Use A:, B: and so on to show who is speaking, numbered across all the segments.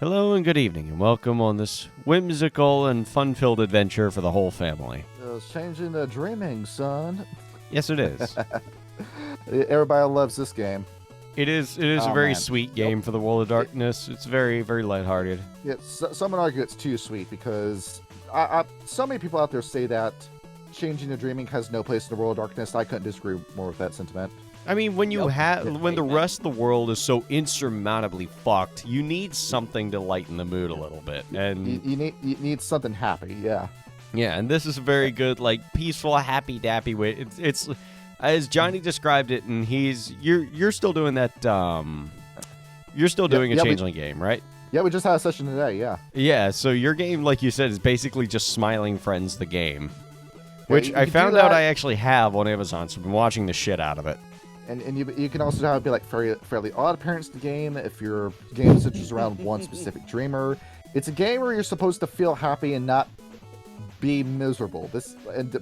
A: Hello and good evening, and welcome on this whimsical and fun-filled adventure for the whole family.
B: It's changing the dreaming, son.
A: Yes, it is.
B: Everybody loves this game.
A: It is a
B: Oh,
A: very
B: man.
A: sweet game for the World of Darkness. It's very, very lighthearted.
B: Yeah, some would argue it's too sweet because so many people out there say that changing the dreaming has no place in the world of darkness. I couldn't disagree more with that sentiment.
A: I mean, when you when the
C: Amen.
A: rest of the world is so insurmountably fucked, you need something to lighten the mood a little bit. And
B: You need something happy, yeah.
A: yeah, and this is a very good, like, peaceful, happy dappy way. It's as Johnny described it, and you're still doing that. You're still doing a changeling game, right?
B: Yeah, we just had a session today, yeah.
A: Yeah, so your game, like you said, is basically just Smiling Friends the game. Which
B: you
A: I
B: can
A: found
B: do
A: out
B: that.
A: I actually have on Amazon, so I've been watching the shit out of it.
B: And you can also have be like fairly odd parents to the game if your game centers around one specific dreamer. It's a game where you're supposed to feel happy and not be miserable.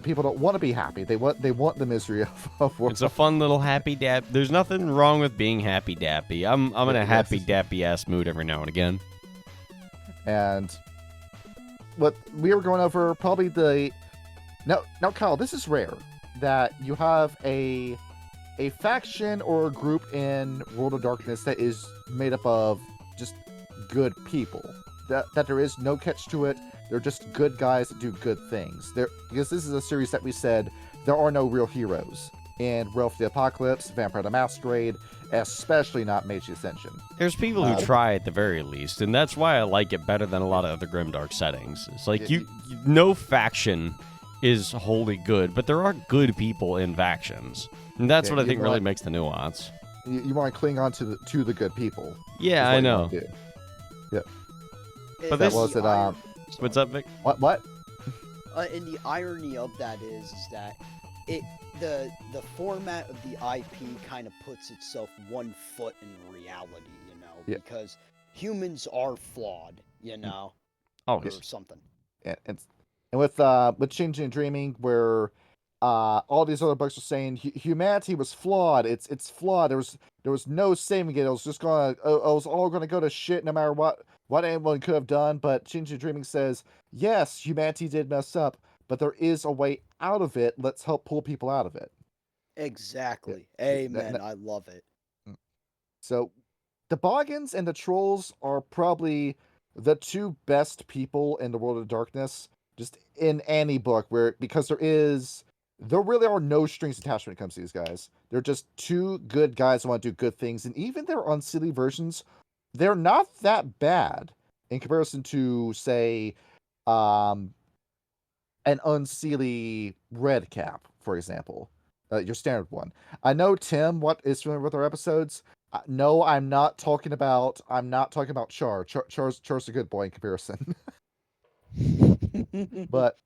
B: People don't want to be happy. They want the misery of work.
A: It's a fun little happy dap. There's nothing wrong with being happy dappy. I'm in a
B: Yes.
A: happy dappy ass mood every now and again.
B: And what we were going over probably now Kyle, this is rare that you have a faction or a group in World of Darkness that is made up of just good people. That there is no catch to it. They're just good guys that do good things. Because this is a series that we said there are no real heroes in Werewolf the Apocalypse, Vampire the Masquerade, especially not Mage the Ascension.
A: There's people who try at the very least, and that's why I like it better than a lot of other grimdark settings. It's like no faction is wholly good, but there are good people in factions. And that's
B: Yeah,
A: what I think
B: you
A: really
B: want-
A: makes the nuance.
B: You want to cling on to the good people.
A: Yeah,
B: is what
A: I
B: you
A: know.
B: wanna do.
A: But
B: That
A: this-
B: was it.
A: What's up, Vic?
B: What?
C: And the irony of that is that the format of the IP kind of puts itself 1 foot in reality,
B: Yeah.
C: because humans are flawed,
A: Oh,
C: or something.
B: And with changing and dreaming, where all these other books are saying humanity was flawed. It's flawed. There was no saving it. It was just it was all gonna go to shit no matter what anyone could have done. But changing and dreaming says yes, humanity did mess up, but there is a way out of it. Let's help pull people out of it.
C: Exactly.
B: Yeah.
C: Amen. I love it.
B: So the Boggans and the Trolls are probably the two best people in the World of Darkness, just in any book, because there really are no strings attached when it comes to these guys. They're just two good guys who want to do good things, and even their unseelie versions, they're not that bad in comparison to, say, an unseelie red cap, for example. Your standard one. I know Tim is familiar with our episodes. No, I'm not talking about Char. Char's a good boy in comparison. But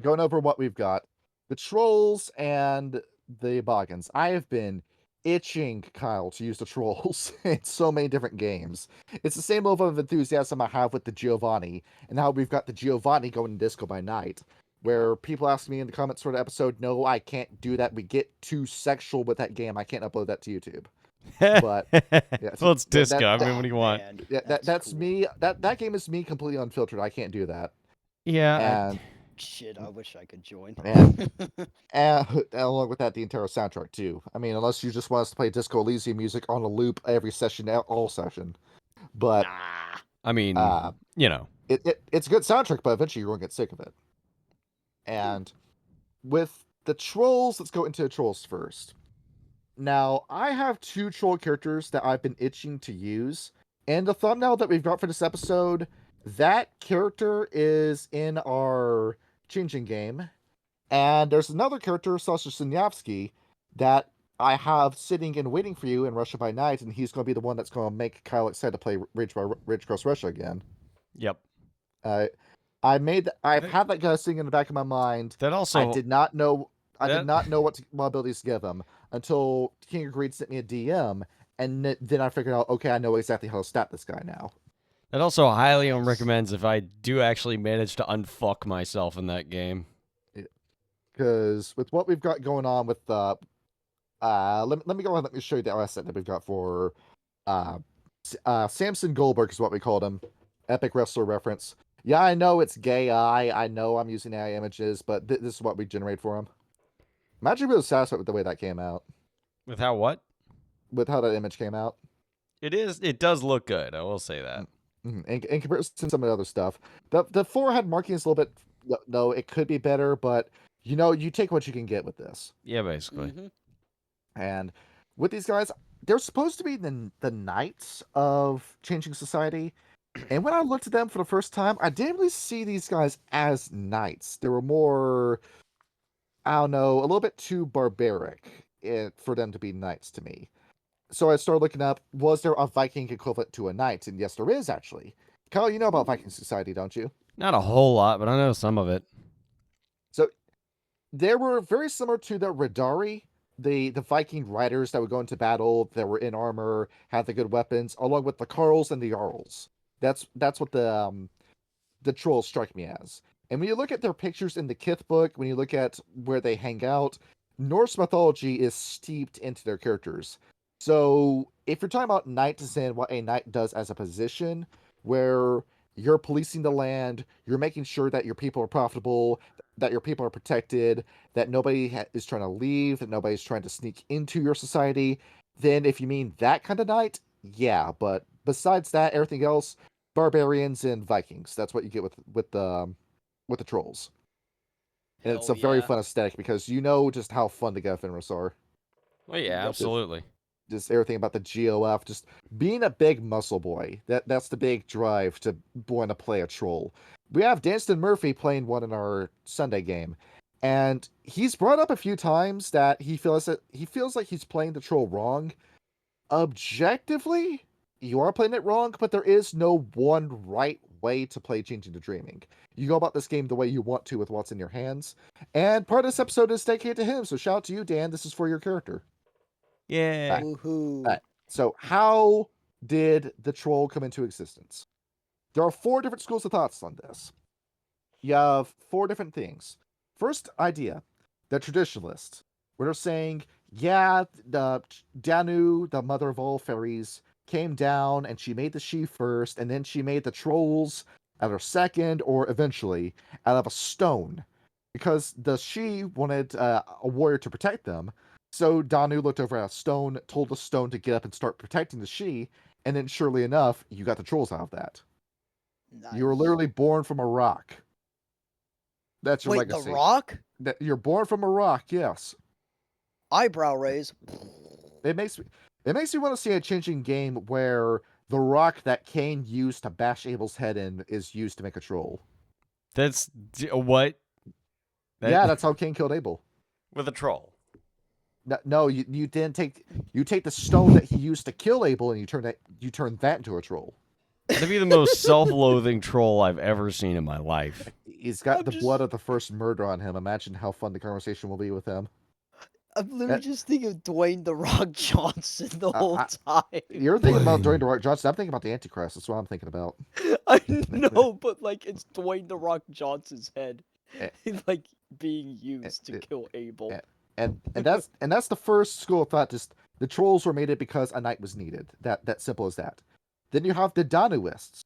B: going over what we've got, the Trolls and the Boggans. I have been itching, Kyle, to use the Trolls in so many different games. It's the same level of enthusiasm I have with the Giovanni, and now we've got the Giovanni going in Disco by Night, where people ask me in the comments for the episode, no, I can't do that. We get too sexual with that game. I can't upload that to YouTube. But yeah,
A: well, it's disco.
B: that-
A: I mean, what do you want?
C: Man,
B: Yeah, that's
C: cool.
B: me. That game is me completely unfiltered. I can't do that.
A: Yeah.
B: And
C: Shit, I wish I could join.
B: and along with that, the entire soundtrack too. I mean, unless you just want us to play Disco Elysium music on a loop every session, all session. But
C: Nah.
A: I mean,
B: it's a good soundtrack, but eventually you're going to get sick of it. And with the Trolls, let's go into the Trolls first. Now, I have 2 troll characters that I've been itching to use. And the thumbnail that we've got for this episode, that character is in our changing game. And there's another character, Sasha Sinyavsky, that I have sitting and waiting for you in Russia by Night, and he's going to be the one that's going to make Kyle excited to play Rage Cross Russia again.
A: Yep.
B: I've had that guy sitting in the back of my mind.
A: That also
B: I did not know what abilities to give him until King of Greed sent me a DM, and then I figured out, okay, I know exactly how to stat this guy now.
A: That also highly recommends if I do actually manage to unfuck myself in that game.
B: Because with what we've got going on with let me go ahead and let me show you the asset that we've got for Samson Goldberg is what we called him. Epic wrestler reference. Yeah, I know it's gay. I know I'm using AI images, but this is what we generate for him. Imagine if he was satisfied with the way that came out,
A: With how what?
B: with how that image came out.
A: It does look good. I will say that.
B: In comparison to some of the other stuff, the forehead marking is a little bit. No, it could be better, but you take what you can get with this.
A: Yeah, basically.
C: Mhm.
B: And with these guys, they're supposed to be the knights of changing society. And when I looked at them for the first time, I didn't really see these guys as knights. They were more, I don't know, a little bit too barbaric for them to be knights to me. So I started looking up, was there a Viking equivalent to a knight? And yes, there is actually. Kyle, you know about Viking society, don't you?
A: Not a whole lot, but I know some of it.
B: So they were very similar to the Radari, the Viking riders that would go into battle, that were in armor, had the good weapons, along with the Carls and the Jarls. That's what the trolls strike me as. And when you look at their pictures in the Kith book, when you look at where they hang out, Norse mythology is steeped into their characters. So if you're talking about knights and what a knight does as a position, where you're policing the land, you're making sure that your people are profitable, that your people are protected, that nobody is trying to leave, that nobody's trying to sneak into your society, then if you mean that kind of knight, yeah. But besides that, everything else, barbarians and Vikings. That's what you get with the trolls. And it's
C: Hell
B: a very
C: yeah.
B: fun aesthetic because you know just how fun the Finros are.
A: Well, yeah,
C: Yep.
A: absolutely.
B: Just everything about the GOF, just being a big muscle boy. That's the big drive to want to play a troll. We have Danston Murphy playing one in our Sunday game, and he's brought up a few times that he feels like he's playing the troll wrong. Objectively, you are playing it wrong, but there is no one right way to play Changing to Dreaming. You go about this game the way you want to with what's in your hands. And part of this episode is dedicated to him, so shout out to you, Dan. This is for your character.
A: Yeah.
C: Woohoo.
B: Alright, so how did the troll come into existence? There are 4 different schools of thoughts on this. You have 4 different things. First idea, the traditionalist, where they're saying, yeah, the Danu, the mother of all fairies, came down and she made the she first, and then she made the trolls out of second, or eventually out of a stone, because the she wanted a warrior to protect them. So Danu looked over at a stone, told the stone to get up and start protecting the she, and then surely enough, you got the trolls out of that. You were
C: Nice.
B: literally born from a rock. That's your
C: Wait,
B: legacy.
C: The Rock?
B: You're born from a rock, yes.
C: Eyebrow raise.
B: It makes me want to see a changing game where the rock that Cain used to bash Abel's head in is used to make a troll.
A: That's what?
B: Yeah, that's how Cain killed Abel.
A: With a troll.
B: No, you didn't take the stone that he used to kill Abel and you turn that into a troll.
A: That'd be the most self-loathing troll I've ever seen in my life.
B: He's got
C: I'm
B: the
C: just-
B: blood of the first murder on him. Imagine how fun the conversation will be with him.
C: I'm literally just thinking of Dwayne The Rock Johnson the whole time.
B: You're thinking about Dwayne The Rock Johnson. I'm thinking about the Antichrist. That's what I'm thinking about.
C: I know, but like it's Dwayne The Rock Johnson's head,
B: Eh.
C: like being used to
B: Eh,
C: kill Abel.
B: And that's the first school of thought. Just the trolls were made it because a knight was needed. That simple as that. Then you have the Danuists,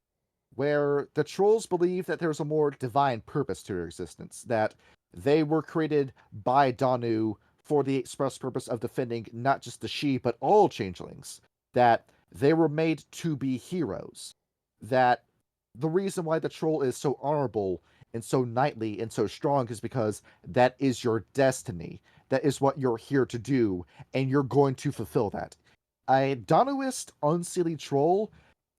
B: where the trolls believe that there's a more divine purpose to their existence, that they were created by Danu for the express purpose of defending not just the she, but all changelings, that they were made to be heroes, that the reason why the troll is so honorable and so knightly and so strong is because that is your destiny. That is what you're here to do, and you're going to fulfill that. A Danuist unseelie troll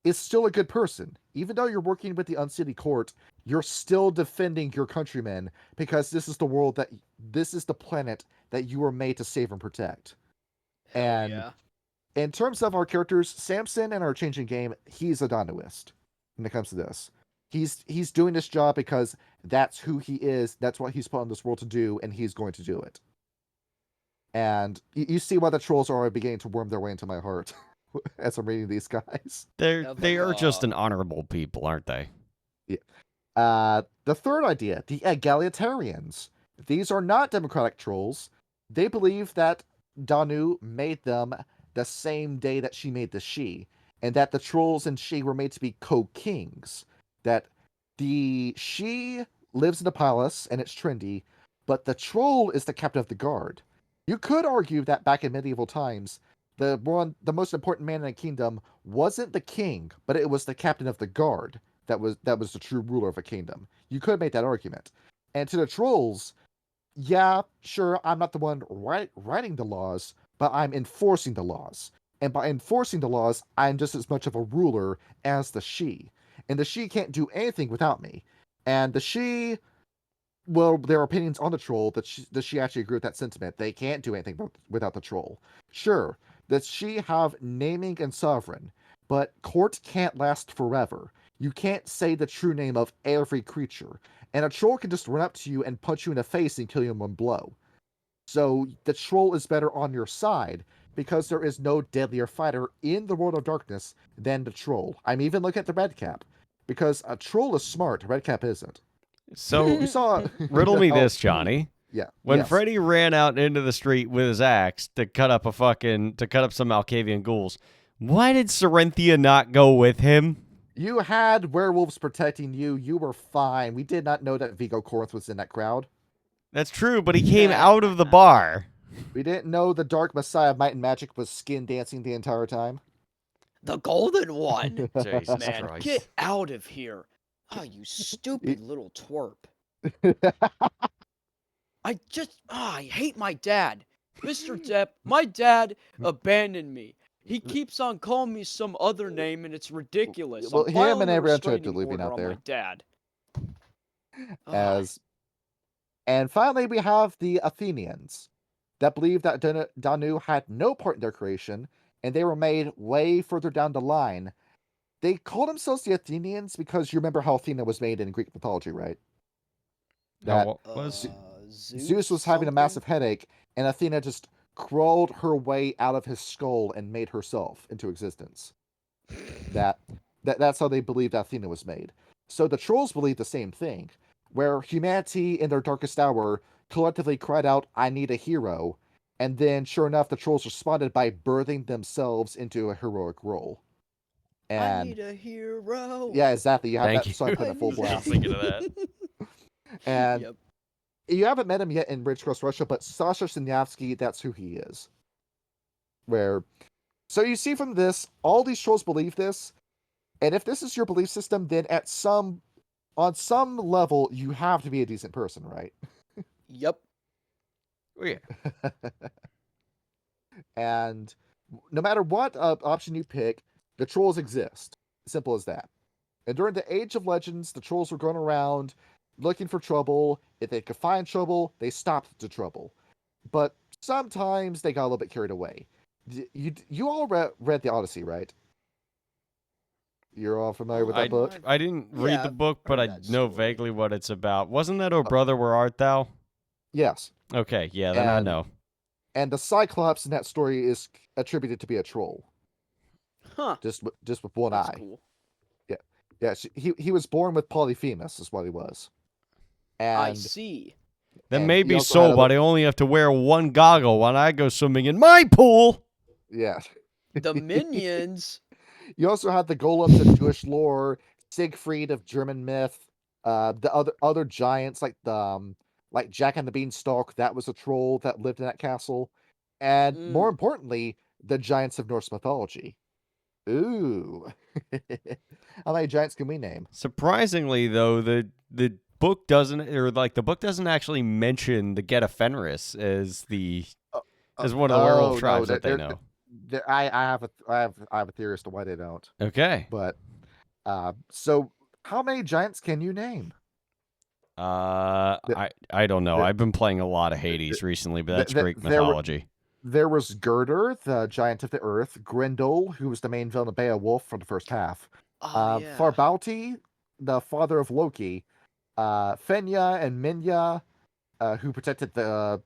B: is still a good person. Even though you're working with the unseelie court, you're still defending your countrymen because this is the planet that you were made to save and protect.
C: Hell
B: And
C: yeah.
B: in terms of our characters, Samson in our changing game, he's a Danuist when it comes to this. He's doing this job because that's who he is, that's what he's put on this world to do, and he's going to do it. And you see why the trolls are beginning to worm their way into my heart as I'm reading these guys.
A: They are just an honorable people, aren't they?
B: The third idea, the egalitarians. These are not democratic trolls. They believe that Danu made them the same day that she made the she. and that the trolls and she were made to be co-kings. That the she lives in a palace and it's trendy, but the troll is the captain of the guard. You could argue that back in medieval times, the most important man in a kingdom wasn't the king, but it was the captain of the guard that was the true ruler of a kingdom. You could make that argument. And to the trolls, yeah, sure, I'm not the one writing the laws, but I'm enforcing the laws. And by enforcing the laws, I'm just as much of a ruler as the she. And the she can't do anything without me. And the she, well, their opinions on the troll, does she actually agree with that sentiment? They can't do anything without the troll. Sure, does she have naming and sovereign, but court can't last forever. You can't say the true name of every creature, and a troll can just run up to you and punch you in the face and kill you in one blow. So the troll is better on your side because there is no deadlier fighter in the world of darkness than the troll. I'm even looking at the red cap because a troll is smart, red cap isn't.
A: So
B: You saw
A: riddle me
B: oh,
A: this, Johnny.
B: yeah.
A: When
B: yes.
A: Freddy ran out into the street with his axe to cut up some Malkavian ghouls, why did Serenthia not go with him?
B: You had werewolves protecting you. You were fine. We did not know that Vigo Corinth was in that crowd.
A: That's true, but he came out of the bar.
B: We didn't know the Dark Messiah of Might and Magic was skin dancing the entire time.
C: The golden one.
A: Jesus
C: Man,
A: Christ.
C: get out of here. Oh, you stupid little twerp. I hate my dad. Mr. Depp, my dad abandoned me. He keeps on calling me some other name, and it's ridiculous.
B: Well,
C: I'm
B: him
C: filing
B: and
C: a
B: everyone tried
C: restraining
B: to leave
C: order
B: out
C: on
B: there.
C: my dad.
B: And finally, we have the Athenians that believe that Danu had no part in their creation, and they were made way further down the line. They called themselves the Athenians because you remember how Athena was made in Greek mythology, right? That Zeus was having a massive headache, and Athena just crawled her way out of his skull and made herself into existence. That's how they believed Athena was made. So the trolls believe the same thing, where humanity in their darkest hour collectively cried out, "I need a hero," and then sure enough, the trolls responded by birthing themselves into a heroic role. And
C: I need a hero.
B: yeah, exactly. You have
A: Thank
B: that song put in full
A: I was
B: blast.
A: thinking of that.
B: And
C: Yep.
B: you haven't met him yet in Rage Cross Russia, but Sasha Sinyavsky, that's who he is. So you see from this, all these trolls believe this, and if this is your belief system, then on some level, you have to be a decent person, right?
C: Yep.
A: Oh, yeah.
B: And no matter what option you pick, the trolls exist. Simple as that. And during the Age of Legends, the trolls were going around looking for trouble. If they could find trouble, they stopped the trouble. But sometimes they got a little bit carried away. You all read the Odyssey, right? You're all familiar with that book?
A: I didn't read the book, but I
C: heard that
A: know
C: story.
A: vaguely what it's about. Wasn't that "Oh Brother, Where Art Thou"?
B: Yes.
A: Okay, yeah, then I know.
B: And the Cyclops in that story is attributed to be a troll.
C: Huh.
B: Just with one
C: That's
B: eye.
C: cool.
B: Yeah, he was born with Polyphemus, is what he was. And
C: I see.
A: That
B: and
A: may
B: he
A: be
B: also
A: so,
B: had
A: but I only have to wear one goggle when I go swimming in my pool.
B: yeah.
C: The minions.
B: You also had the golems of Jewish lore, Siegfried of German myth, the other giants like Jack and the Beanstalk, that was a troll that lived in that castle, and more importantly, the giants of Norse mythology. Ooh, how many giants can we name?
A: Surprisingly, though, the book doesn't, or like the book doesn't actually mention the Geta Fenris as one of the werewolf tribes that they know.
B: I have a theory as to why they don't.
A: Okay.
B: But so how many giants can you name?
A: I don't know. I've been playing a lot of Hades recently, but that's Greek
B: there
A: mythology.
B: There was Gerder, the giant of the earth, Grendel, who was the main villain of Beowulf for the first half,
C: Yeah.
B: Farbauti, the father of Loki, Fenya and Minya, who protected the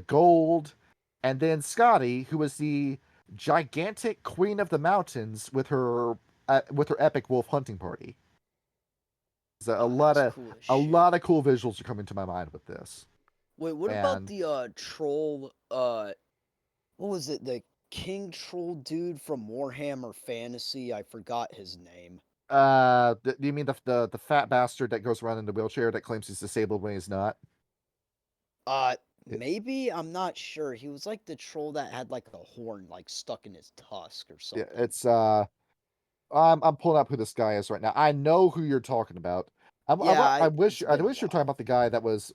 B: gold, and then Scotty, who was the gigantic queen of the mountains with her epic wolf hunting party. So a lot of cool visuals are coming to my mind with this.
C: Wait, what about the troll? What was it? king troll dude from Warhammer Fantasy. I forgot his name.
B: Do you mean the fat bastard that goes around in the wheelchair that claims he's disabled when he's not?
C: Maybe, I'm not sure. He was like the troll that had like a horn like stuck in his tusk or
B: Yeah,
C: something.
B: it's I'm pulling up who this guy is right now. I know who you're talking about. I wish
C: it's been a
B: you're talking
C: while.
B: about the guy that was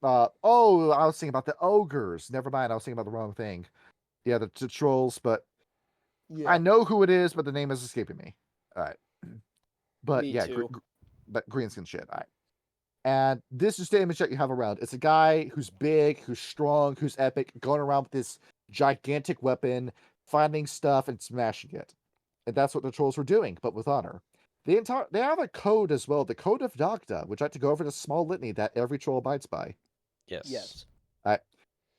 B: oh, I was thinking about the ogres. Never mind, I was thinking about the wrong thing. Yeah, the trolls, but I
C: Yeah,
B: know who it is, but the name is escaping me. All right. But
C: me
B: yeah,
C: too.
B: but green skin shit. All right. And this is the image that you have around. It's a guy who's big, who's strong, who's epic, going around with this gigantic weapon, finding stuff and smashing it. And that's what the trolls were doing, but with honor. They have a code as well, the Code of Dagda, which I like to go over the small litany that every troll abides by.
C: Yes.
B: All right.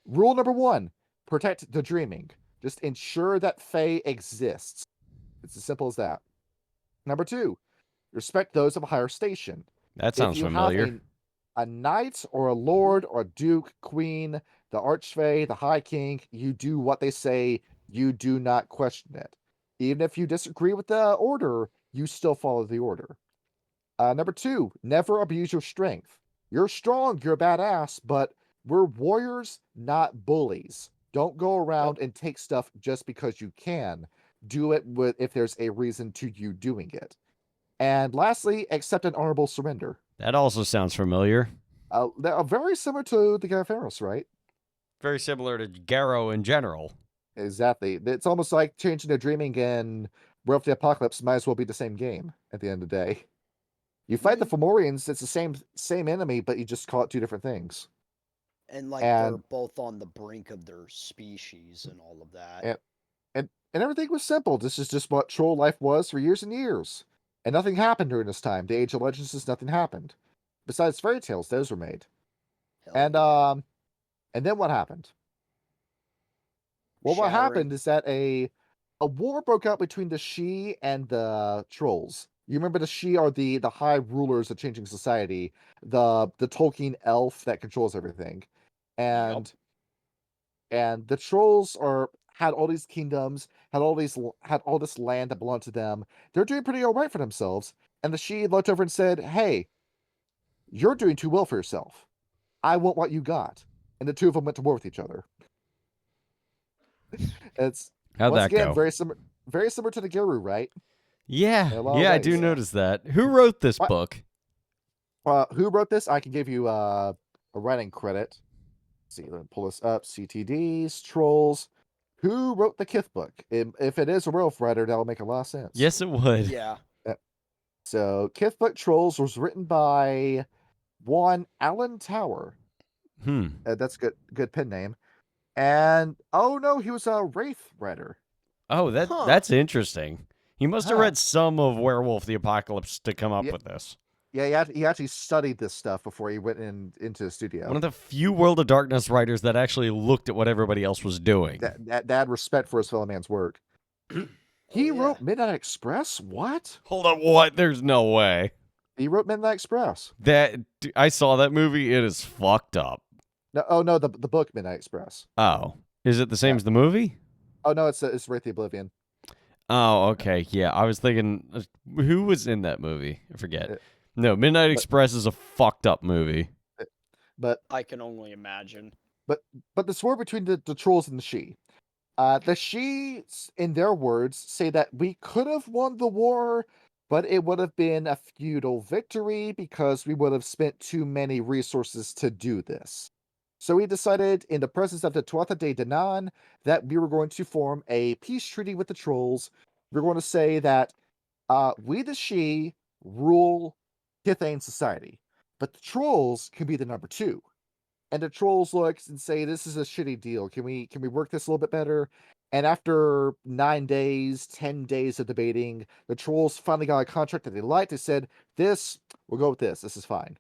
B: Rule number 1: protect the dreaming. Just ensure that Fae exists. It's as simple as that. Number 2: respect those of a higher station.
A: That
B: If
A: sounds
B: you
A: familiar.
B: have a knight or a lord or a duke, queen, the archfey, the high king, you do what they say. You do not question it. Even if you disagree with the order, you still follow the order. Number 2: never abuse your strength. You're strong, you're a badass, but we're warriors, not bullies. Don't go around and take stuff just because you can. Do it if there's a reason to you doing it. And lastly, accept an honorable surrender.
A: That also sounds familiar.
B: They are very similar to the Garfaros, right?
A: Very similar to Garrow in general.
B: Exactly. It's almost like changing their dreaming and Werewolf the Apocalypse might as well be the same game at the end of the day. You fight the Fomorians, it's the same enemy, but you just call it two different things.
C: And like they're
B: And
C: both on the brink of their species and all of that.
B: and everything was simple. This is just what troll life was for years and years. And nothing happened during this time. The Age of Legends is nothing happened. Besides fairy tales, those were made.
C: Hell
B: And
C: yeah.
B: and then what happened? Well, what
C: Shattering.
B: happened is that a war broke out between the Shi and the trolls. You remember the Shi are the high rulers of changing society, the Tolkien elf that controls everything, and the trolls had all these kingdoms, had all this land that belonged to them. They're doing pretty all right for themselves, and the Shi looked over and said, "Hey, you're doing too well for yourself. I want what you got." And the two of them went to war with each other. It's
A: How'd
B: once
A: that
B: again
A: go?
B: very similar to the Giru, right?
A: Yeah,
B: In a lot of
A: yeah, I do
B: ways.
A: notice that. Who wrote this
B: What?
A: book?
B: Who wrote this? I can give you a writing credit. Let's see, let me pull this up. CTDs, trolls. Who wrote the Kith book? If it is a werewolf writer, that'll make a lot of sense.
A: Yes, it would.
C: Yeah.
B: So Kith book Trolls was written by one Alan Tower. That's good pen name. And oh no, he was a Wraith writer.
A: Oh, that's interesting. He must have read some of Werewolf the Apocalypse to come up with this.
B: Yeah, he actually studied this stuff before he went into the studio.
A: One of the few World of Darkness writers that actually looked at what everybody else was doing.
B: That had respect for his fellow man's work. He wrote Midnight Express? What?
A: Hold on, what? There's no way.
B: He wrote Midnight Express.
A: I saw that movie. It is fucked up.
B: No, oh no, the book Midnight Express.
A: Oh, is it the same as the movie?
B: Oh no, it's Wraith the Oblivion.
A: Oh, okay. Yeah, I was thinking, who was in that movie? I forget. No, Midnight Express is a fucked up movie.
B: But
C: I can only imagine.
B: But the war between the trolls and the Shi. The Shi, in their words, say that we could have won the war, but it would have been a feudal victory because we would have spent too many resources to do this. So we decided, in the presence of the Tuatha De Danann, that we were going to form a peace treaty with the trolls. We're going to say that we, the Shi, rule Kithane society, but the trolls can be the number 2. And the trolls look and say, "This is a shitty deal. Can we work this a little bit better?" And after 9 days, 10 days of debating, the trolls finally got a contract that they liked. They said, we'll go with this. This is fine.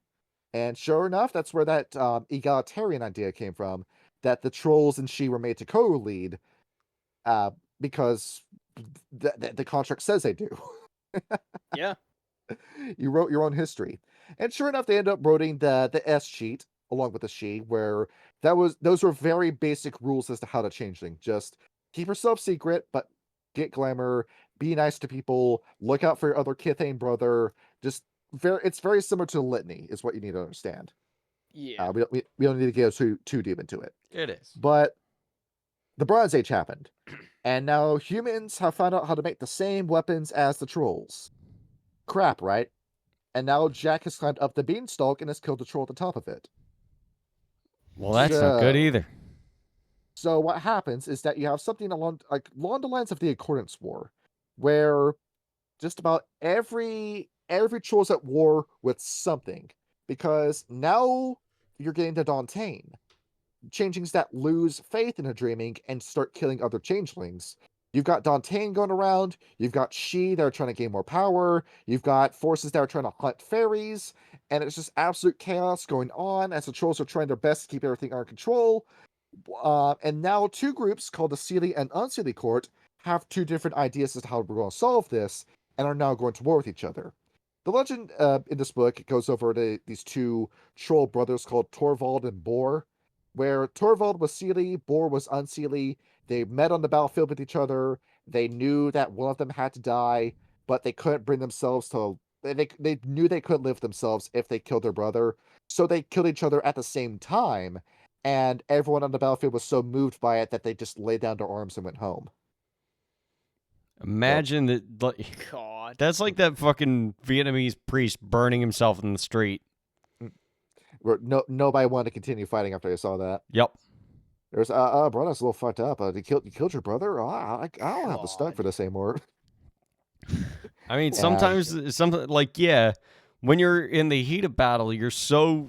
B: And sure enough, that's where that egalitarian idea came from, that the trolls and Shi were made to co-lead because the contract says they do.
C: Yeah.
B: You wrote your own history. And sure enough, they ended up writing the S sheet along with the Shi, where those were very basic rules as to how to change things. Just keep yourself secret, but get glamour, be nice to people, look out for your other Kithane brother. Just it's very similar to the litany, is what you need to understand.
C: Yeah.
B: We don't need to get too deep into it.
A: It is.
B: But the Bronze Age happened, and now humans have found out how to make the same weapons as the trolls. Crap, right? And now Jack has climbed up the beanstalk and has killed the troll at the top of it.
A: Well, that's not good either.
B: So what happens is that you have something along the lines of the Accordance War, where just about every troll's at war with something, because now you're getting to Dantean, changelings that lose faith in a dreaming and start killing other changelings. You've got Dantean going around, you've got She that are trying to gain more power, you've got forces that are trying to hunt fairies, and it's just absolute chaos going on as the trolls are trying their best to keep everything under control. And now two groups called the Seelie and Unseelie Court have two different ideas as to how we're going to solve this, and are now going to war with each other. The legend in this book goes over these two troll brothers called Torvald and Bor, where Torvald was Seelie, Bor was Unseelie. They met on the battlefield with each other. They knew that one of them had to die, but they couldn't bring themselves to. They knew they couldn't live themselves if they killed their brother, so they killed each other at the same time. And everyone on the battlefield was so moved by it that they just laid down their arms and went home.
A: Imagine that.
C: God.
A: That's like that fucking Vietnamese priest burning himself in the street.
B: Nobody wanted to continue fighting after they saw that.
A: Yep.
B: There's bro, that's a little fucked up. You killed your brother? Oh, I don't have the stomach
C: God.
B: for this anymore.
A: I mean, sometimes something like when you're in the heat of battle, you're so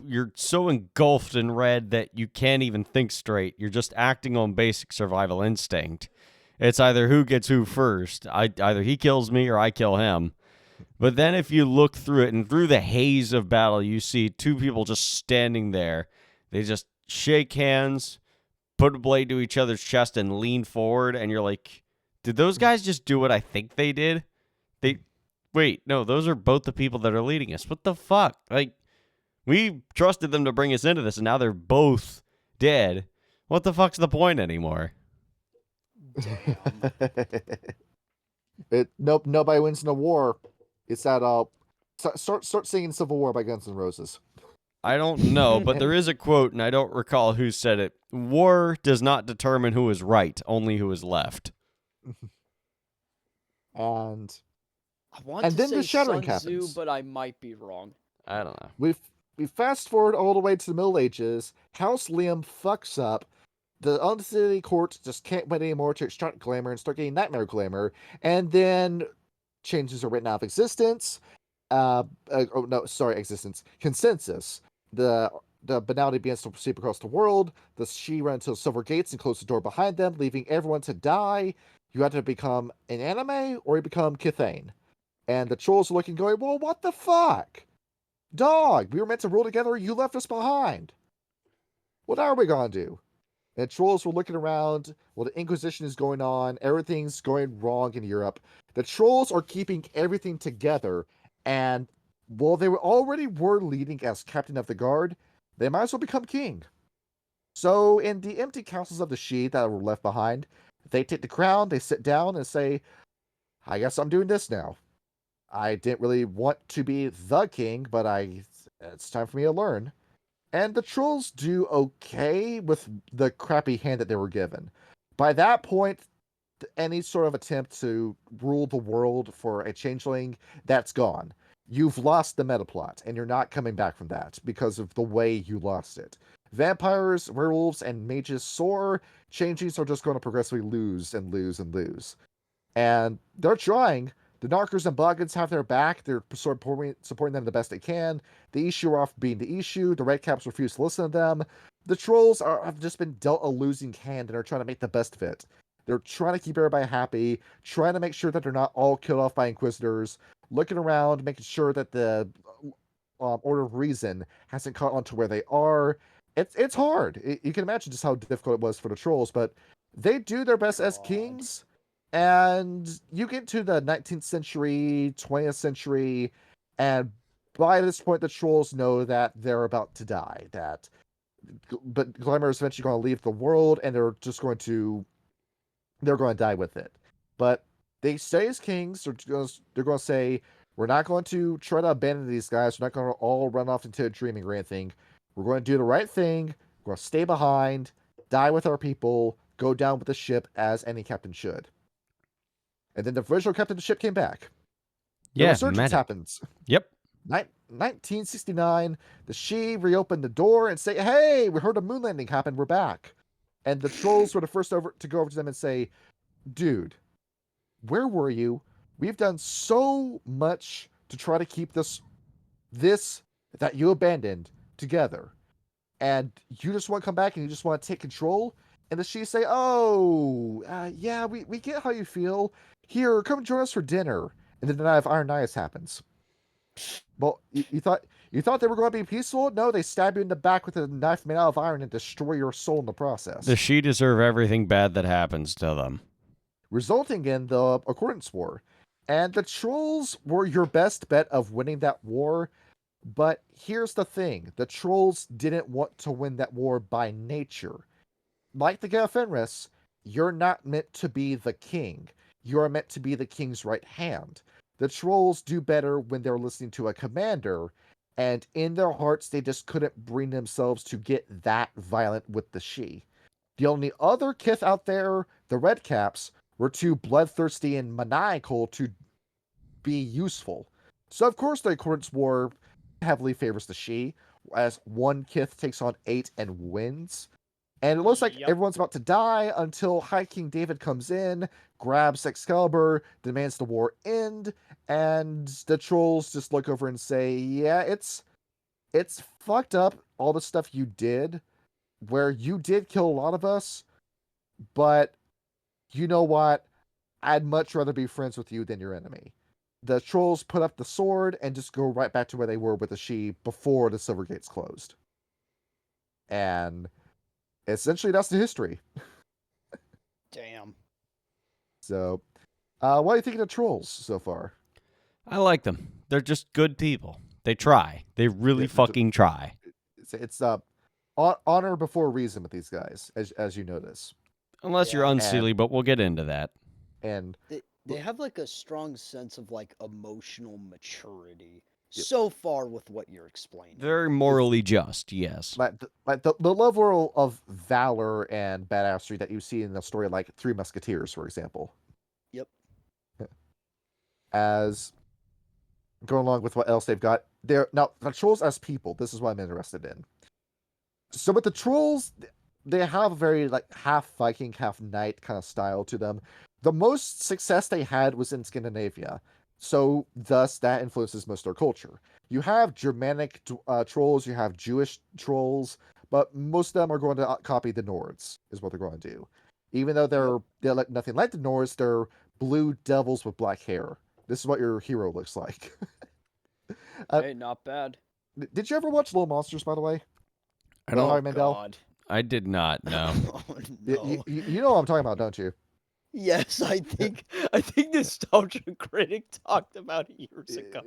A: engulfed in red that you can't even think straight. You're just acting on basic survival instinct. It's either who gets who first. Either he kills me or I kill him. But then if you look through it and through the haze of battle, you see two people just standing there. They just shake hands, put a blade to each other's chest, and lean forward. And you're like, did those guys just do what I think they did? Wait, no, those are both the people that are leading us. What the fuck? Like, we trusted them to bring us into this, and now they're both dead. What the fuck's the point anymore?
C: Damn.
B: Nobody wins in a war. It's that start singing Civil War by Guns N' Roses.
A: I don't know, but there is a quote, and I don't recall who said it. War does not determine who is right, only who is left.
B: And
C: then
B: then
C: say
B: the shattering
C: Sun Tzu,
B: happens.
C: but I might be wrong.
A: I don't know.
B: We fast forward all the way to the Middle Ages. House Liam fucks up. The Unseelie Court just can't wait anymore to extract glamour and start getting nightmare glamour. And then changes are written out of existence. Existence. Consensus. The banality begins to sweep across the world. The She run into the silver gates and close the door behind them, leaving everyone to die. You have to become an anime or you become Kithane. And the trolls are looking, going, well, what the fuck? Dog, we were meant to rule together. You left us behind. What are we going to do? And trolls were looking around. Well, the Inquisition is going on. Everything's going wrong in Europe. The trolls are keeping everything together. And while they already were leading as captain of the guard, they might as well become king. So in the empty castles of the She that were left behind, they take the crown, they sit down and say, I guess I'm doing this now. I didn't really want to be the king, but it's time for me to learn. And the trolls do okay with the crappy hand that they were given. By that point, any sort of attempt to rule the world for a changeling, that's gone. You've lost the meta plot, and you're not coming back from that because of the way you lost it. Vampires, werewolves, and mages soar. Changelings are just going to progressively lose and lose and lose. And they're trying. The Narkers and Boggans have their back. They're supporting them the best they can. The Ishu are off being the Ishu. The Redcaps refuse to listen to them. The Trolls have just been dealt a losing hand and are trying to make the best of it. They're trying to keep everybody happy, trying to make sure that they're not all killed off by Inquisitors, looking around, making sure that the Order of Reason hasn't caught on to where they are. It's hard. You can imagine just how difficult it was for the Trolls, but they do their best as kings. And you get to the 19th century, 20th century, and by this point, the trolls know that they're about to die. But glamour is eventually going to leave the world, and they're just going to they're going to die with it. But they stay as kings. They're going to say, we're not going to try to abandon these guys. We're not going to all run off into dreaming or anything. We're going to do the right thing. We're going to stay behind, die with our people, go down with the ship as any captain should. And then the original captain of the ship came back. The resurgence happens.
A: Yep.
B: 1969, the Sidhe reopened the door and say, hey, we heard a moon landing happen. We're back. And the trolls were the first to go over to them and say, dude, where were you? We've done so much to try to keep this that you abandoned together. And you just want to come back and you just want to take control? And the Sidhe say, yeah, we get how you feel. Here, come join us for dinner. And then the Night of Iron happens. Well, you thought they were going to be peaceful? No, they stab you in the back with a knife made out of iron and destroy your soul in the process.
A: The Sidhe deserve everything bad that happens to them.
B: Resulting in the Accordance War. And the trolls were your best bet of winning that war. But here's the thing. The trolls didn't want to win that war by nature. Like the Gale you're not meant to be the king. You are meant to be the king's right hand. The trolls do better when they're listening to a commander, and in their hearts, they just couldn't bring themselves to get that violent with the Sidhe. The only other kith out there, the Redcaps, were too bloodthirsty and maniacal to be useful. So, of course, the Accordance War heavily favors the Sidhe, as one kith takes on 8 and wins. And it looks like everyone's about to die until High King David comes in, grabs Excalibur, demands the war end, and the trolls just look over and say, yeah, it's fucked up, all the stuff you did, where you did kill a lot of us, but you know what? I'd much rather be friends with you than your enemy. The trolls put up the sword and just go right back to where they were with the Sidhe before the Silver Gates closed. And essentially, that's the history.
C: Damn.
B: So, what do you think of the trolls so far?
A: I like them. They're just good people. They try. They really fucking try.
B: It's honor before reason with these guys, as you notice.
A: Unless you're unseelie, but we'll get into that.
B: And
C: they have like a strong sense of like emotional maturity. So far with what you're explaining.
A: Very morally just, yes.
B: Like the level of valor and badassery that you see in the story like Three Musketeers, for example.
C: Yep.
B: As going along with what else they've got, now the trolls as people, this is what I'm interested in. So with the trolls, they have a very like half Viking, half knight kind of style to them. The most success they had was in Scandinavia. So, thus, that influences most of their culture. You have Germanic trolls, you have Jewish trolls, but most of them are going to copy the Nords, is what they're going to do. Even though they're like nothing like the Nords, they're blue devils with black hair. This is what your hero looks like.
C: Hey, not bad.
B: Did you ever watch Little Monsters, by the way?
A: I don't.
C: God.
A: I did not, no.
C: Oh, no.
B: You know what I'm talking about, don't you?
C: Yes, I think Nostalgia Critic talked about it years ago.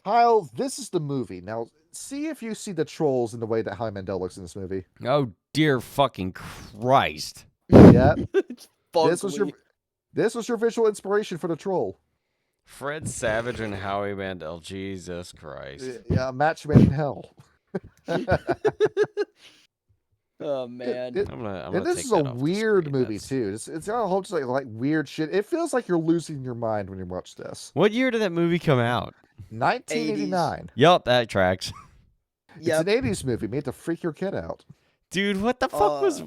B: Kyle, this is the movie. Now, see if you see the trolls in the way that Howie Mandel looks in this movie.
A: Oh, dear fucking Christ.
B: Yeah.
C: It's
B: This was your visual inspiration for the troll.
A: Fred Savage and Howie Mandel. Jesus Christ.
B: Yeah, match made in hell.
C: Oh man,
A: I'm gonna
B: this
A: take
B: is
A: that
B: a
A: off the
B: weird
A: screen.
B: movie too. It's got a whole like weird shit. It feels like you're losing your mind when you watch this.
A: What year did that movie come out?
B: 1989.
A: Yup, that tracks.
C: Yep.
B: It's an 80s movie made to freak your kid out.
A: Dude, what the fuck was...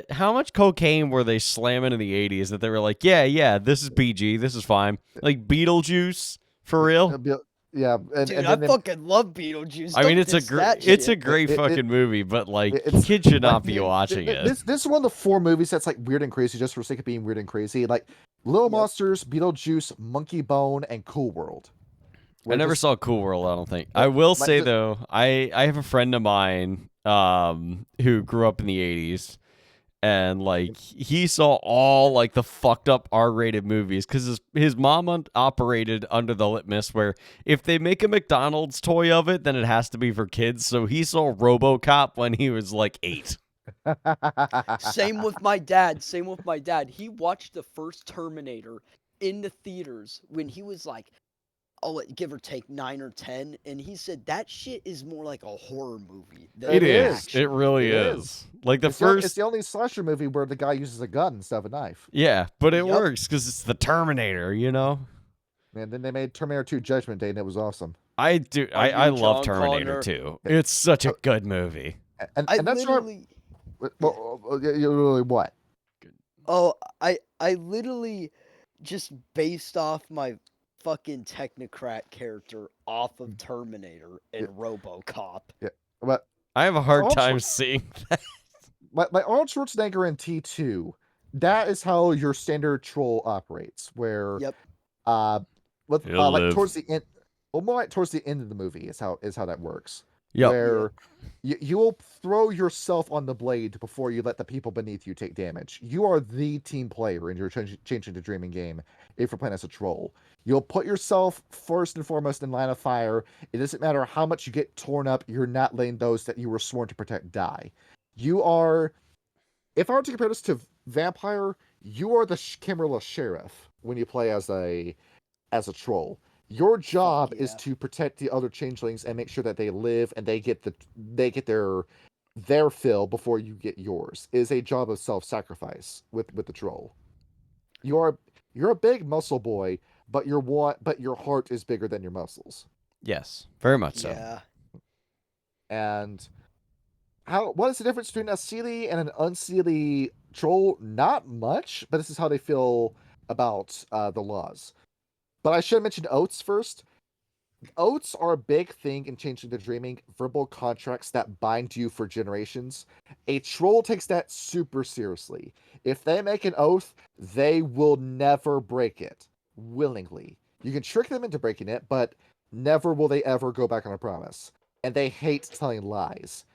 A: how much cocaine were they slamming in the 80s that they were like, yeah, this is PG, this is fine. Like Beetlejuice, for real?
B: Yeah,
C: dude, I fucking love Beetlejuice.
A: I mean, it's a great fucking movie, but like, kids should not be watching it.
B: This is one of the 4 movies that's like weird and crazy just for the sake of being weird and crazy. Like Little Monsters, Beetlejuice, Monkey Bone, and Cool World.
A: I never saw Cool World, I don't think. I will say though, I have a friend of mine who grew up in the 80s. And, like, he saw all, like, the fucked up R-rated movies because his mom operated under the litmus where if they make a McDonald's toy of it, then it has to be for kids. So he saw RoboCop when he was, like, 8.
C: Same with my dad. Same with my dad. He watched the first Terminator in the theaters when he was like, oh, give or take 9 or 10, and he said that shit is more like a horror movie than
A: It
B: It
C: an
A: is.
B: is.
C: action
A: It really
B: It
A: is.
B: is.
A: Like the
B: It's
A: first.
B: the only slasher movie where the guy uses a gun instead of a knife.
A: Yeah, but it
C: Yup.
A: works because it's the Terminator, you know?
B: And then they made Terminator 2 Judgment Day, and it was awesome.
A: I do.
C: Are
A: I
C: you
A: love
C: John
A: Terminator
C: Connor?
A: too. It's such a good movie.
B: And
C: I
B: that's our,
C: literally,
B: you really what?
C: oh, I literally just based off my fucking technocrat character off of Terminator and RoboCop.
B: But
A: I have a hard
B: Arnold
A: time
B: Schwar-
A: seeing that.
B: like Arnold Schwarzenegger in T2, that is how your standard troll operates. Where
C: Yep.
B: with
A: He'll
B: like
A: live.
B: towards the end, well, more like towards the end of the movie is how that works.
A: Yep.
B: Where you will throw yourself on the blade before you let the people beneath you take damage. You are the team player in your changing to dreaming game if you're playing as a troll. You'll put yourself first and foremost in line of fire. It doesn't matter how much you get torn up, you're not letting those that you were sworn to protect die. You are, if I were to compare this to Vampire, you are the Camarilla Sheriff when you play as a troll. Your job is
C: yeah.
B: to protect the other changelings and make sure that they live and they get their fill before you get yours. It is a job of self-sacrifice with the troll. You're a big muscle boy, but your heart is bigger than your muscles.
A: Yes, very much so.
C: Yeah.
B: And what is the difference between a Seelie and an unseelie troll? Not much, but this is how they feel about the laws. But I should mention oaths first. Oaths are a big thing in Changing the Dreaming, verbal contracts that bind you for generations. A troll takes that super seriously. If they make an oath, they will never break it willingly. You can trick them into breaking it, but never will they ever go back on a promise. And they hate telling lies.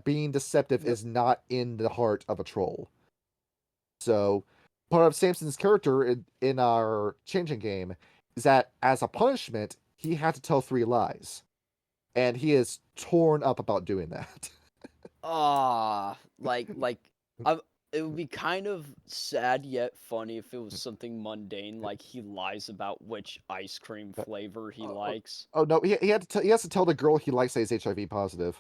B: Being deceptive is not in the heart of a troll. So part of Samson's character in our changing game is that as a punishment, he had to tell 3 lies. And he is torn up about doing that.
C: It would be kind of sad yet funny if it was something mundane, like he lies about which ice cream flavor he likes.
B: Oh no, he has to tell the girl he likes that he's HIV positive.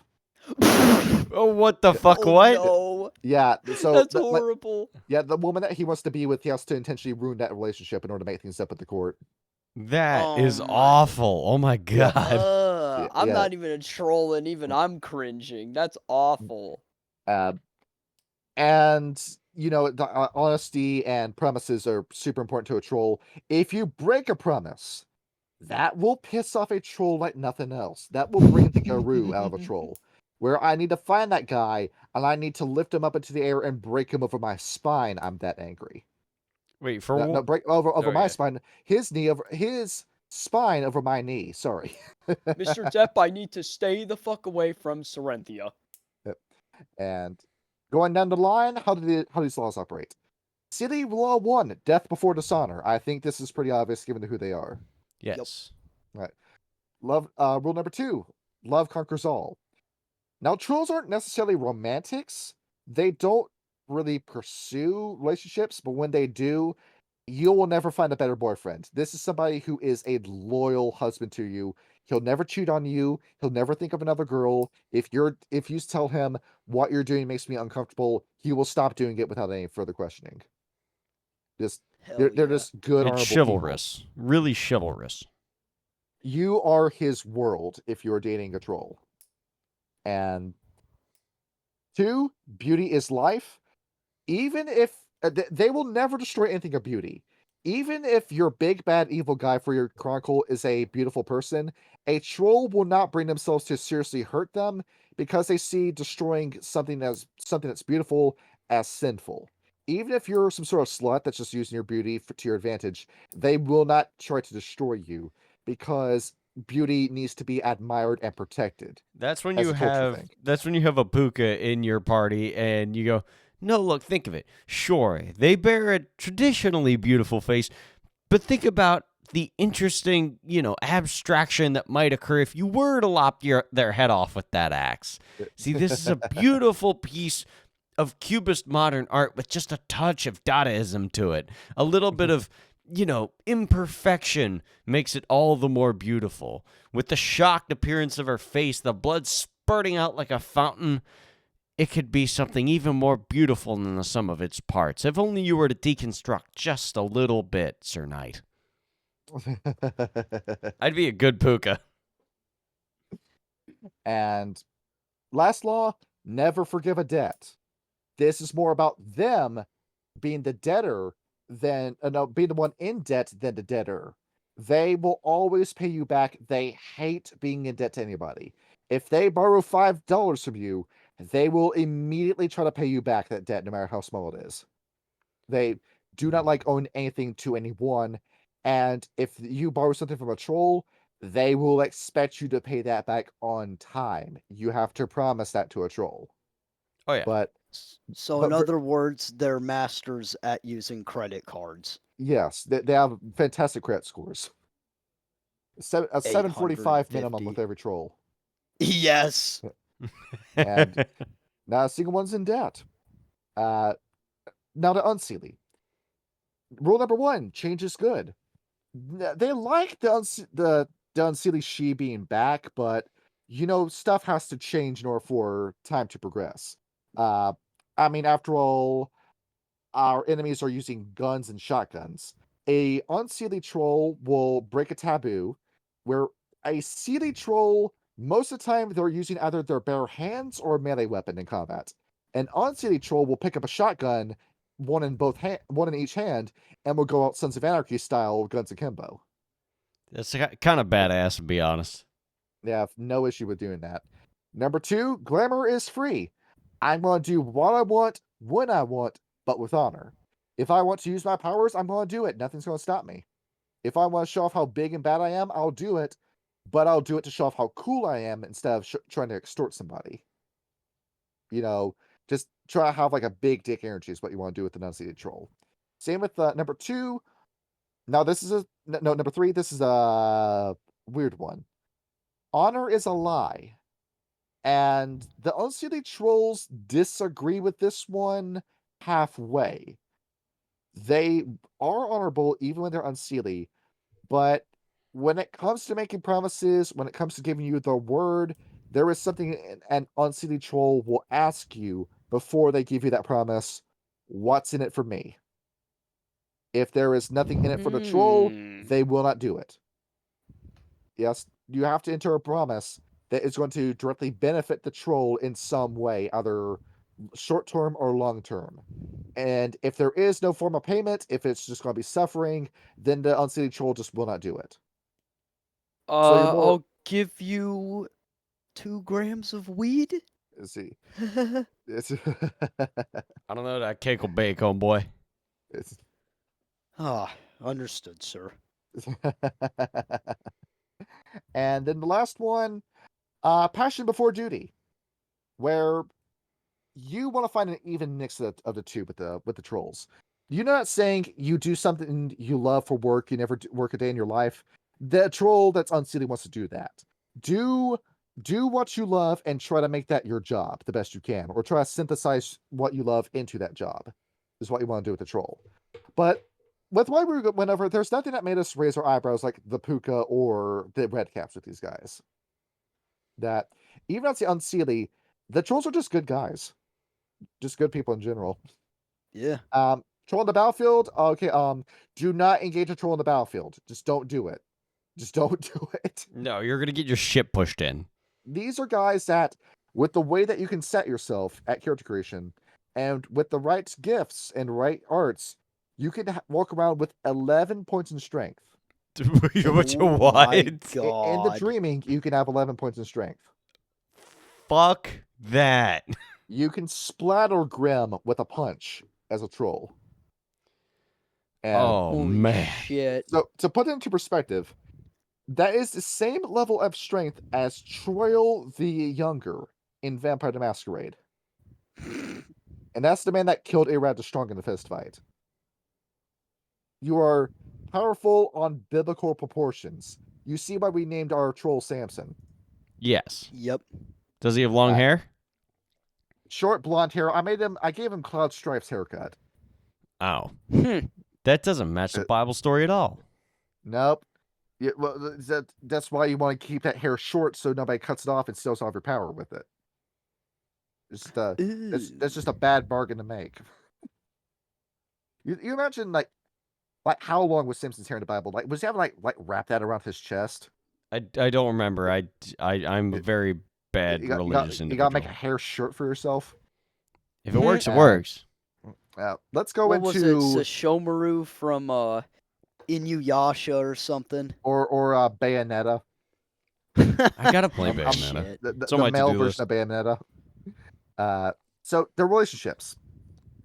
A: Oh, what the fuck?
C: Oh,
A: What?
C: no.
B: Yeah, so
C: That's horrible.
B: yeah, the woman that he wants to be with, he has to intentionally ruin that relationship in order to make things up at the court.
A: That is
C: Oh my-
A: awful. Oh my god.
C: I'm
B: yeah.
C: not even a troll, and even I'm cringing. That's awful.
B: And the honesty and promises are super important to a troll. If you break a promise, that will piss off a troll like nothing else. That will bring the Garou out of a troll. Where I need to find that guy and I need to lift him up into the air and break him over my spine. I'm that angry.
A: Wait, for
B: No,
A: what?
B: break over my
A: Okay.
B: spine. His spine over my knee. Sorry.
C: Mr. Depp, I need to stay the fuck away from Serenthia.
B: And going down the line, how these laws operate? City Law 1, death before dishonor. I think this is pretty obvious given who they are.
A: Yes.
B: Love. Rule number 2, love conquers all. Now, trolls aren't necessarily romantics. They don't really pursue relationships, but when they do, you will never find a better boyfriend. This is somebody who is a loyal husband to you. He'll never cheat on you. He'll never think of another girl. If you tell him what you're doing makes me uncomfortable, he will stop doing it without any further questioning.
C: Hell
B: They're
C: yeah.
B: just good,
A: It's
B: honorable
A: chivalrous. Really chivalrous.
B: people. You are his world if you are dating a troll. And 2, beauty is life. Even if they will never destroy anything of beauty. Even if your big bad evil guy for your chronicle is a beautiful person, a troll will not bring themselves to seriously hurt them because they see destroying something that's beautiful as sinful. Even if you're some sort of slut that's just using your beauty to your advantage, they will not try to destroy you because beauty needs to be admired and protected.
A: That's when
B: As
A: you
B: a culture
A: have
B: thing.
A: that's when you have a puka in your party and you go, no, look, think of it. Sure, they bear a traditionally beautiful face, but think about the interesting, abstraction that might occur if you were to lop their head off with that axe. See, this is a beautiful piece of cubist modern art with just a touch of Dadaism to it. A little bit of, imperfection makes it all the more beautiful. With the shocked appearance of her face, the blood spurting out like a fountain, it could be something even more beautiful than the sum of its parts. If only you were to deconstruct just a little bit, Sir Knight. I'd be a good puka.
B: And last law, never forgive a debt. This is more about them being the debtor than no, being the one in debt than the debtor. They will always pay you back. They hate being in debt to anybody. If they borrow $5 from you, they will immediately try to pay you back that debt, no matter how small it is. They do not like owing anything to anyone. And if you borrow something from a troll, they will expect you to pay that back on time. You have to promise that to a troll.
A: Oh, yeah.
B: But
C: So, in other words, they're masters at using credit cards.
B: yes, they have fantastic credit scores. A 745 minimum with every troll.
C: Yes.
B: And not a single one's in debt. Now to Unseelie. Rule number 1, change is good. They like the Unseelie she being back, but stuff has to change in order for time to progress. After all, our enemies are using guns and shotguns. A Unseelie troll will break a taboo, where a Seelie troll, most of the time, they're using either their bare hands or a melee weapon in combat. An Unseelie troll will pick up a shotgun, one in each hand, and will go out Sons of Anarchy style, guns akimbo.
A: That's kind of badass, to be honest.
B: Yeah, I have no issue with doing that. Number 2, glamour is free. I'm going to do what I want, when I want, but with honor. If I want to use my powers, I'm going to do it. Nothing's going to stop me. If I want to show off how big and bad I am, I'll do it. But I'll do it to show off how cool I am instead of trying to extort somebody. Just try to have like a big dick energy is what you want to do with the Unseelie troll. Same with number 2. Now number 3, this is a weird one. Honor is a lie. And the Unseelie trolls disagree with this one halfway. They are honorable even when they're Unseelie, but when it comes to making promises, when it comes to giving you the word, there is something an Unseelie troll will ask you before they give you that promise. What's in it for me? If there is nothing in it for the troll, they will not do it. Yes, you have to enter a promise that is going to directly benefit the troll in some way, either short-term or long-term. And if there is no form of payment, if it's just going to be suffering, then the Unseelie troll just will not do it.
C: I'll give you 2 grams of weed.
B: Let's see.
A: I don't know, that cake will bake, homeboy.
C: Understood, sir.
B: And then the last one, passion before duty, where you want to find an even mix of the two with the trolls. You're not saying you do something you love for work, you never work a day in your life. The troll that's Unseelie wants to do that. Do what you love and try to make that your job the best you can, or try to synthesize what you love into that job, is what you want to do with the troll. But with why we went over, there's nothing that made us raise our eyebrows like the puka or the red caps with these guys. That even on the Unseelie, the trolls are just good guys, just good people in general.
C: Yeah.
B: Troll on the battlefield. Okay. Do not engage a troll on the battlefield. Just don't do it. Just don't do it.
A: No, you're gonna get your shit pushed in.
B: These are guys that, with the way that you can set yourself at character creation, and with the right gifts and right arts, you can walk around with 11 points in strength.
A: What?
C: My God.
B: In the dreaming, you can have 11 points in strength.
A: Fuck that.
B: You can splatter Grim with a punch as a troll. And
A: oh, man.
C: Shit.
B: So, to put it into perspective, that is the same level of strength as Troil the Younger in Vampire the Masquerade. And that's the man that killed Arad the Strong in the fist fight. You are powerful on biblical proportions. You see why we named our troll Samson.
A: Yes.
C: Yep.
A: Does he have long hair?
B: short blonde hair. I gave him Cloud Strife's haircut.
A: Oh.
C: Hmm.
A: That doesn't match the Bible story at all.
B: Nope. Yeah, well, that's why you want to keep that hair short so nobody cuts it off and steals all of your power with it. Just that's just a bad bargain to make. You imagine like how long was Simpson's hair in the Bible? Like was he having like wrap that around his chest?
A: I don't remember. I'm a very bad religious
B: You
A: individual.
B: gotta make a hair shirt for yourself.
A: If it works, it works.
B: Let's go
C: What
B: into
C: was it? Sashomaru from Inuyasha or something.
B: or Bayonetta.
A: I gotta play Bayonetta.
B: The male version of Bayonetta. So their relationships.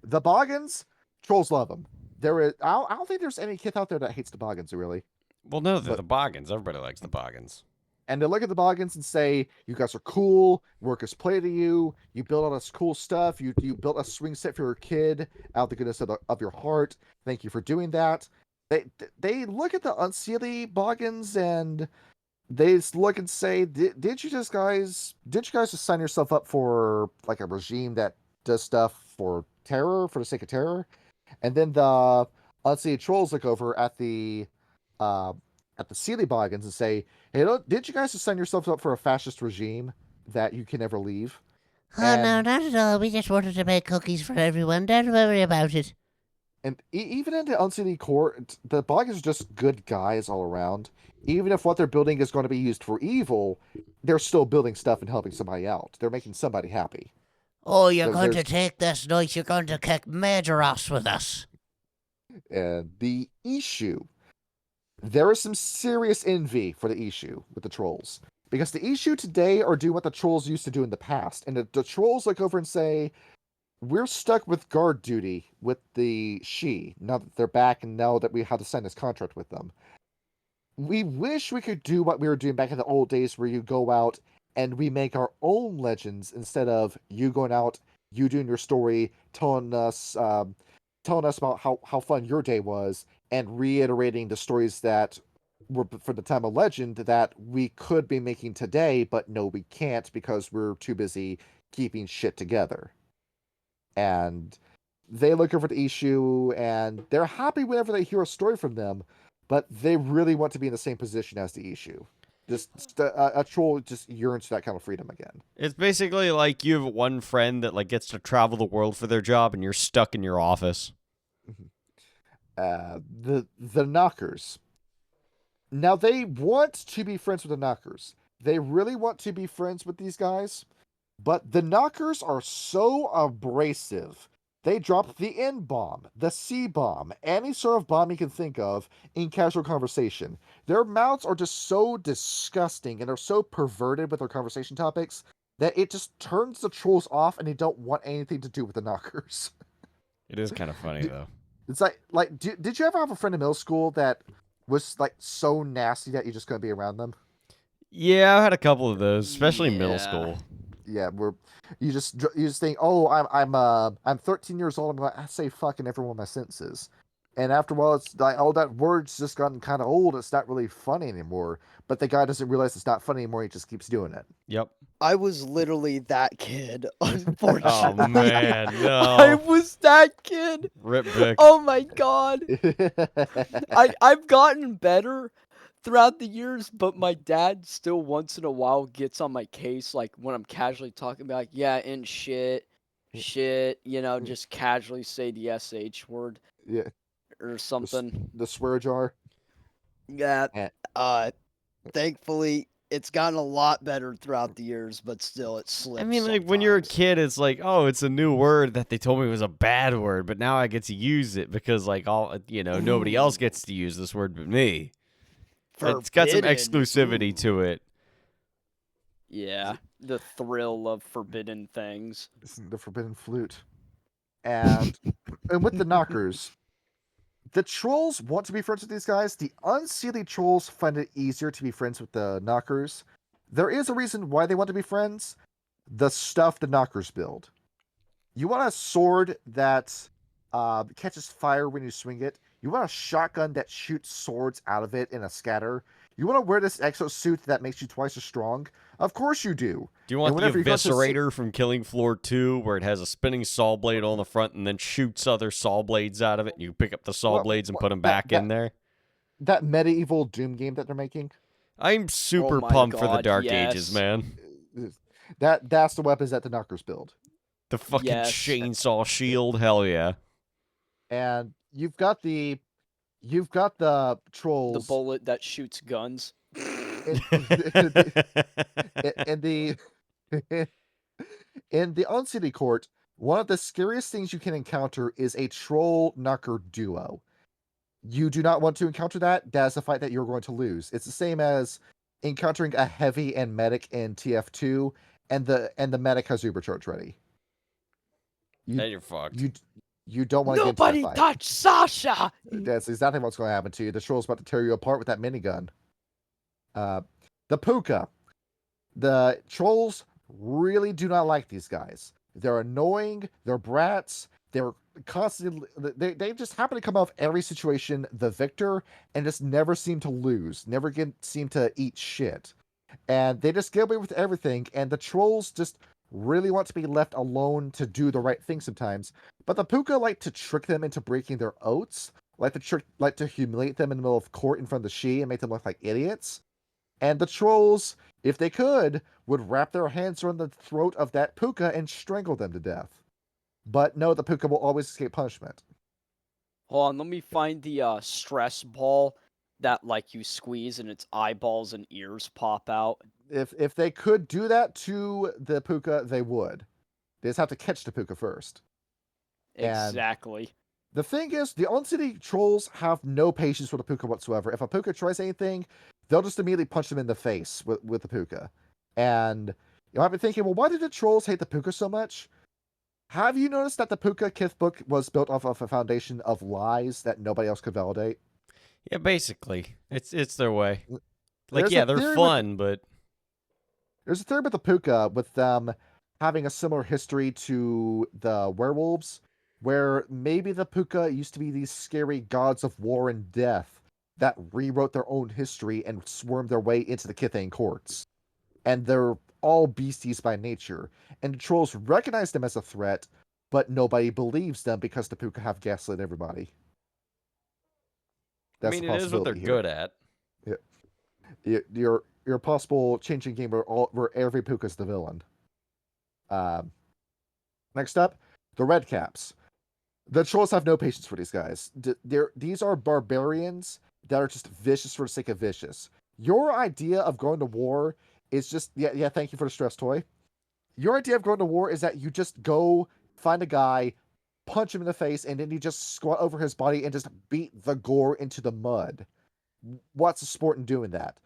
B: The Boggans, trolls love them. I don't think there's any kid out there that hates the Boggans, really.
A: Well, no, they're the Boggans. Everybody likes the Boggans.
B: And they look at the Boggans and say, "You guys are cool. Work is play to you. You build all this cool stuff. You built a swing set for your kid out of the goodness of your heart. Thank you for doing that." They look at the unseelie Boggans and they look and say, "Did you guys just sign yourself up for like a regime that does stuff for terror for the sake of terror?" And then the unseelie trolls look over at the Sealy Boggans and say, "Hey, did you guys just sign yourselves up for a fascist regime that you can never leave?"
D: Oh, no, not at all. We just wanted to make cookies for everyone. Don't worry about it.
B: And even in the Unseelie court, the Boggans are just good guys all around. Even if what they're building is going to be used for evil, they're still building stuff and helping somebody out. They're making somebody happy.
D: Oh, you're going to take this night. You're going to kick major ass with us.
B: And the Issue. There is some serious envy for the Issue with the trolls. Because the Issue today are doing what the trolls used to do in the past. And the trolls look over and say, "We're stuck with guard duty with the She, now that they're back and now that we have to sign this contract with them. We wish we could do what we were doing back in the old days where you go out and we make our own legends instead of you going out, you doing your story, telling us about how fun your day was, and reiterating the stories that were for the time of legend that we could be making today, but no, we can't because we're too busy keeping shit together." And they look over the Issue, and they're happy whenever they hear a story from them, but they really want to be in the same position as the Issue. Just a troll just yearns for that kind of freedom again.
A: It's basically like you have one friend that like gets to travel the world for their job, and you're stuck in your office.
B: The Knockers. Now they want to be friends with the Knockers. They really want to be friends with these guys, but the Knockers are so abrasive. They drop the N-bomb, the C-bomb, any sort of bomb you can think of in casual conversation. Their mouths are just so disgusting and they're so perverted with their conversation topics that it just turns the trolls off and they don't want anything to do with the Knockers.
A: It is kind of funny though.
B: It's like did you ever have a friend in middle school that was like so nasty that you just couldn't be around them?
A: Yeah, I had a couple of those, especially in middle school.
B: Yeah, where you just think, "Oh, I'm 13 years old. I'm going to say fuck in every one of my sentences." And after a while, it's like, "Oh, that word's just gotten kind of old. It's not really funny anymore." But the guy doesn't realize it's not funny anymore. He just keeps doing it.
A: Yep.
C: I was literally that kid, unfortunately.
A: Oh man, no.
C: I was that kid.
A: Rip Vic.
C: Oh my god. I've gotten better throughout the years, but my dad still once in a while gets on my case, like when I'm casually talking about, like, yeah, and shit, just casually say the SH word.
B: Yeah.
C: Or something.
B: The swear jar.
C: Yeah. Thankfully, it's gotten a lot better throughout the years, but still, it slips.
A: I mean, like, when you're a kid, it's like, oh, it's a new word that they told me was a bad word, but now I get to use it because, like, nobody else gets to use this word but me. It's got some exclusivity to it.
C: Yeah, the thrill of forbidden things.
B: The forbidden flute. And with the Knockers, the trolls want to be friends with these guys. The unseelie trolls find it easier to be friends with the Knockers. There is a reason why they want to be friends. The stuff the Knockers build. You want a sword that catches fire when you swing it. You want a shotgun that shoots swords out of it in a scatter. You want to wear this exosuit that makes you twice as strong? Of course you do.
A: Do you want the
B: whenever you go to
A: Eviscerator from Killing Floor 2, where it has a spinning saw blade on the front and then shoots other saw blades out of it, and you pick up the saw blades and put them back in there?
B: That medieval Doom game that they're making?
A: I'm super
C: my
A: pumped for the
C: God,
A: Dark
C: yes.
A: Ages, man.
B: That's the weapons that the Knockers build.
A: The fucking
C: Yes.
A: chainsaw shield, hell yeah.
B: And you've got the trolls.
C: The bullet that shoots guns.
B: in the in the Uncity Court, one of the scariest things you can encounter is a troll knocker duo. You do not want to encounter that. That's a fight that you're going to lose. It's the same as encountering a heavy and medic in TF2, and the medic has supercharge ready.
A: Then you're fucked.
B: You don't want to get into
C: Nobody
B: that fight.
C: touch Sasha.
B: That's exactly what's going to happen to you. The troll's about to tear you apart with that minigun. The puka. The trolls really do not like these guys. They're annoying. They're brats. They're constantly. They just happen to come off every situation the victor and just never seem to lose. Never seem to eat shit. And they just get away with everything. And the trolls just really want to be left alone to do the right thing sometimes. But the puka like to trick them into breaking their oaths. Like to humiliate them in the middle of court in front of the she and make them look like idiots. And the trolls, if they could, would wrap their hands around the throat of that puka and strangle them to death. But no, the puka will always escape punishment.
C: Hold on, let me find the stress ball that like you squeeze and its eyeballs and ears pop out.
B: If they could do that to the puka, they would. They just have to catch the puka first. And
C: Exactly.
B: the thing is, the on-city trolls have no patience for the puka whatsoever. If a puka tries anything, they'll just immediately punch them in the face with the puka. And you might be thinking, well, why did the trolls hate the puka so much? Have you noticed that the puka Kith book was built off of a foundation of lies that nobody else could validate?
A: Yeah, basically. It's their way. Like,
B: There's
A: yeah,
B: a
A: they're
B: theory
A: fun, but...
B: There's a theory about the puka with them having a similar history to the werewolves, where maybe the puka used to be these scary gods of war and death that rewrote their own history and swarmed their way into the Kithane courts. And they're all beasties by nature, and the trolls recognize them as a threat, but nobody believes them because the puka have gaslit everybody.
A: I mean, it is what they're good at.
B: Your possible changing game where every puka's the villain. Next up, the red caps. The trolls have no patience for these guys. These are barbarians that are just vicious for the sake of vicious. Your idea of going to war is just yeah. Thank you for the stress toy. Your idea of going to war is that you just go find a guy, punch him in the face, and then you just squat over his body and just beat the gore into the mud. What's the sport in doing that?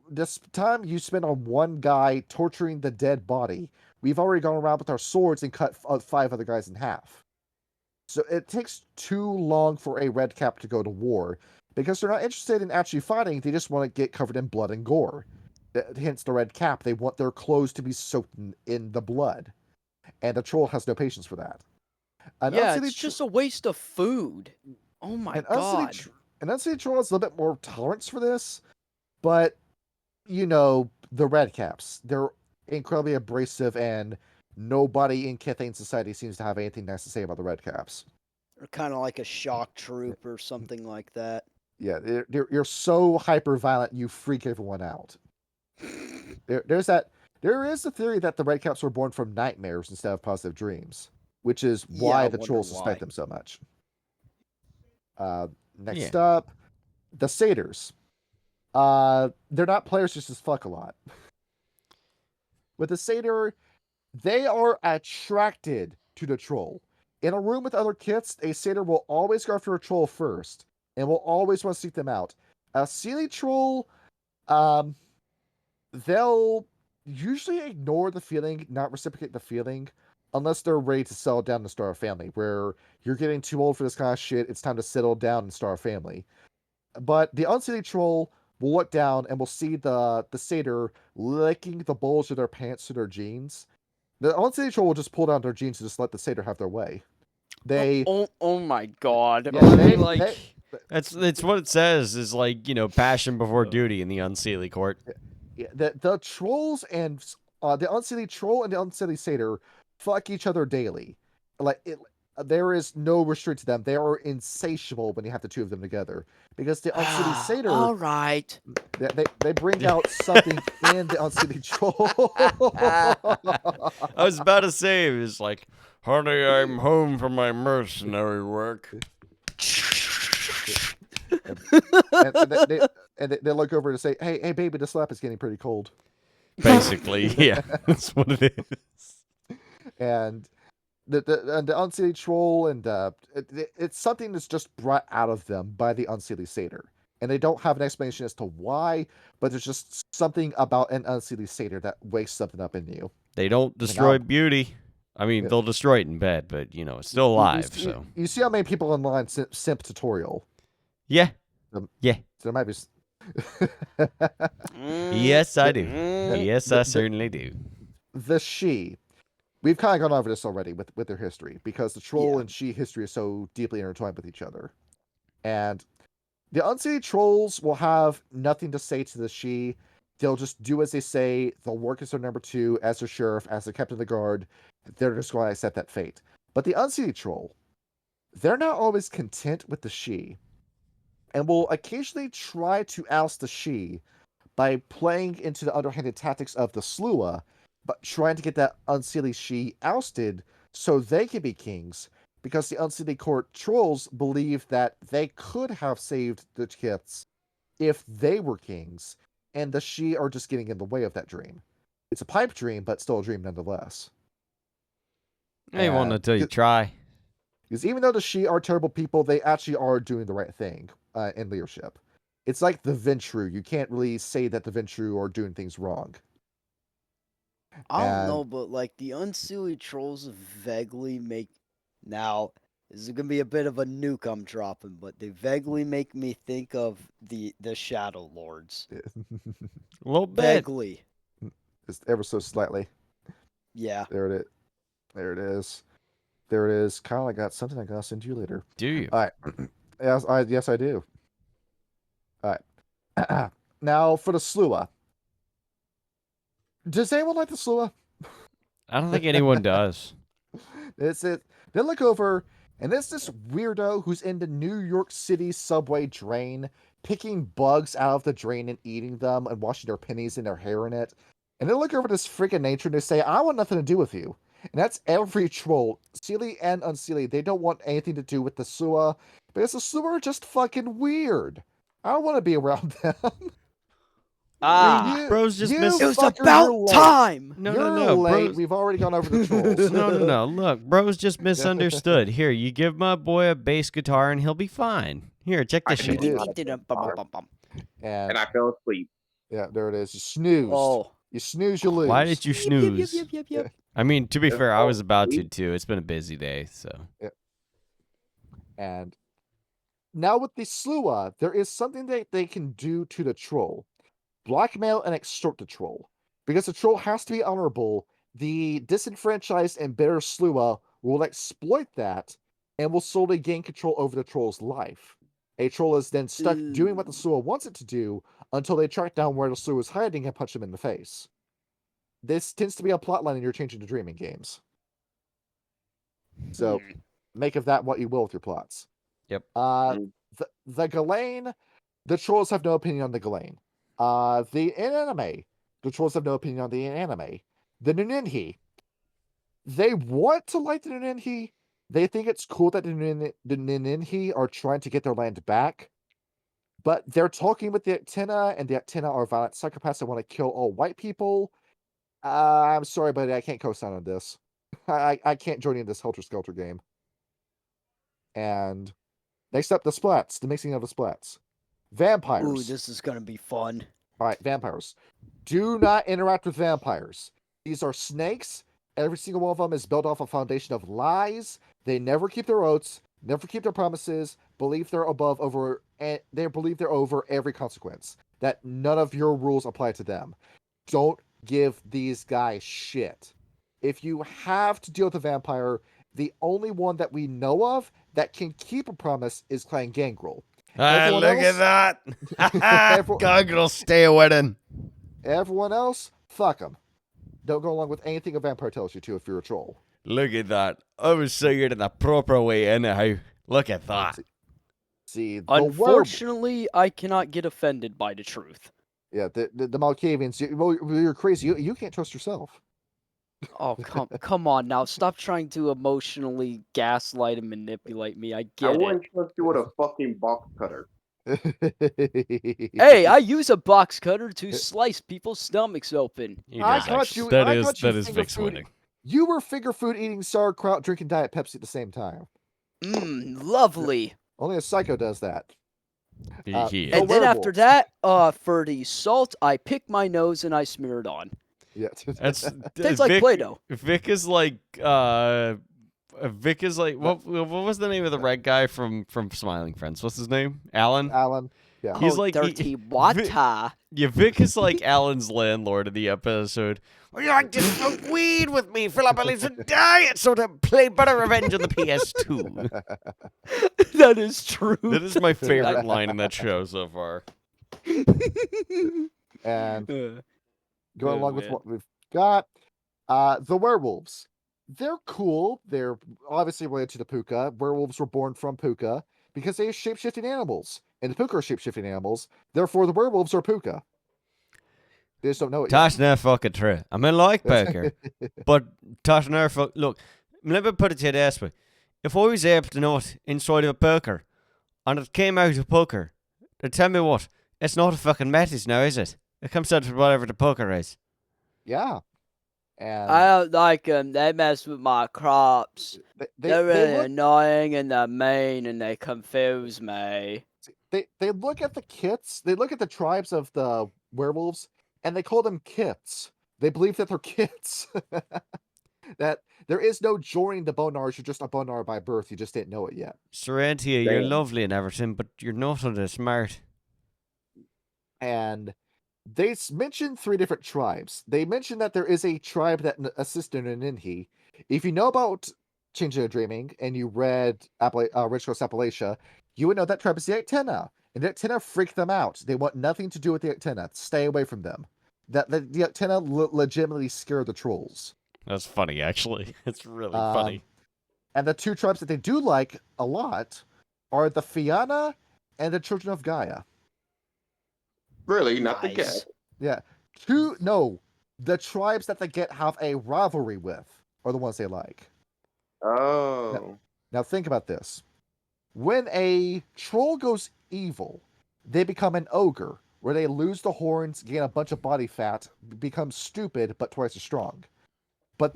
B: This time you spend on one guy torturing the dead body, we've already gone around with our swords and cut 5 other guys in half. So it takes too long for a red cap to go to war because they're not interested in actually fighting. They just want to get covered in blood and gore. Hence the red cap. They want their clothes to be soaked in the blood. And the troll has no patience for that.
C: It's just a waste of food. Oh my god.
B: An uncity troll has a little bit more tolerance for this, but the red caps, they're incredibly abrasive, and nobody in Kithane society seems to have anything nice to say about the red caps.
C: Or kind of like a shock troop or something like that.
B: Yeah, you're so hyper violent, you freak everyone out. There is a theory that the red caps were born from nightmares instead of positive dreams, which is why the trolls suspect them so much. Next up, the satyrs. They're not players just as fuck a lot. With the satyr, they are attracted to the troll. In a room with other kits, a satyr will always go after a troll first, and will always want to seek them out. A Seelie troll, they'll usually ignore the feeling, not reciprocate the feeling, unless they're ready to settle down and start a family, where you're getting too old for this kind of shit, it's time to settle down and start a family. But the unseelie troll will look down and will see the satyr licking the bulge of their pants through their jeans. The unseelie troll will just pull down their jeans and just let the satyr have their way.
C: Oh my god.
B: Yeah,
A: That's what it says. Is like passion before duty in the Unseelie court.
B: Yeah, the trolls and the Unseelie troll and the Unseelie satyr fuck each other daily. There is no restraint to them. They are insatiable when you have the two of them together because the Unseelie satyr.
C: All right.
B: They bring out something in the Unseelie troll.
A: I was about to say, it was like, honey, I'm home from my mercenary work.
B: and they look over and say, hey, baby, the slap is getting pretty cold.
A: Basically, yeah, that's what it is.
B: And the Unseelie troll, and it's something that's just brought out of them by the Unseelie satyr. And they don't have an explanation as to why, but there's just something about an Unseelie satyr that wakes something up in you.
A: They don't destroy beauty. I mean, they'll destroy it in bed, but it's still alive.
B: You see how many people online simp tutorial?
A: Yeah.
B: So there might be.
A: Yes, I do. Yes, I certainly do.
B: The she. We've kind of gone over this already with their history because the troll and she history is so deeply intertwined with each other. And the Unseelie trolls will have nothing to say to the she. They'll just do as they say. They'll work as their number two, as their sheriff, as the captain of the guard. They're just going to accept that fate. But the Unseelie troll, they're not always content with the she, and will occasionally try to oust the she by playing into the underhanded tactics of the Slua, but trying to get that Unseelie she ousted so they can be kings, because the Unseelie court trolls believe that they could have saved the kits if they were kings, and the she are just getting in the way of that dream. It's a pipe dream, but still a dream nonetheless.
A: They won't until you try.
B: Because even though the she are terrible people, they actually are doing the right thing in leadership. It's like the Ventru. You can't really say that the Ventru are doing things wrong.
C: I don't know, but like the Unseelie trolls vaguely make. Now, this is gonna be a bit of a nuke I'm dropping, but they vaguely make me think of the Shadow Lords.
A: A little bit.
B: Vaguely. Just ever so slightly.
C: Yeah.
B: There it is. There it is. Kyle, I got something I'm gonna send you later.
A: Do you?
B: All right. Yes, I do. All right. Now for the Slua. Does anyone like the Slua?
A: I don't think anyone does.
B: It's it. They look over, and there's this weirdo who's in the New York City subway drain, picking bugs out of the drain and eating them, and washing their pennies and their hair in it. And they look over this freaking nature and they say, "I want nothing to do with you." And that's every troll, Seelie and Unseelie. They don't want anything to do with the Slua, because the Slua are just fucking weird. I don't want to be around them.
A: Bros just
C: It was about time.
A: No.
B: Late.
A: Bros...
B: We've already gone over the trolls.
A: No. Look, bros just misunderstood. Here, you give my boy a bass guitar and he'll be fine. Here, check this shit.
B: And
E: I fell asleep.
B: Yeah, there it is. You snoozed.
C: Oh.
B: You snooze, you lose.
A: Why did you snooze?
C: Yep.
A: I mean, to be fair, I was about to too. It's been a busy day, so.
B: Yeah. And now with the Slua, there is something that they can do to the troll. Blackmail and extort the troll. Because the troll has to be honorable, the disenfranchised and bitter Slua will exploit that and will slowly gain control over the troll's life. A troll is then stuck doing what the Slua wants it to do until they track down where the Slua is hiding and punch him in the face. This tends to be a plotline in your Changing to Dreaming games. So, make of that what you will with your plots.
A: Yep.
B: The Ghislaine, the trolls have no opinion on the Ghislaine. The anime, the trolls have no opinion on the anime. The Nuninhi, they want to like the Nuninhi. They think it's cool that the Nuninhi are trying to get their land back. But they're talking with the Actina, and the Actina are violent psychopaths that want to kill all white people. I'm sorry, but I can't co-sign on this. I can't join in this helter-skelter game. And next up, the splats, the mixing of the splats. Vampires.
C: Ooh, this is gonna be fun.
B: All right, vampires. Do not interact with vampires. These are snakes. Every single one of them is built off a foundation of lies. They never keep their oaths, never keep their promises, believe they're over every consequence. That none of your rules apply to them. Don't give these guys shit. If you have to deal with a vampire, the only one that we know of that can keep a promise is Clan Gangrel. Everyone
A: Look
B: else-
A: at that.
B: Everyone-
A: Goggle, stay winning.
B: Everyone else, fuck them. Don't go along with anything a vampire tells you to if you're a troll.
A: Look at that. I was saying it in the proper way anyhow. Look at that.
B: See, the
C: Unfortunately, I cannot get offended by the truth.
B: Yeah, the Malkavians, you're crazy. You can't trust yourself.
C: Oh, come on now. Stop trying to emotionally gaslight and manipulate me. I
E: I
C: get it.
E: wouldn't trust you with a fucking box cutter.
C: Hey, I use a box cutter to slice people's stomachs open.
A: He
B: I
A: does
B: caught
A: actually-
B: you-
A: That
B: I
A: is
B: caught you
A: Vic's
B: finger food-
A: winning.
B: You were finger food eating sauerkraut, drinking Diet Pepsi at the same time.
C: Lovely.
B: Only a psycho does that.
A: He
B: The
A: is.
C: And then after
B: werewolves.
C: that, for the salt, I pick my nose and I smear it on.
B: Yeah.
A: That's
C: Tastes like Play-Doh.
A: Vic is like what was the name of the red guy from Smiling Friends? What's his name? Alan?
B: Alan. Yeah.
A: He's
C: Oh,
A: like-
C: dirty water.
A: Yeah, Vic is like Alan's landlord in the episode. Would you like to smoke weed with me? Fill up a list of diet so to play better Revenge on the PS2.
C: That is true.
A: That is my favorite line in that show so far.
B: And
C: Uh,
B: going
C: Oh,
B: along with
C: man.
B: what we've got, the werewolves. They're cool. They're obviously related to the puka. Werewolves were born from puka because they are shape-shifting animals. And the puka are shape-shifting animals. Therefore, the werewolves are puka. They just don't know it yet.
A: That's not fucking true. I mean, like poker, but that's not fuck. Look, let me put it to you this way: if I was able to know it inside of a poker, and it came out of poker, then tell me what? It's not a fucking metis now, is it? It comes out of whatever the poker is.
B: Yeah. And
C: I don't like them. They mess with my crops. They're really annoying and they're mean and they confuse me.
B: they look at the kits, they look at the tribes of the werewolves, and they call them kits. They believe that they're kits. That there is no joining the Bonars, you're just a Bonar by birth, you just didn't know it yet.
A: Serentia, you're
E: Damn.
A: lovely and everything, but you're not under smart.
B: And they mentioned 3 different tribes. They mentioned that there is a tribe that assists in Ninhi. If you know about Changing of Dreaming and you read Rich Coast Appalachia, you would know that tribe is the Actina. And the Actina freak them out. They want nothing to do with the Actina. Stay away from them. That the Actina legitimately scare the trolls.
A: That's funny, actually. It's really funny.
B: And the 2 tribes that they do like a lot are the Fianna and the Children of Gaia.
E: Really, not the
C: Nice.
E: cat.
B: Yeah. The tribes that they have a rivalry with are the ones they like.
E: Oh.
B: Now think about this. When a troll goes evil, they become an ogre, where they lose the horns, gain a bunch of body fat, become stupid but twice as strong. But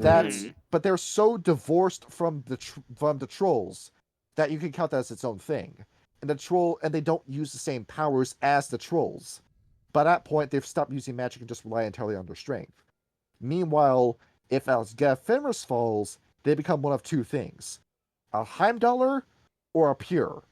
B: but they're so divorced from the trolls that you can count that as its own thing. And they don't use the same powers as the trolls. By that point, they've stopped using magic and just rely entirely on their strength. Meanwhile, if Asgaf Fenris falls, they become one of 2 things: a Heimdallr or a Pure.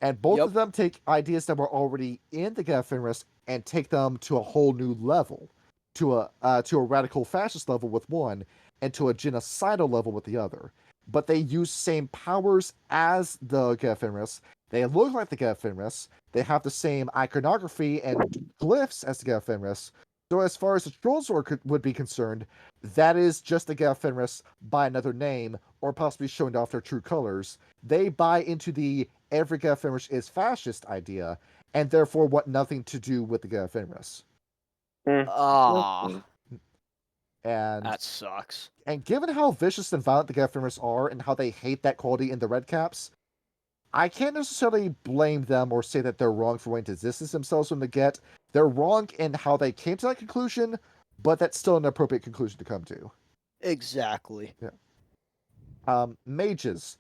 B: And both of them take ideas that were already in the Gafenris and take them to a whole new level, to a radical fascist level with one, and to a genocidal level with the other. But they use same powers as the Gafenris. They look like the Gafenris. They have the same iconography and glyphs as the Gafenris. So as far as the trolls would be concerned, that is just the Gafenris by another name, or possibly showing off their true colors. They buy into the every Gafenris is fascist idea, and therefore want nothing to do with the Gafenris.
C: Ah,
B: And
C: that sucks.
B: And given how vicious and violent the Gafenris are, and how they hate that quality in the Redcaps, I can't necessarily blame them or say that they're wrong for wanting to distance themselves from the Get. They're wrong in how they came to that conclusion, but that's still an appropriate conclusion to come to.
C: Exactly.
B: Mages.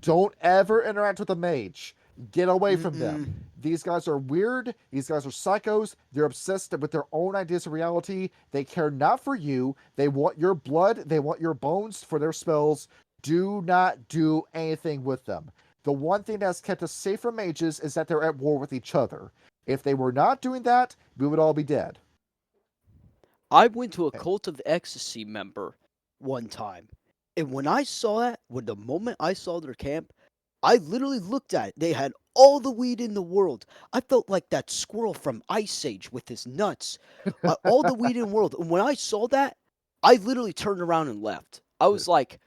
B: Don't ever interact with a mage. Get away from them. These guys are weird. These guys are psychos. They're obsessed with their own ideas of reality. They care not for you. They want your blood. They want your bones for their spells. Do not do anything with them. The one thing that's kept us safe from mages is that they're at war with each other. If they were not doing that, we would all be dead.
C: I went to a Cult of Ecstasy member one time. And when I saw that, the moment I saw their camp, I literally looked at it. They had all the weed in the world. I felt like that squirrel from Ice Age with his nuts. All the weed in the world. And when I saw that, I literally turned around and left. I was like,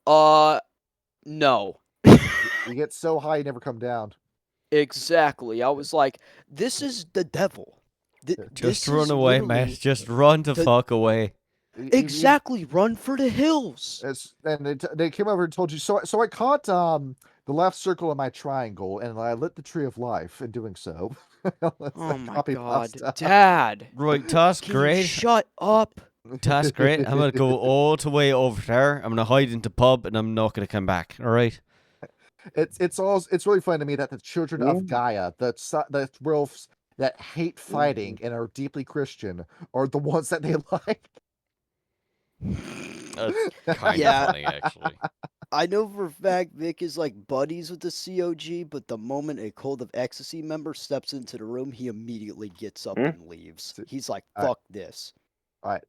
C: no.
B: You get so high, you never come down.
C: Exactly. I was like, this is the devil.
A: Just
C: This
A: run
C: is
A: away,
C: literally
A: man. Just run the fuck away.
C: exactly. Run for the hills.
B: And they came over and told you. So I caught the left circle of my triangle, and I lit the tree of life in doing so.
C: Oh my
B: Copy
C: god,
B: pasta.
C: Dad!
A: Right, task
C: Can you
A: great.
C: shut up?
A: Task great. I'm gonna go all the way over there. I'm gonna hide in the pub, and I'm not gonna come back. All right.
B: It's really funny to me that the children
E: Yeah.
B: of Gaia, the werewolves that hate fighting and are deeply Christian, are the ones that they like.
A: That's kind
C: Yeah.
A: of funny, actually.
C: I know for a fact Vic is like buddies with the COG, but the moment a Cult of Ecstasy member steps into the room, he immediately gets up
E: Hmm?
C: and leaves. He's like,
B: Alright.
C: fuck this.
B: All right,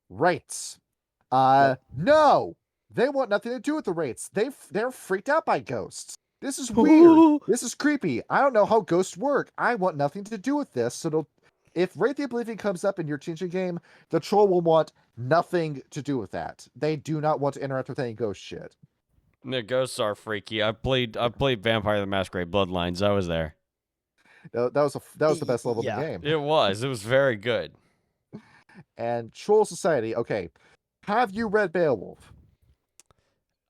B: rates.
C: Yep.
B: No, they want nothing to do with the rates. They're freaked out by ghosts. This is weird. This is creepy. I don't know how ghosts work. I want nothing to do with this. So if Wraith the Oblivion comes up in your changing game, the troll will want nothing to do with that. They do not want to interact with any ghost shit.
A: The ghosts are freaky. I played Vampire the Masquerade Bloodlines. I was there.
B: That was the best level
C: Yeah.
B: in the game.
A: It was very good.
B: And Troll Society. Okay, have you read Beowulf?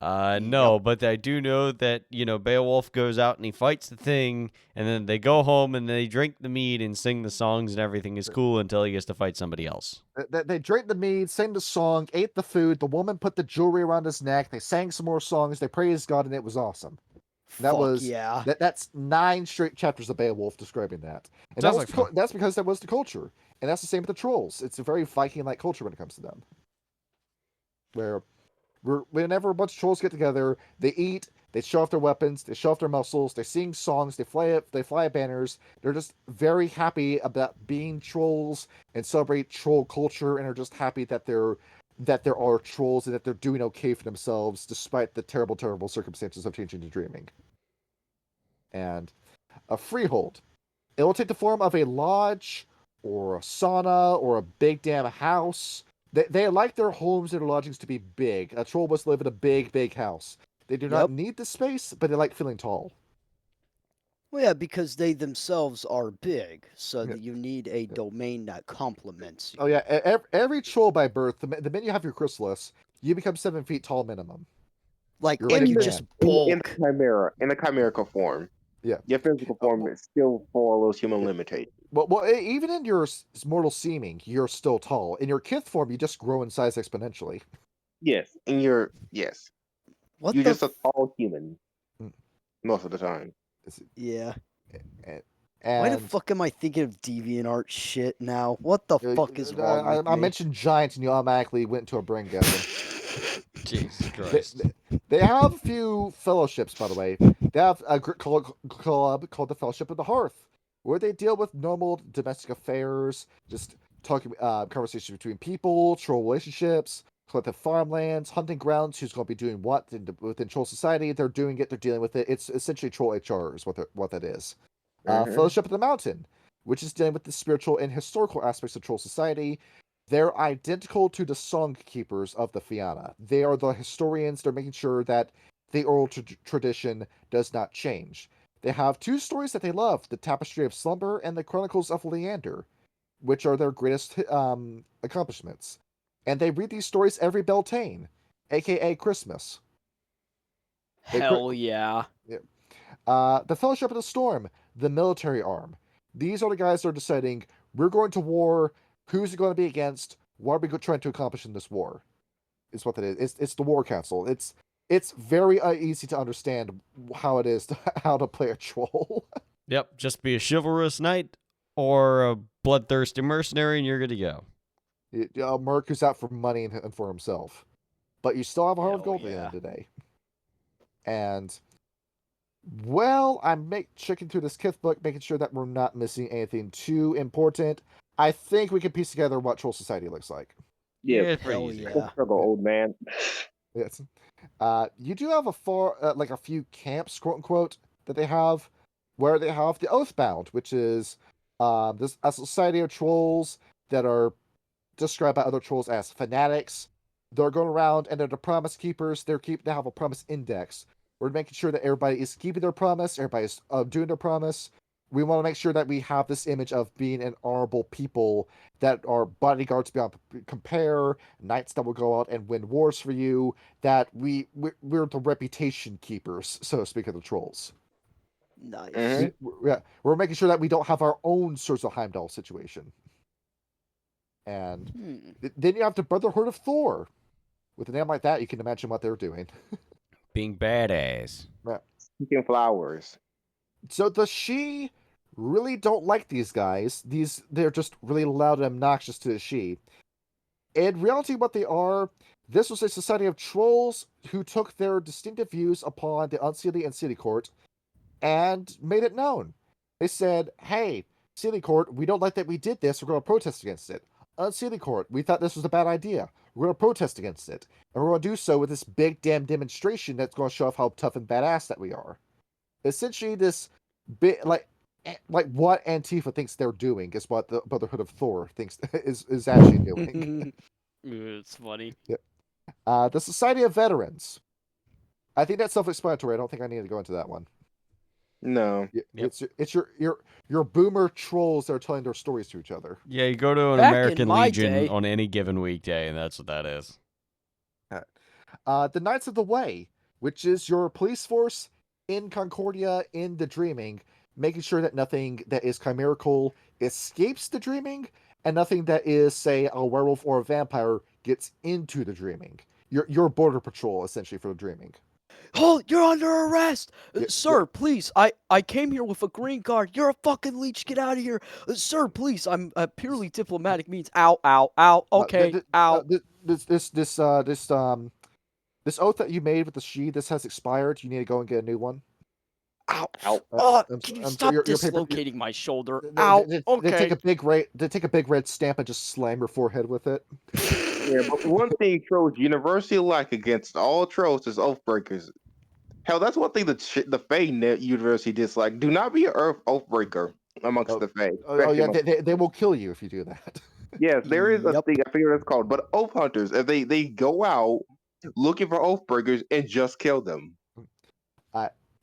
A: No, but I do know that, Beowulf goes out and he fights the thing, and then they go home and they drink the mead and sing the songs and everything is cool until he gets to fight somebody else.
B: They drank the mead, sang the song, ate the food. The woman put the jewelry around his neck. They sang some more songs. They praised God, and it was awesome. That
C: Fuck
B: was
C: yeah.
B: That's 9 straight chapters of Beowulf describing that. And
A: Sounds
B: that was
A: like fun.
B: that's because that was the culture, and that's the same with the trolls. It's a very Viking-like culture when it comes to them, where whenever a bunch of trolls get together, they eat, they show off their weapons, they show off their muscles, they sing songs, they fly banners. They're just very happy about being trolls and celebrate troll culture, and are just happy that there are trolls and that they're doing okay for themselves despite the terrible circumstances of changing to dreaming. And a freehold, it will take the form of a lodge or a sauna or a big damn house. They like their homes and their lodgings to be big. A troll must live in a big house. They do not need the space, but they like feeling tall.
C: Well, yeah, because they themselves are big, so
B: Yeah.
C: that you need a domain that complements you.
B: Oh yeah, every troll by birth, the minute you have your chrysalis, you become 7 feet tall minimum.
C: Like,
B: You're
C: and
B: like
C: you
B: a
C: just
E: In
C: bulk.
E: the chimerical form.
B: Yeah.
E: Your physical form still follows human limitations.
B: Well, even in your mortal seeming, you're still tall. In your kith form, you just grow in size exponentially.
E: Yes, yes.
C: What
E: You're
C: the?
E: just a tall human
B: Mm.
E: most of the time.
C: Yeah.
B: And,
C: Why the fuck am I thinking of DeviantArt shit now? What the fuck is wrong with
B: I
C: me?
B: mentioned giants, and you automatically went into a brain gasm.
A: Jesus Christ.
B: They have a few fellowships, by the way. They have a club called the Fellowship of the Hearth, where they deal with normal domestic affairs, just talking conversations between people, troll relationships, collective farmlands, hunting grounds, who's going to be doing what within Troll Society. They're doing it, they're dealing with it. It's essentially Troll HR is what that is. Fellowship of the Mountain, which is dealing with the spiritual and historical aspects of Troll Society. They're identical to the song keepers of the Fianna. They are the historians. They're making sure that the oral tradition does not change. They have 2 stories that they love: the Tapestry of Slumber and the Chronicles of Leander, which are their greatest accomplishments. And they read these stories every Beltane, aka Christmas.
C: Hell yeah.
B: The Fellowship of the Storm, the military arm. These are the guys that are deciding, we're going to war. Who's it going to be against? What are we trying to accomplish in this war? Is what that is. It's the War Council. It's very easy to understand how it is how to play a troll.
A: Yep, just be a chivalrous knight or a bloodthirsty mercenary and you're good to go.
B: A merc who's out for money and for himself. But you still have a heart of
C: Hell
B: gold at the end
C: yeah.
B: of the day. And, well, I'm checking through this Kith book, making sure that we're not missing anything too important. I think we can piece together what Troll Society looks like.
E: Yeah,
A: it's pretty
C: Hell
A: easy.
C: yeah.
E: struggle, old man.
B: Yes. You do have a few camps, quote unquote, that they have. where they have the Oathbound, which is this a society of trolls that are described by other trolls as fanatics. They're going around and they're the promise keepers. They have a promise index. We're making sure that everybody is keeping their promise, everybody's doing their promise. We want to make sure that we have this image of being an honorable people that are bodyguards beyond compare, knights that will go out and win wars for you, that we're the reputation keepers, so to speak, of the trolls.
C: Nice.
E: Mhm.
B: We're making sure that we don't have our own sorts of Heimdall situation. And then you have the Brotherhood of Thor. With a name like that, you can imagine what they're doing.
A: Being badass.
E: Speaking flowers.
B: So the She really don't like these guys. They're just really loud and obnoxious to the She. In reality, what they are, this was a society of trolls who took their distinctive views upon the Unseelie and City Court and made it known. They said, hey, City Court, we don't like that we did this. We're going to protest against it. Unseelie Court, we thought this was a bad idea. We're going to protest against it. And we're going to do so with this big damn demonstration that's going to show off how tough and badass that we are. Essentially, this bit like what Antifa thinks they're doing is what the Brotherhood of Thor thinks is actually doing.
C: It's funny.
B: The Society of Veterans. I think that's self-explanatory. I don't think I need to go into that one.
E: No.
A: Yep.
B: It's your boomer trolls that are telling their stories to each other.
A: Yeah, you go to an
C: Back in
A: American
C: my
A: Legion
C: day-
A: on any given weekday, and that's what that is.
B: The Knights of the Way, which is your police force in Concordia in the Dreaming, making sure that nothing that is chimerical escapes the Dreaming, and nothing that is, say, a werewolf or a vampire gets into the Dreaming. Your border patrol, essentially, for the Dreaming.
C: Oh, you're under arrest!
B: Yeah,
C: Sir, please, I came here with a green card. You're a fucking leech. Get out of here. Sir, please, I'm purely diplomatic means. Ow, ow, ow. Okay, ow.
B: This oath that you made with the She, this has expired. You need to go and get a new one.
C: Ow.
E: Ow.
C: Can you
B: so
C: stop
B: your paper-
C: dislocating my shoulder?
B: They-
C: Ow.
B: They
C: Okay.
B: take a big red stamp and just slam your forehead with it.
E: Yeah, but one thing trolls universally like against all trolls is oathbreakers. Hell, that's one thing the Fae University dislike. Do not be an oathbreaker amongst the Fae.
B: Oh yeah, they will kill you if you do that.
E: Yes, there is a
C: Yep.
E: thing, I forget what it's called, but oath hunters, and they go out looking for oathbreakers and just kill them.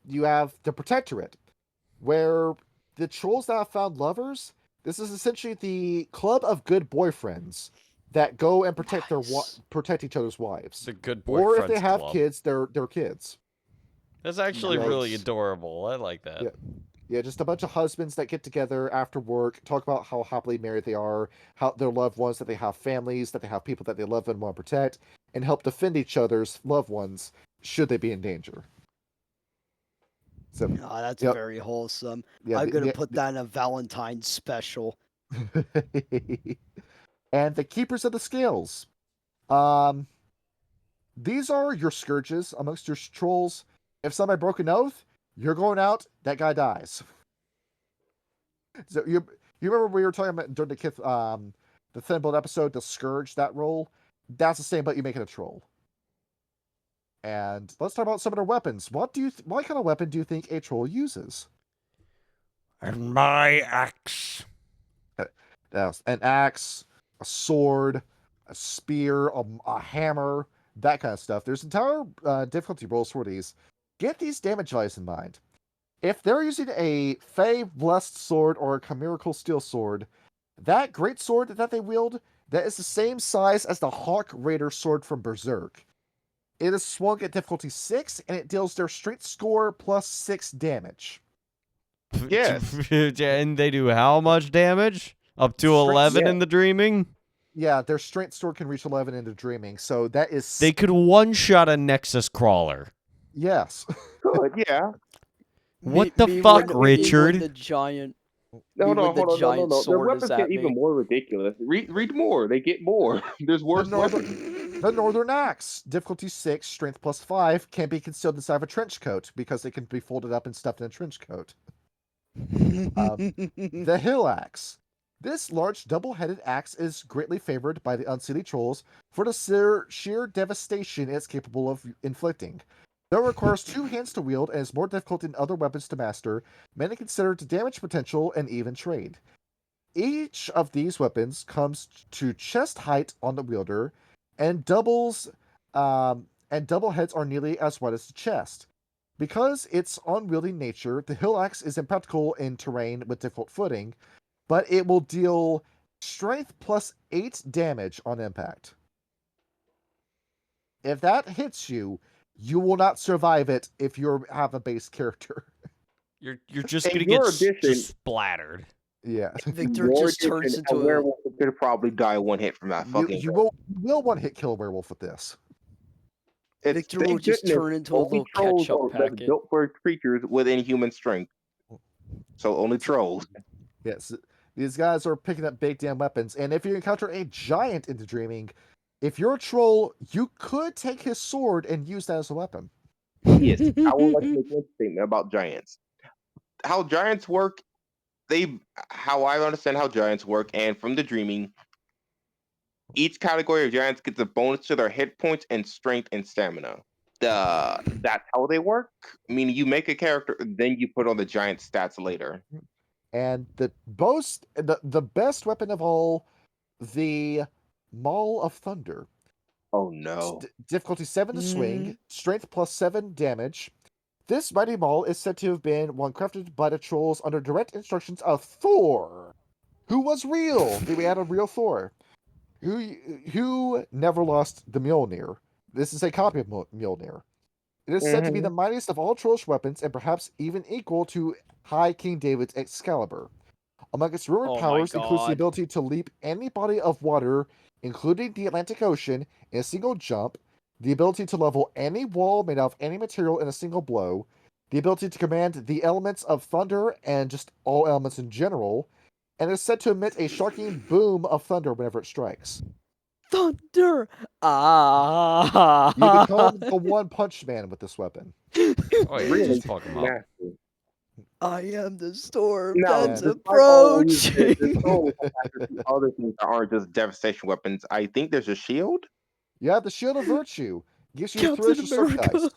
B: You have the Protectorate, where the trolls that have found lovers. This is essentially the club of good boyfriends that go and protect
C: Nice.
B: protect each other's wives.
A: It's a good
B: Or
A: boyfriends
B: if they have
A: club.
B: kids, they're kids.
A: That's actually really
C: Nice.
A: adorable. I like that.
B: Yeah. Yeah, just a bunch of husbands that get together after work, talk about how happily married they are, how their loved ones, that they have families, that they have people that they love and want to protect, and help defend each other's loved ones should they be in danger. So,
C: Oh, that's
B: Yep.
C: very wholesome.
B: yeah,
C: I'm gonna put that in a Valentine's special.
B: and the Keepers of the Scales. These are your scourges amongst your trolls. If somebody broke an oath, you're going out, that guy dies. So you remember we were talking about during the Thin Blood episode, the Scourge, that role? That's the same, but you make it a troll. And let's talk about some of their weapons. What kind of weapon do you think a troll uses?
A: And my axe.
B: An axe, a sword, a spear, a hammer, that kind of stuff. There's entire difficulty rolls for these. Get these damage values in mind. If they're using a Fey Blessed sword or a Chimerical Steel sword, that great sword that they wield, that is the same size as the Hawk Raider sword from Berserk. It is swung at difficulty 6, and it deals their strength score plus 6 damage.
E: Yes.
A: And they do how much damage? Up to
B: Strength-
A: 11
E: yeah.
A: in the Dreaming?
B: Yeah, their strength score can reach 11 into Dreaming, so that is...
A: They could one-shot a Nexus Crawler.
B: Yes.
E: Good, yeah.
A: What the fuck, Richard?
C: Me with the giant.
E: No,
C: Me
E: no,
C: with the
E: hold on, no,
C: giant
E: no. Their
C: sword
E: weapons
C: is
E: get
C: at
E: even
C: me.
E: more ridiculous. Read more. They get more. There's worse weapons.
B: The Northern Axe, difficulty 6, strength plus 5, can be concealed inside of a trench coat because it can be folded up and stuffed in a trench coat. The Hill Axe. This large double-headed axe is greatly favored by the Unseelie trolls for the sheer devastation it's capable of inflicting. Though it requires 2 hands to wield and is more difficult than other weapons to master, many consider it damage potential and even trade. Each of these weapons comes to chest height on the wielder, and double heads are nearly as wide as the chest. Because its unwieldy nature, the hill axe is impractical in terrain with difficult footing, but it will deal strength plus 8 damage on impact. If that hits you, you will not survive it if you have a base character.
A: You're just
E: In
A: gonna
E: your
A: get
E: edition-
A: just splattered.
B: Yeah.
C: Victor
E: Your
C: just turns
E: edition,
C: into
E: a werewolf could probably die one hit from that fucking.
B: You will one hit kill a werewolf with this.
C: Victor will just turn into a
E: only
C: little
E: trolls
C: ketchup
E: are that's
C: packet.
E: built for creatures with inhuman strength. So only trolls.
B: Yes. These guys are picking up big damn weapons, and if you encounter a giant into dreaming, if you're a troll, you could take his sword and use that as a weapon.
E: Yes, I would like to make one statement about giants. How giants work, how I understand how giants work, and from the dreaming, each category of giants gets a bonus to their hit points and strength and stamina. That's how they work. Meaning you make a character, then you put on the giant stats later.
B: And the best weapon of all, the Maul of Thunder.
E: Oh no.
B: Difficulty 7 to swing, strength plus 7 damage. This mighty maul is said to have been one crafted by the trolls under direct instructions of Thor, who was real. We had a real Thor, who never lost the Mjolnir. This is a copy of Mjolnir. It is said to be the mightiest of all trollish weapons, and perhaps even equal to High King David's Excalibur. Among its rumored powers includes the ability to leap any body of water, including the Atlantic Ocean, in a single jump, the ability to level any wall made out of any material in a single blow, the ability to command the elements of thunder and just all elements in general, and is said to emit a shocking boom of thunder whenever it strikes.
C: Thunder! Ah!
B: You become the One Punch Man with this weapon.
A: Oh, yeah,
E: Really
A: just fuck him up.
E: nasty.
C: I am the storm
E: Now,
C: that's
E: despite all these
C: approaching.
E: things, there's also other things that aren't just devastation weapons. I think there's a shield.
B: You have the Shield of Virtue. Gives you
C: Captain
B: 3 extra sword
C: America.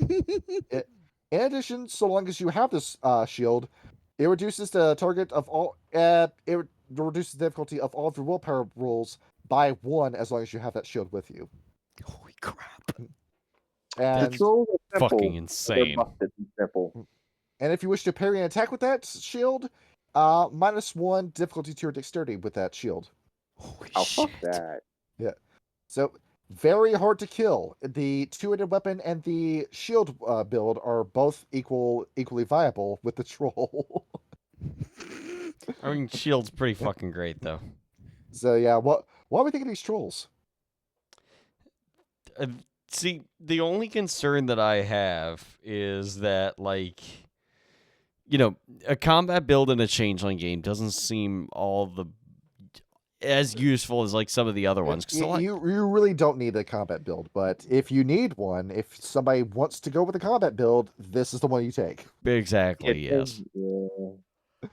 B: dice. In addition, so long as you have this shield, it reduces the target of all. It reduces the difficulty of all of your willpower rolls by 1 as long as you have that shield with you.
C: Holy crap.
B: And
E: Controls are simple.
A: Fucking
E: They're
A: insane.
E: busted and simple.
B: and if you wish to parry an attack with that shield, -1 difficulty to your dexterity with that shield.
C: Holy
E: Oh,
C: shit.
E: fuck that.
B: So very hard to kill. The two-handed weapon and the shield build are both equally viable with the troll.
A: I mean, shield's pretty fucking great though.
B: So yeah, what do we think of these trolls?
A: See, the only concern that I have is that, like, you know, a combat build in a changeling game doesn't seem as useful as like some of the other ones. 'Cause
B: You really don't need a combat build, but if you need one, if somebody wants to go with a combat build, this is the one you take.
A: Exactly. Yes.
E: Yeah.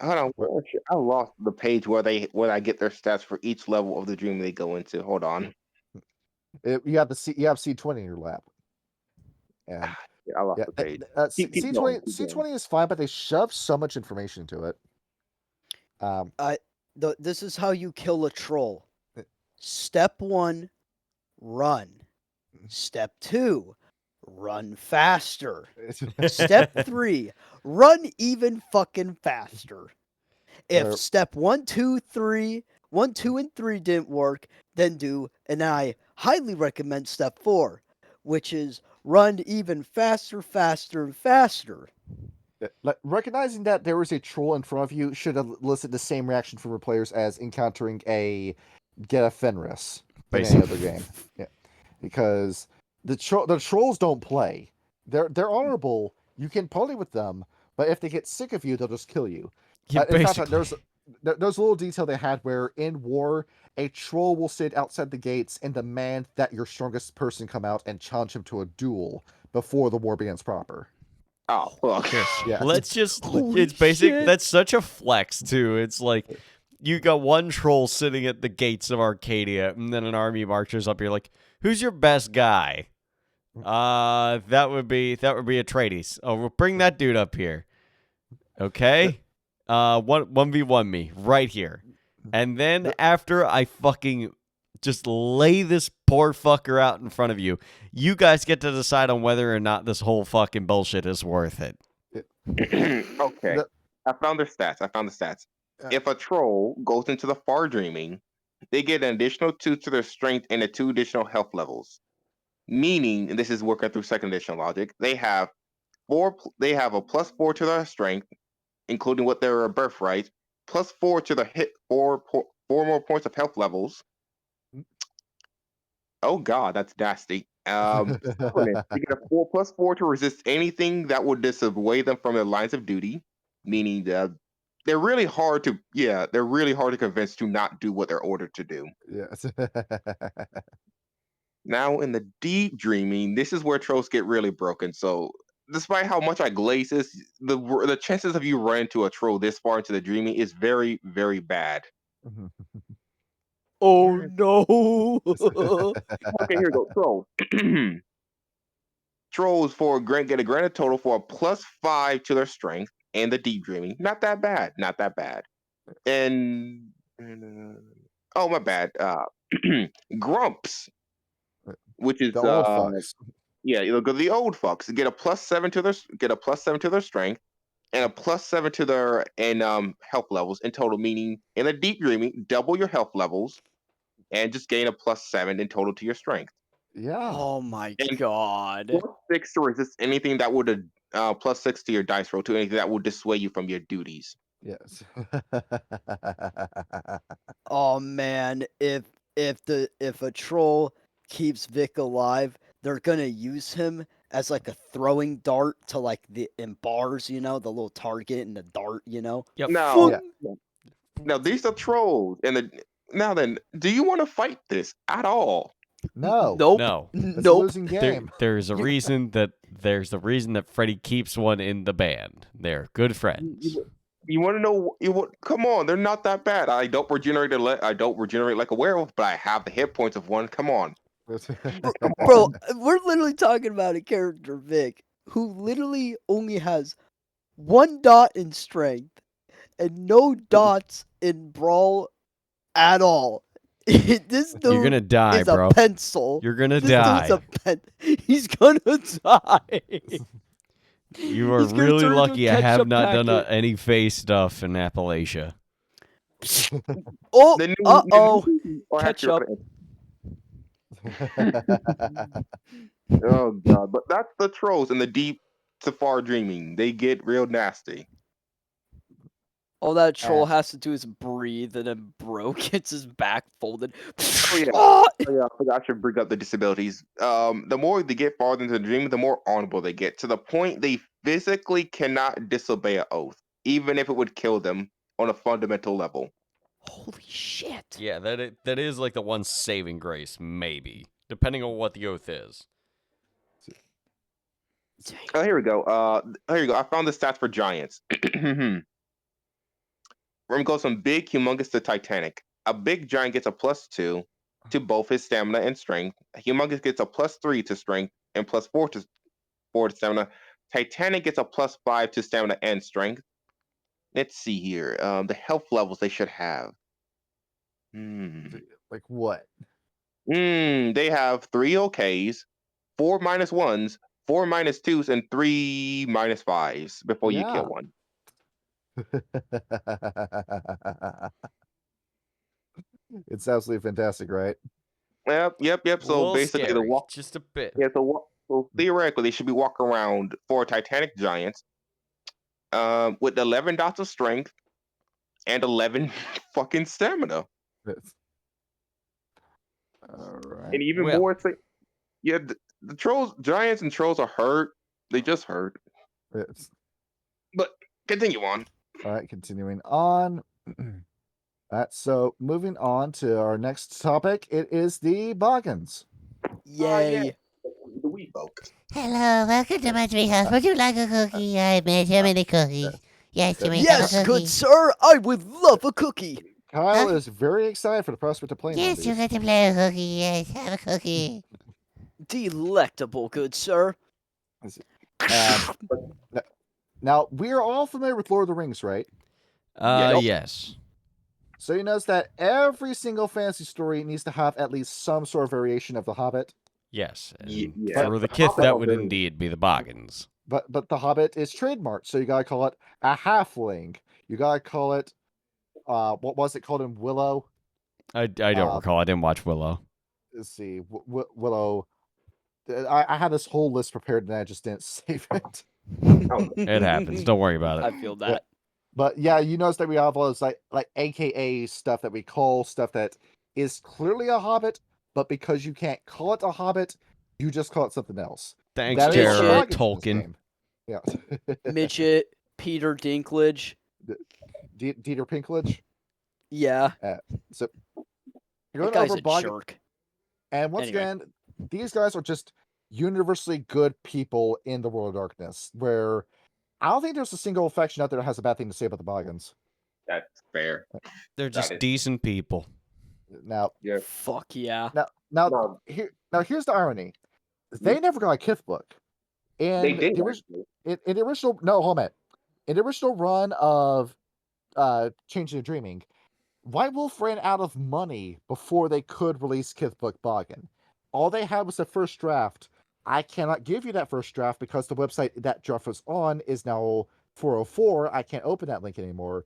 E: Hold on. where should- I lost the page where I get their stats for each level of the dream they go into. Hold on.
B: You have C20 in your lap. And
E: Yeah, I lost the page. Keep
B: C20
E: going, keep
B: C20 is fine, but they shove so much information into it.
C: This is how you kill a troll. Step 1, run. Step 2, run faster. Step 3, run even fucking faster. If
B: Or-
C: step 1, 2, 3, 1, 2, and 3 didn't work, then and I highly recommend step 4, which is run even faster, faster, and faster.
B: Like, recognizing that there was a troll in front of you should elicit the same reaction from your players as encountering a get a Fenris in any other game. Yeah, because the trolls don't play. They're honorable. You can party with them, but if they get sick of you, they'll just kill you.
A: Yeah,
B: In fact,
A: basically.
B: there's a little detail they had where in war, a troll will sit outside the gates and demand that your strongest person come out and challenge him to a duel before the war begins proper.
E: Oh, fuck.
B: Yeah.
A: Let's just.
C: Holy
A: It's basic.
C: shit.
A: That's such a flex too. It's like you got one troll sitting at the gates of Arcadia, and then an army marches up. You're like, "Who's your best guy?" That would be Atreides. Oh, we'll bring that dude up here. Okay. 1v1 me right here. And then after I fucking just lay this poor fucker out in front of you, you guys get to decide on whether or not this whole fucking bullshit is worth it.
E: Okay. I found the stats. If a troll goes into the far dreaming, they get an additional 2 to their strength and 2 additional health levels. Meaning, and this is working through second edition logic, they have a +4 to their strength, including what their birthright, +4 to the hit 4 more points of health levels. Oh god, that's nasty. Stubbornness. You get a +4 to resist anything that would dissuade them from their lines of duty, meaning that they're really hard to convince to not do what they're ordered to do.
B: Yes.
E: Now in the deep dreaming, this is where trolls get really broken. So despite how much I glaze this, the chances of you running into a troll this far into the dreaming is very, very bad.
C: Oh no!
E: Okay, here we go. Trolls. Trolls get a granted total for a +5 to their strength and the deep dreaming. Not that bad. And oh my bad. Grumps, which is
B: The old fucks.
E: yeah, look at the old fucks. Get a +7 to their strength and a +7 to their health levels in total. Meaning in the deep dreaming, double your health levels and just gain a +7 in total to your strength.
B: Yeah.
C: Oh my
E: And
C: god!
E: +6 to resist anything that would +6 to your dice roll to anything that would dissuade you from your duties.
B: Yes.
C: Oh man, if a troll keeps Vic alive, they're gonna use him as like a throwing dart to like in bars, the little target and the dart,
A: Yep.
E: Now,
B: Yeah.
E: now these are trolls, now then, do you want to fight this at all?
B: No.
C: Nope.
A: No.
B: It's a
C: Nope.
B: losing game.
A: There's a reason that Freddy keeps one in the band. They're good friends.
E: You want to know? Come on, they're not that bad. I don't regenerate like a werewolf, but I have the hit points of one. Come on.
C: Bro, we're literally talking about a character, Vic, who literally only has 1 dot in strength and no dots in brawl at all. This dude
A: You're gonna die,
C: is
A: bro.
C: a pencil.
A: You're gonna
C: This
A: die.
C: dude's he's gonna die.
A: You are
C: He's gonna
A: really
C: turn into a
A: lucky I have
C: ketchup
A: not done
C: packet.
A: any face stuff in Appalachia.
C: Oh,
E: The new-
C: uh-oh.
E: or
C: Ketchup.
E: Oh god, but that's the trolls in the deep to far dreaming. They get real nasty.
C: All that troll has to do is breathe, and then bro gets his back folded.
E: Oh yeah.
C: Ah!
E: Oh, yeah, I forgot to bring up the disabilities. The more they get farther into the dream, the more honorable they get, to the point they physically cannot disobey an oath, even if it would kill them on a fundamental level.
C: Holy shit!
A: Yeah, that is like the one saving grace, maybe, depending on what the oath is.
C: Dang.
E: Oh, here we go. I found the stats for giants. We're gonna go from big, humongous to Titanic. A big giant gets a +2 to both his stamina and strength. A humongous gets a +3 to strength and +4 to stamina. Titanic gets a +5 to stamina and strength. Let's see here. The health levels they should have.
B: Like what?
E: They have 3 OKs, 4 -1s, 4 -2s, and 3 -5s before you
B: Yeah.
E: kill one.
B: It's absolutely fantastic, right?
E: Yep. So basically,
A: scary, just a bit.
E: Yeah, so theoretically, they should be walking around for Titanic giants, with 11 dots of strength and 11 fucking stamina,
B: All right.
E: and even
A: Well.
E: more. Yeah, the giants and trolls are hurt. They just hurt. But continue on.
B: All right, continuing on. So moving on to our next topic, it is the Boggans.
C: Yay!
E: The wee folk.
D: Hello, welcome to my treehouse. Would you like a cookie? I made so many cookies. Yes, you may have
C: Yes,
D: a cookie.
C: good sir, I would love a cookie.
B: Kyle is very excited for the prospect of playing.
D: Yes,
B: on
D: you
B: these.
D: get to play a cookie. Yes, have a cookie.
C: Delectable, good sir.
B: And now we're all familiar with Lord of the Rings, right?
A: Yes.
B: So you notice that every single fantasy story needs to have at least some sort of variation of the Hobbit.
A: Yes. And
E: Yeah.
A: for the
E: The
A: Kith,
E: Hobbit
A: that
E: are
A: would
E: very-
A: indeed be the Boggans.
B: But the Hobbit is trademarked, so you gotta call it a halfling. You gotta call it what was it called in Willow?
A: I don't recall. I didn't watch Willow.
B: Let's see, Willow. I had this whole list prepared and I just didn't save it.
A: It happens. Don't worry about
C: I
A: it.
C: feel that.
B: But yeah, you notice that we have all this like AKA stuff that we call stuff that is clearly a Hobbit, but because you can't call it a Hobbit, you just call it something else.
A: Thanks,
B: That is
C: J.R.R.
B: the Boggans in this
A: Tolkien.
B: game. Yeah.
C: Midget, Peter Dinklage.
B: Dieter Pinklage.
C: Yeah,
B: So you're
C: that
B: going
C: guy's
B: over
C: a
B: Boggans,
C: jerk.
B: and once
C: Anyway.
B: again, these guys are just universally good people in the World of Darkness. Where I don't think there's a single faction out there that has a bad thing to say about the Boggans.
E: That's fair.
A: They're just
E: is-
A: decent people.
B: Now,
E: Yeah.
C: Fuck yeah.
E: No,
B: here's the irony. They never got a Kith book.
E: they
B: And
E: did.
B: the in the original hold on. In the original run of Changing the Dreaming, White Wolf ran out of money before they could release Kith Book Boggin. All they had was the first draft. I cannot give you that first draft because the website that draft was on is now 404. I can't open that link anymore.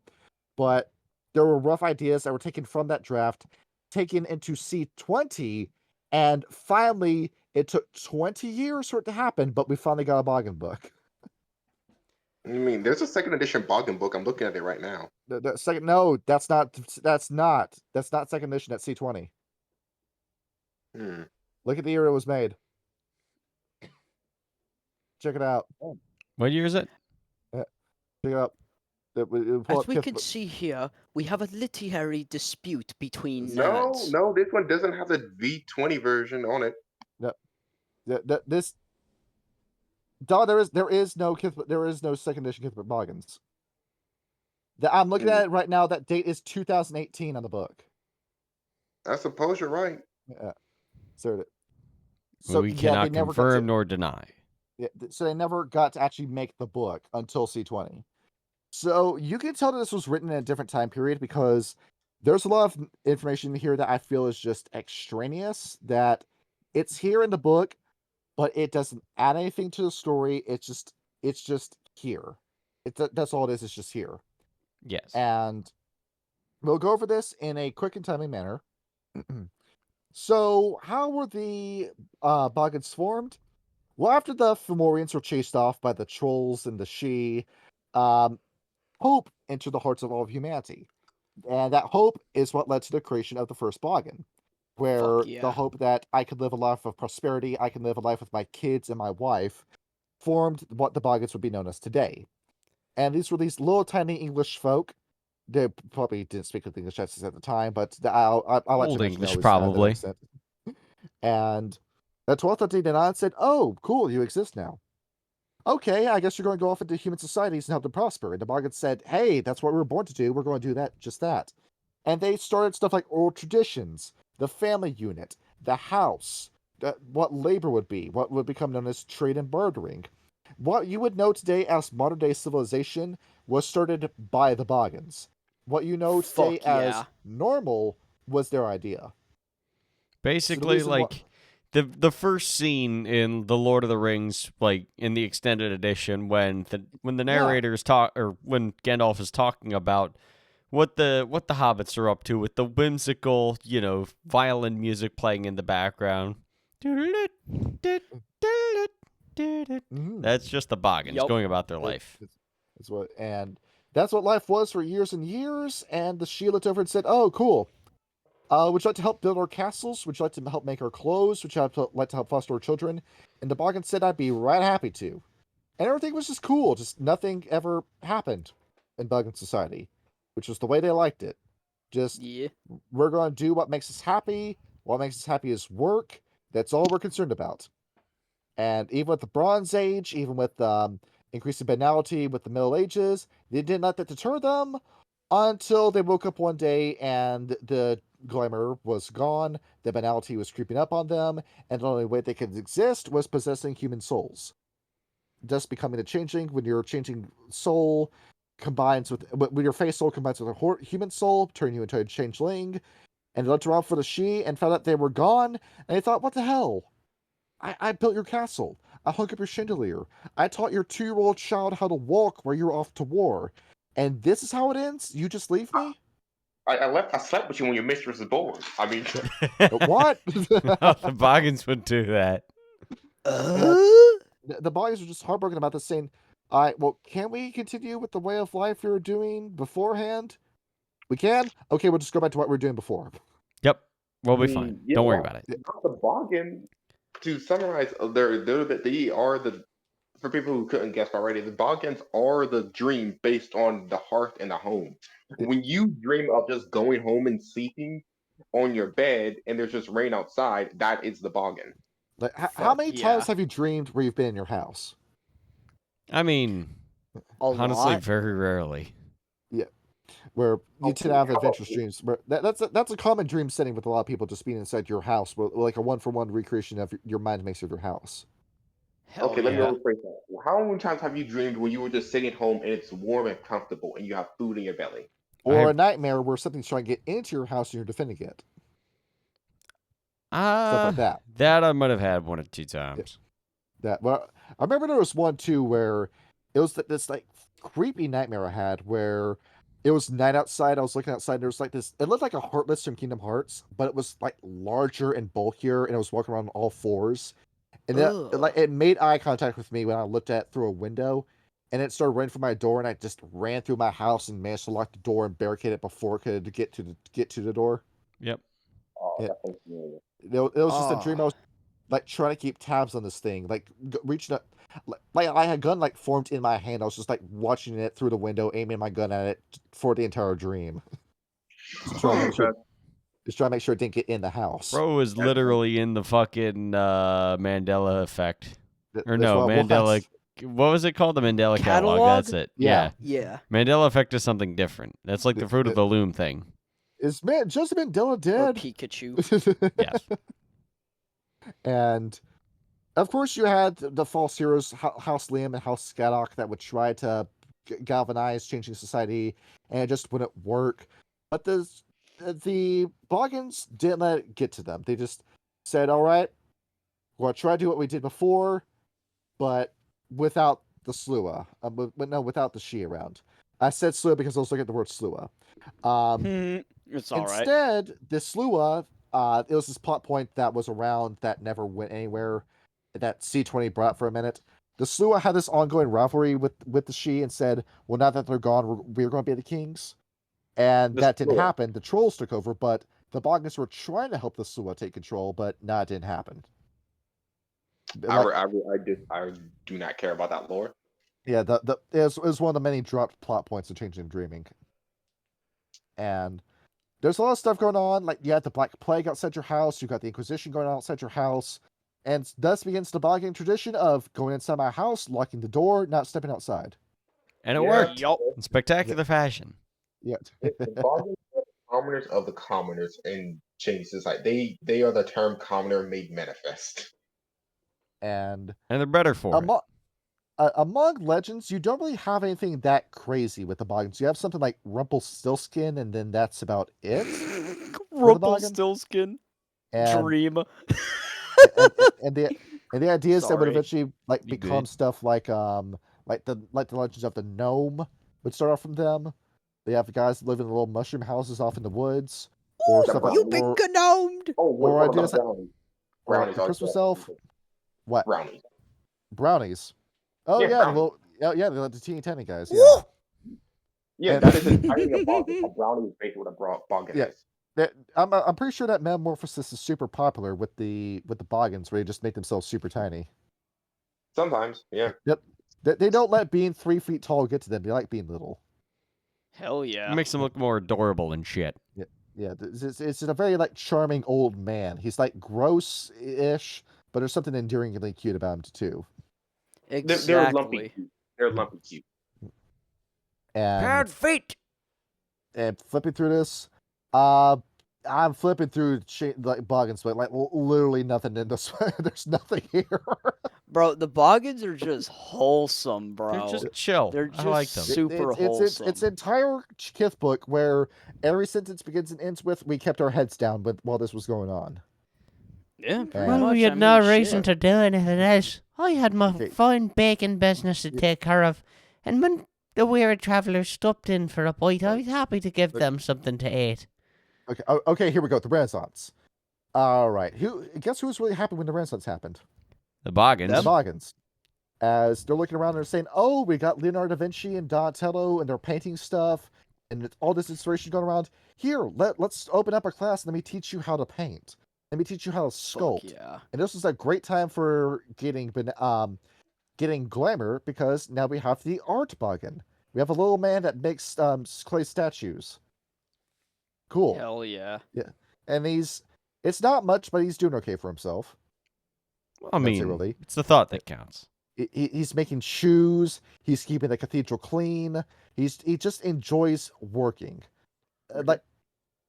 B: But there were rough ideas that were taken from that draft, taken into C20, and finally it took 20 years for it to happen, but we finally got a Boggin book.
E: I mean, there's a second edition Boggin book. I'm looking at it right now.
B: The second, no, that's not second edition. That's C20.
E: Hmm.
B: Look at the year it was made. Check it out.
A: What year is it?
B: Check it out.
C: As we can see here, we have a literary dispute between nerds.
E: No, this one doesn't have the V20 version on it.
B: This. Dog, there is no second edition Kith Boggins. I'm looking at it right now. That date is 2018 on the book.
E: I suppose you're right.
B: Yeah. So
A: we cannot confirm nor deny.
B: Yeah, so they never got to actually make the book until C20. So you can tell that this was written in a different time period because there's a lot of information here that I feel is just extraneous, that it's here in the book, but it doesn't add anything to the story. It's just here. That's all it is. It's just here.
A: Yes.
B: And we'll go over this in a quick and timely manner. So how were the Boggans formed? Well, after the Fomorians were chased off by the trolls and the Shi, hope entered the hearts of all of humanity. And that hope is what led to the creation of the first Boggin, where
C: Fuck yeah.
B: the hope that I could live a life of prosperity, I can live a life with my kids and my wife, formed what the Boggans would be known as today. And these were these little tiny English folk. They probably didn't speak with English accents at the time, but I'll let
A: Old
B: you mention
A: English,
B: those,
A: probably.
B: accent. And the 1239 said, "Oh, cool, you exist now. Okay, I guess you're going to go off into human societies and help them prosper." And the Boggans said, "Hey, that's what we were born to do. We're going to do that, just that." And they started stuff like oral traditions, the family unit, the house, what labor would be, what would become known as trade and bartering. What you would know today as modern day civilization was started by the Boggans. What you know today
C: Fuck yeah.
B: as normal was their idea.
A: Basically,
B: reason
A: like the first scene in the Lord of the Rings, like in the extended edition, when the narrators talk, or when Gandalf is talking about what the hobbits are up to with the whimsical, violin music playing in the background. That's just the Boggans
C: Yup.
A: going about their life.
B: That's what life was for years and years. And the Shi looked over and said, "Oh, cool. Would you like to help build our castles? Would you like to help make our clothes? Would you like to help foster our children?" And the Boggans said, "I'd be right happy to." And everything was just cool. Just nothing ever happened in Boggan society, which was the way they liked it. Just,
C: Yeah.
B: we're going to do what makes us happy. What makes us happy is work. That's all we're concerned about. And even with the Bronze Age, even with increasing banality with the Middle Ages, they didn't let that deter them until they woke up one day and the glamour was gone, the banality was creeping up on them, and the only way they could exist was possessing human souls. Thus becoming a changeling, when your changing soul combines with when your face soul combines with a human soul, turn you into a changeling. And they looked around for the she and found out they were gone, and they thought, what the hell? I built your castle. I hung up your chandelier. I taught your 2-year-old child how to walk while you were off to war. And this is how it ends? You just leave me?
E: I slept with you when your mistress was bored. I mean,
B: What?
A: Oh, the Boggans would do that.
B: The boys are just heartbroken about this, saying, all right, well, can we continue with the way of life we were doing beforehand? We can? Okay, we'll just go back to what we were doing before.
A: Yep. We'll be fine. Don't worry about it.
E: The Boggans, to summarize, they are the, for people who couldn't guess already, the Boggans are the dream based on the hearth and the home. When you dream of just going home and sleeping on your bed and there's just rain outside, that is the Boggan.
B: Like, how many times have you dreamed where you've been in your house?
A: I mean, honestly, very rarely.
B: Yeah, where you tend to have adventurous dreams. That's a common dream setting with a lot of people, just being inside your house, like a 1-for-1 recreation of your mind makes of your house.
E: Okay, let me rephrase that. How many times have you dreamed when you were just sitting at home and it's warm and comfortable and you have food in your belly?
B: Or a nightmare where something's trying to get into your house and you're defending it. Stuff like that.
A: That I might have had 1 or 2 times.
B: Well, I remember there was one too where it was this like creepy nightmare I had where it was night outside. I was looking outside. And there was like this. It looked like a Heartless from Kingdom Hearts, but it was like larger and bulkier, and it was walking around on all fours. And it made eye contact with me when I looked at through a window, and it started running for my door, and I just ran through my house and managed to lock the door and barricade it before it could get to the door.
A: Yep.
E: It
B: was just a dream. I was like trying to keep tabs on this thing, like reaching up, like I had a gun like formed in my hand. I was just like watching it through the window, aiming my gun at it for the entire dream. Just trying to make sure it didn't get in the house.
A: Bro was literally in the fucking Mandela effect. Mandela. What was it called? The Mandela catalog. That's it.
C: Yeah.
A: Mandela effect is something different. That's like the Fruit of the Loom thing.
B: Is Joseph Mandela dead?
C: Or Pikachu.
A: Yes.
B: And of course, you had the false heroes, House Liam and House Skadok, that would try to galvanize changing society, and it just wouldn't work. But the Boggans didn't let it get to them. They just said, all right, we're going to try to do what we did before, but without the Slua. Without the she around. I said Slua because I was looking at the word Slua.
C: It's all right.
B: Instead, the Slua, it was this plot point that was around that never went anywhere, that C20 brought for a minute. The Slua had this ongoing rivalry with the she and said, well, now that they're gone, we're going to be the kings. And that didn't happen. The trolls took over, but the Boggans were trying to help the Slua take control, but it didn't happen.
E: I do not care about that lore.
B: Yeah, it was one of the many dropped plot points of Changing Dreaming. And there's a lot of stuff going on. Like, you had the Black Plague outside your house. You got the Inquisition going on outside your house. And thus begins the Boggan tradition of going inside my house, locking the door, not stepping outside.
A: And it worked. In spectacular fashion.
B: Yeah.
E: The Boggans are the commoners of the commoners in changing society. They are the term commoner made manifest.
B: And
A: they're better for it.
B: Among legends, you don't really have anything that crazy with the Boggans. You have something like Rumpelstiltskin, and then that's about it.
C: Rumpelstiltskin. Dream.
B: and the ideas that would eventually become stuff like the legends of the gnome would start off from them. They have the guys that live in little mushroom houses off in the woods, or stuff like
C: you been gnomed.
B: Or ideas like the Christmas elf. What? Brownies. Oh yeah, the teeny tiny guys. Yeah.
E: Yeah, that is entirely a Boggan. A brownie is basically what a Boggan is.
B: I'm pretty sure that metamorphosis is super popular with the Boggans, where they just make themselves super tiny.
E: Sometimes, yeah.
B: Yep. They don't let being 3 feet tall get to them. They like being little.
C: Hell yeah.
A: It makes them look more adorable and shit.
B: Yeah. It's a very charming old man. He's gross-ish, but there's something endearingly cute about him too.
C: Exactly.
E: They're lumpy cute. They're lumpy cute.
B: And
A: Bad feet.
B: And flipping through this, the I'm flipping through like Boggans, but like literally nothing in this. There's nothing here.
C: Bro, the Boggans are just wholesome, bro.
A: They're just chill.
C: They're
A: I
C: just
A: like them.
C: super wholesome.
B: It's entire Kith book where every sentence begins and ends with "We kept our heads down," but while this was going on.
C: Yeah, pretty
B: Well,
C: much.
D: Well, we had
C: I
D: no
C: mean,
D: reason
C: shit.
D: to do anything else. I had my
B: Okay.
D: fine bacon business to
B: Yeah.
D: take care of, and when the weird travellers stopped in for a bite, I was happy to give
B: Look.
D: them something to eat.
B: Okay, okay, here we go. The Renaissance. All right, guess who was really happy when the Renaissance happened?
A: The Boggans.
B: The Boggans. As they're looking around and they're saying, "Oh, we got Leonardo da Vinci and Donatello, and they're painting stuff, and all this inspiration going around. Here, let's open up a class. And let me teach you how to paint. Let me teach you how to
C: Fuck
B: sculpt."
C: yeah.
B: And this was a great time for getting glamour because now we have the art Boggan. We have a little man that makes clay statues. Cool.
C: Hell yeah.
B: And it's not much, but he's doing okay for himself.
A: I
B: That's it,
A: mean,
B: really.
A: it's the thought that counts.
B: He's making shoes. He's keeping the cathedral clean. He just enjoys working. Like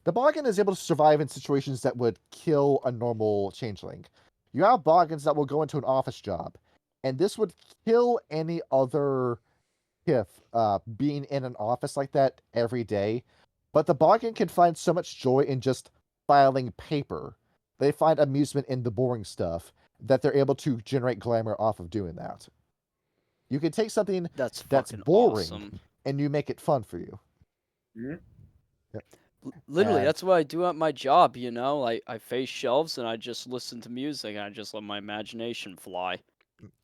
B: the Boggan is able to survive in situations that would kill a normal changeling. You have Boggans that will go into an office job, and this would kill any other Kith being in an office like that every day. But the Boggan can find so much joy in just filing paper. They find amusement in the boring stuff that they're able to generate glamour off of doing that. You can take something
C: That's
B: that's
C: fucking
B: boring
C: awesome.
B: and you make it fun for you.
C: Literally,
B: And-
C: that's what I do at my job, you know? I face shelves and I just listen to music and I just let my imagination fly.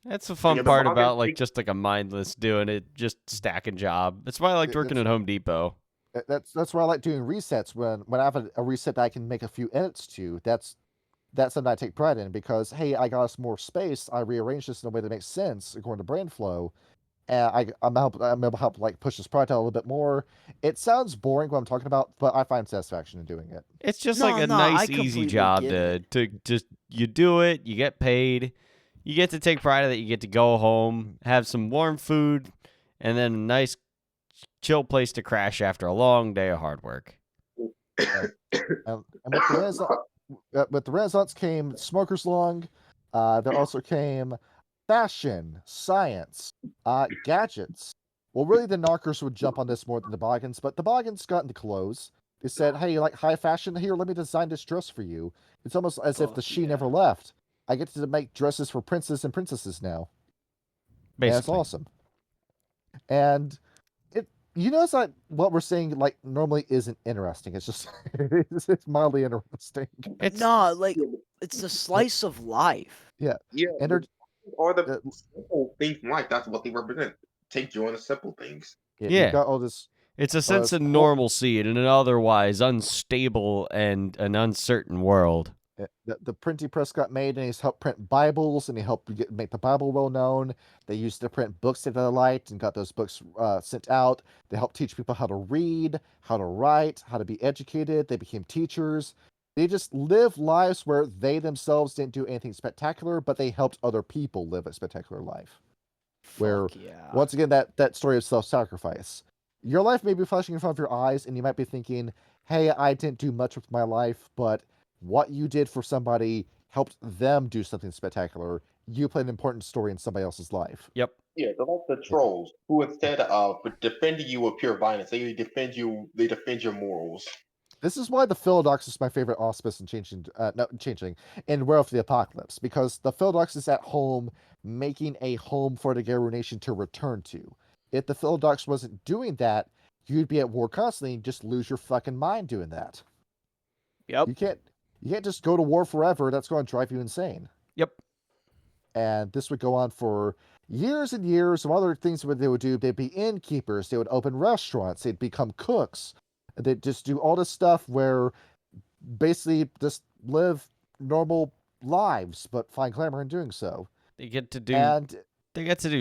A: That's the fun
E: Yeah, the
A: part
E: Boggans
A: about like
E: take-
A: just like a mindless doing it, just stacking job. That's why I liked working at Home Depot.
B: That's why I like doing resets when I have a reset that I can make a few edits to. That's something I take pride in because hey, I got us more space. I rearranged this in a way that makes sense according to brain flow, and I'm able to help like push this product out a little bit more. It sounds boring what I'm talking about, but I find satisfaction in doing it.
A: It's just
C: No,
A: like a
C: no, I
A: nice, easy
C: completely
A: job
C: get
A: to just you do it, you get paid, you get to take pride in it, you get to go home, have some warm food, and then a nice, chill place to crash after a long day of hard work.
B: And with the Renaissance came smoker's lung. There also came fashion, science, gadgets. Well, really, the knockers would jump on this more than the Boggans, but the Boggans got into clothes. They said, "Hey, you like high fashion? Here, let me design this dress for you." It's almost as if the
C: Fuck
B: she
C: yeah.
B: never left. I get to make dresses for princes and princesses now. And it's
A: Basically,
B: awesome. And you notice that what we're saying like normally isn't interesting. It's just it's mildly interesting.
A: it's
C: No, like it's a slice of life.
E: Yeah,
B: And they're
E: or the
B: uh,
E: simple things in life. That's what they represent. Take joy in the simple things.
A: Yeah.
B: You've got all this.
A: it's a sense of
B: it's
A: normalcy in an otherwise unstable and an uncertain world.
B: The printing press got made, and he's helped print Bibles, and he helped make the Bible well known. They used to print books that they liked, and got those books sent out. They helped teach people how to read, how to write, how to be educated. They became teachers. They just lived lives where they themselves didn't do anything spectacular, but they helped other people live a spectacular life. Where,
C: Fuck yeah.
B: once again, that story of self-sacrifice. Your life may be flashing in front of your eyes, and you might be thinking, "Hey, I didn't do much with my life," but what you did for somebody helped them do something spectacular. You played an important story in somebody else's life.
A: Yep.
E: Yeah, they're like the trolls who instead of defending you with pure violence, they defend your morals.
B: This is why the Philodox is my favorite auspice in changing in Werewolf the Apocalypse, because the Philodox is at home making a home for the Garu Nation to return to. If the Philodox wasn't doing that, you'd be at war constantly and just lose your fucking mind doing that.
C: Yep.
B: You can't just go to war forever. That's going to drive you insane.
A: Yep.
B: And this would go on for years and years. Some other things that they would do, they'd be innkeepers, they would open restaurants, they'd become cooks. They'd just do all this stuff where basically just live normal lives, but find glamour in doing so.
A: They get to do
B: And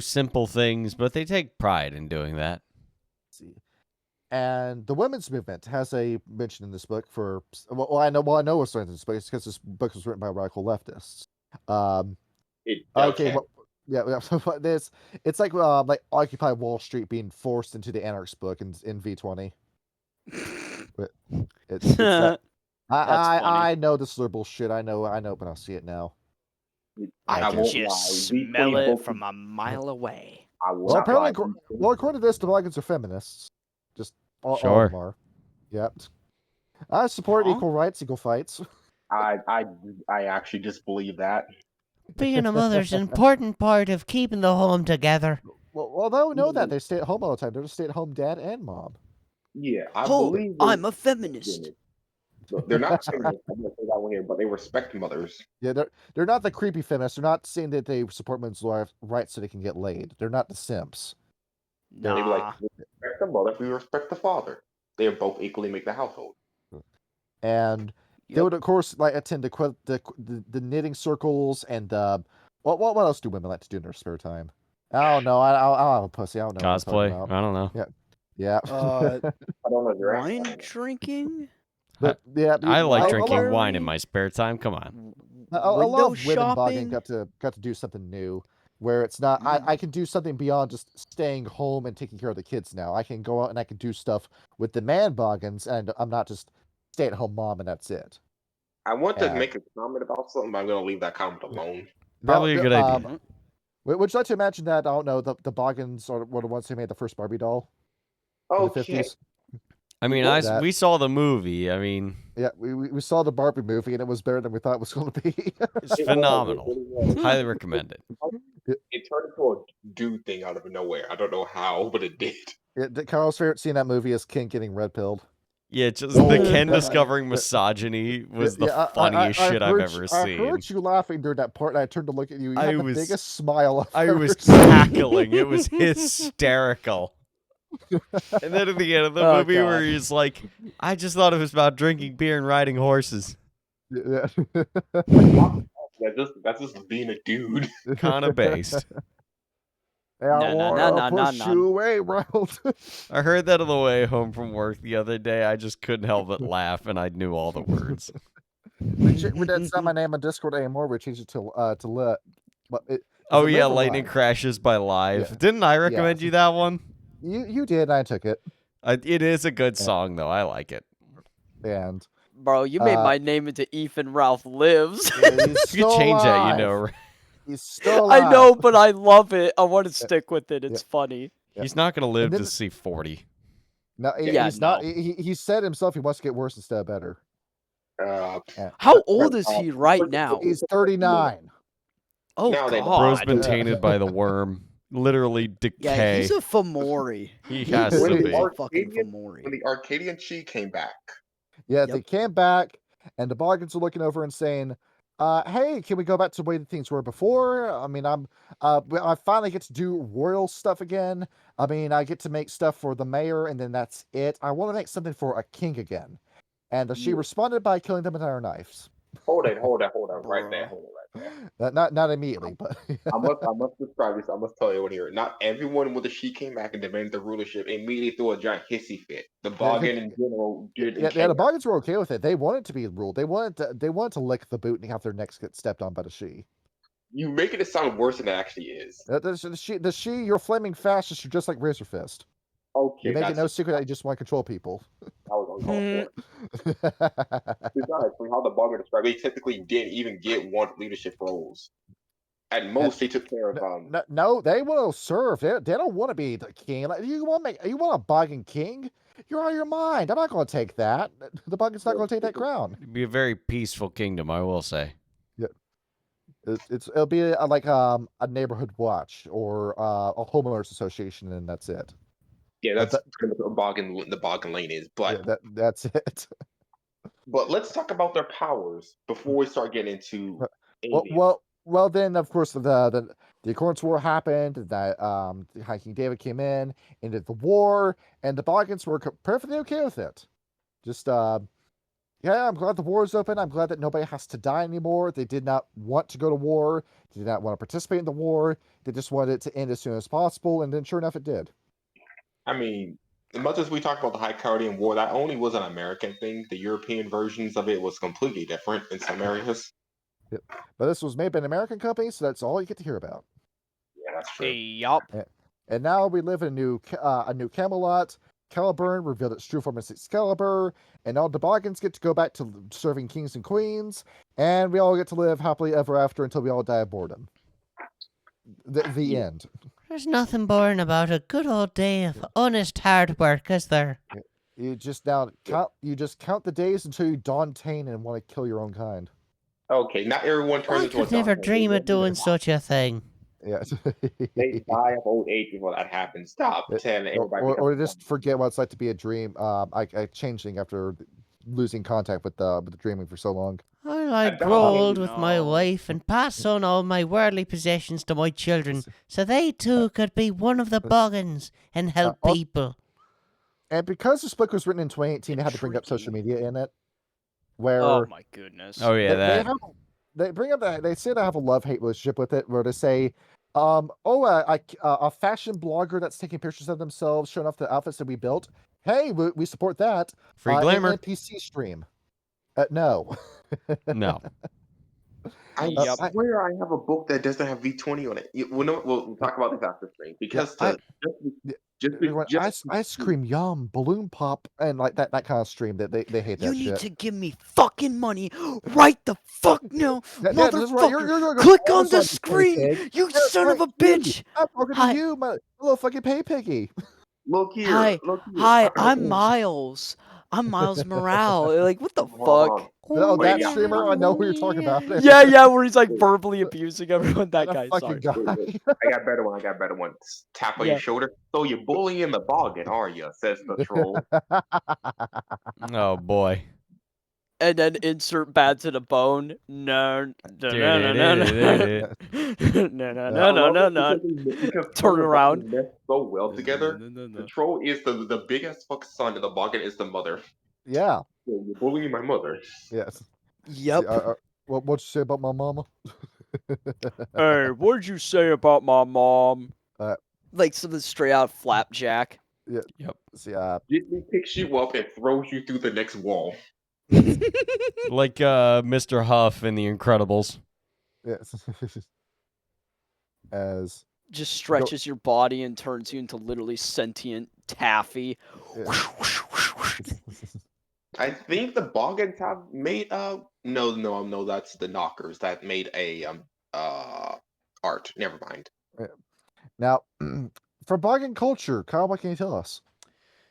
A: simple things, but they take pride in doing that.
B: the women's movement has a mention in this book for I know it's in this book because this book was written by radical leftists. Okay, well, yeah. It's like Occupy Wall Street being forced into the Anarchist book in V20. It's that,
C: That's funny.
B: I know this is bullshit. I know, but I'll see it now.
C: I
E: I
C: can
E: won't
C: just
E: lie.
C: smell it from a mile away.
E: I will
B: Well,
E: not lie.
B: apparently, according to this, the Boggans are feminists. Just all of
A: Sure.
B: them are. Yep. I support
C: Huh?
B: equal rights, equal fights.
E: I actually disbelieve that.
D: Being a mother's an important part of keeping the home together.
B: Well, they know that they stay at home all the time. They're just stay-at-home dad and mom.
E: Yeah, I
C: Oh,
E: believe
C: I'm a feminist.
E: Look, they're not feminists. I'm gonna say that one here, but they respect mothers.
B: Yeah, they're not the creepy feminists. They're not saying that they support women's rights so they can get laid. They're not the simps.
E: They be like,
C: Nah.
E: we respect the mother, we respect the father. They both equally make the household.
B: And they
C: Yep.
B: would, of course, like attend the knitting circles and what else do women like to do in their spare time? I don't know. I don't have a pussy. I don't know. What I'm
A: Cosplay.
B: talking about.
A: I don't know.
B: Yeah.
E: I don't know. They're
C: Wine
E: actually-
C: drinking?
B: But yeah,
A: I like
B: a
A: drinking
B: lot-
A: wine in my spare time. Come on.
B: A lot
C: Window
B: of women
C: shopping?
B: Boggin got to do something new, where it's not. I can do something beyond just staying home and taking care of the kids now. I can go out and I can do stuff with the man Boggans, and I'm not just stay-at-home mom and that's it.
E: I want to
B: Yeah.
E: make a comment about something, but I'm gonna leave that comment alone.
A: Probably a good idea.
B: Would you like to imagine that? I don't know. The Boggans were the ones who made the first Barbie doll in the
E: Okay.
B: 50s.
A: I mean,
B: That-
A: we saw the movie. I mean,
B: Yeah, we saw the Barbie movie and it was better than we thought it was going to be.
A: it's
E: It was,
A: phenomenal.
E: it really was.
A: Highly recommend it.
E: It turned into a dude thing out of nowhere. I don't know how, but it did.
B: Carl's favorite scene in that movie is Ken getting red pilled.
A: Yeah, just
B: Oh,
A: the Ken
B: God.
A: discovering misogyny was the funniest shit I've ever
B: I
A: seen.
B: heard you laughing during that part, and I turned to look at you. You
A: I
B: had the
A: was-
B: biggest smile I've
A: I
B: ever
A: was
B: seen.
A: cackling. It was hysterical. And then at the end of the
C: Oh,
A: movie, where
C: God.
A: he's like, "I just thought it was about drinking beer and riding horses."
B: Yeah.
E: That's just being a dude.
A: Kind of based.
B: I
C: No,
B: wanna
C: no,
B: push
C: no.
B: you around.
A: I heard that on the way home from work the other day. I just couldn't help but laugh, and I knew all the words.
B: we didn't say my name on Discord anymore. We changed it to lit. But
A: Oh
B: it
A: yeah,
B: live or
A: Lightning
B: live?
A: Crashes by Live.
B: Yeah.
A: Didn't I recommend you that one?
B: You did. I took it,
A: It is a good
B: Yeah.
A: song though. I like it.
B: and
C: Bro, you made
B: Uh,
C: my name into Ethan Ralph Lives.
B: he's
A: You
B: still
A: could change that, you
B: alive.
A: know. Right?
B: He's still
C: I
B: alive.
C: know, but I love it. I want to stick with it. It's funny.
B: Yeah.
A: He's not gonna live
B: then-
A: to see 40.
B: No,
C: Yeah,
B: he's not.
C: no.
B: He said himself he wants to get worse instead of better.
C: How old is he right now?
B: He's 39.
C: Oh,
E: Now they-
A: Bro's
C: God.
A: been tainted by the worm. Literally
C: Yeah,
A: decay.
C: he's a Fomori.
A: He
C: He
A: has
C: really
A: to
C: is
A: be.
C: a fucking
E: When
C: Fomori.
E: the Arcadian Chi came back,
B: Yeah,
C: Yep.
B: they came back, and the Boggans are looking over and saying, "Hey, can we go back to the way that things were before? I mean, I finally get to do royal stuff again. I mean, I get to make stuff for the mayor, and then that's it. I want to make something for a king again." And she
E: Yeah.
B: responded by killing them with her knives.
E: hold it, right there,
C: Bruh.
E: hold it right there.
B: Not immediately, but
E: I must describe this. I must tell you what here. Not everyone when the she came back and demanded the rulership immediately threw a giant hissy fit. The Boggin in general did.
B: yeah, the Boggans were okay with it. They wanted to be ruled. They wanted to lick the boot and have their necks get stepped on by the she.
E: You making it sound worse than it actually is.
B: The she, you're flaming fascist. You're just like Razor Fist.
E: Okay,
B: You make it
E: that's
B: no secret that you just want to control people.
E: I was on call for it. Besides, from how the Boggin described, they typically didn't even get one leadership roles. At most, they took care of
B: No, they want to serve. They don't want to be the king. Like, you want a Boggin king? You're out of your mind. I'm not going to take that. The Boggan's not going to take that crown.
A: It'd be a very peaceful kingdom, I will say.
B: It'll be like a neighborhood watch or a homeowners association, and that's it.
E: Yeah, that's pretty much what the Boggin lane is. But
B: Yeah, that's it.
E: but let's talk about their powers before we start getting into aliens.
B: Well, then of course the Accordance War happened. That High King David came in, ended the war, and the Boggans were perfectly okay with it. Just yeah, I'm glad the war is open. I'm glad that nobody has to die anymore. They did not want to go to war. They did not want to participate in the war. They just wanted it to end as soon as possible, and then sure enough, it did.
E: I mean, as much as we talk about the High Cardian War, that only was an American thing. The European versions of it was completely different in some areas.
B: But this was made by an American company, so that's all you get to hear about.
E: Yeah, that's true.
C: Yup.
B: And now we live in a new Camelot. Caliburn revealed its true form as Excalibur, and all the Boggans get to go back to serving kings and queens, and we all get to live happily ever after until we all die of boredom. The end.
D: There's nothing boring about a good old day of honest hard work, is there?
B: You just count the days until you Dauntain and want to kill your own kind.
E: Okay, not everyone turns
D: I
E: into a
D: could never
E: Dante.
D: dream of doing such a thing.
B: Yeah.
E: They die of old age before that happens. Stop telling everybody.
B: or just forget what it's like to be a dream. I changed things after losing contact with the dreaming for so long.
D: I like
E: don't
D: grow old with my
C: know.
D: wife and pass on all my worldly possessions to my children, so they too could be one of the Boggans and help
B: al-
D: people.
B: And because this book was written in 2018, it had to bring up social media in it, where
C: Oh my goodness.
A: Oh yeah, that.
B: they bring up that they say they have a love-hate relationship with it, where they say, a fashion blogger that's taking pictures of themselves, showing off the outfits that we built. Hey, we support that.
A: Free glamour.
B: An NPC stream. No.
A: No.
E: I
C: Yep.
E: swear I have a book that doesn't have V20 on it. We'll talk about this after stream because
B: Ice cream, yum, balloon pop, and like that kind of stream that they hate that
C: You
B: shit.
C: need to give me fucking money right the fuck now,
B: Yeah, this is right.
C: motherfucker.
B: You're going
C: Click
B: to
C: on the
B: pig.
C: screen, you
B: That's
C: son of
B: right,
C: a bitch.
B: I'm talking
C: Hi.
B: to you, my little fucking pay piggy.
E: Look here.
C: Hi,
E: look here.
C: Hi, I'm Miles. I'm Miles Morale. Like, what the fuck?
B: Oh,
E: Wait,
B: that
E: yeah.
B: streamer, I know who you're talking about.
C: Yeah, where he's like verbally abusing everyone. That
B: That
C: guy,
B: fucking
C: sorry.
B: guy.
E: I got a better one. Tap on
C: Yeah.
E: your shoulder. So you're bullying the Boggin, are you? Says the troll.
A: Oh boy.
C: And then insert bad to the bone. No. No.
E: Because
C: Turn around.
E: They're so well together. The troll is the biggest fucking son, and the Boggin is the mother.
B: Yeah.
E: So you're bullying my mother.
B: Yes.
C: Yep.
B: See, what'd you say about my mama?
C: Hey, what did you say about my mom?
B: Uh,
C: Like something straight out flapjack.
B: Yeah.
A: Yep.
B: See,
E: Disney picks you up and throws you through the next wall.
A: Like Mr. Huff in The Incredibles.
B: yes. As
C: Just stretches your body and turns you into literally sentient taffy.
E: I think the Boggins have made no, that's the Knockers that made a art. Never mind.
B: now, for Boggin culture, Kyle, what can you tell us?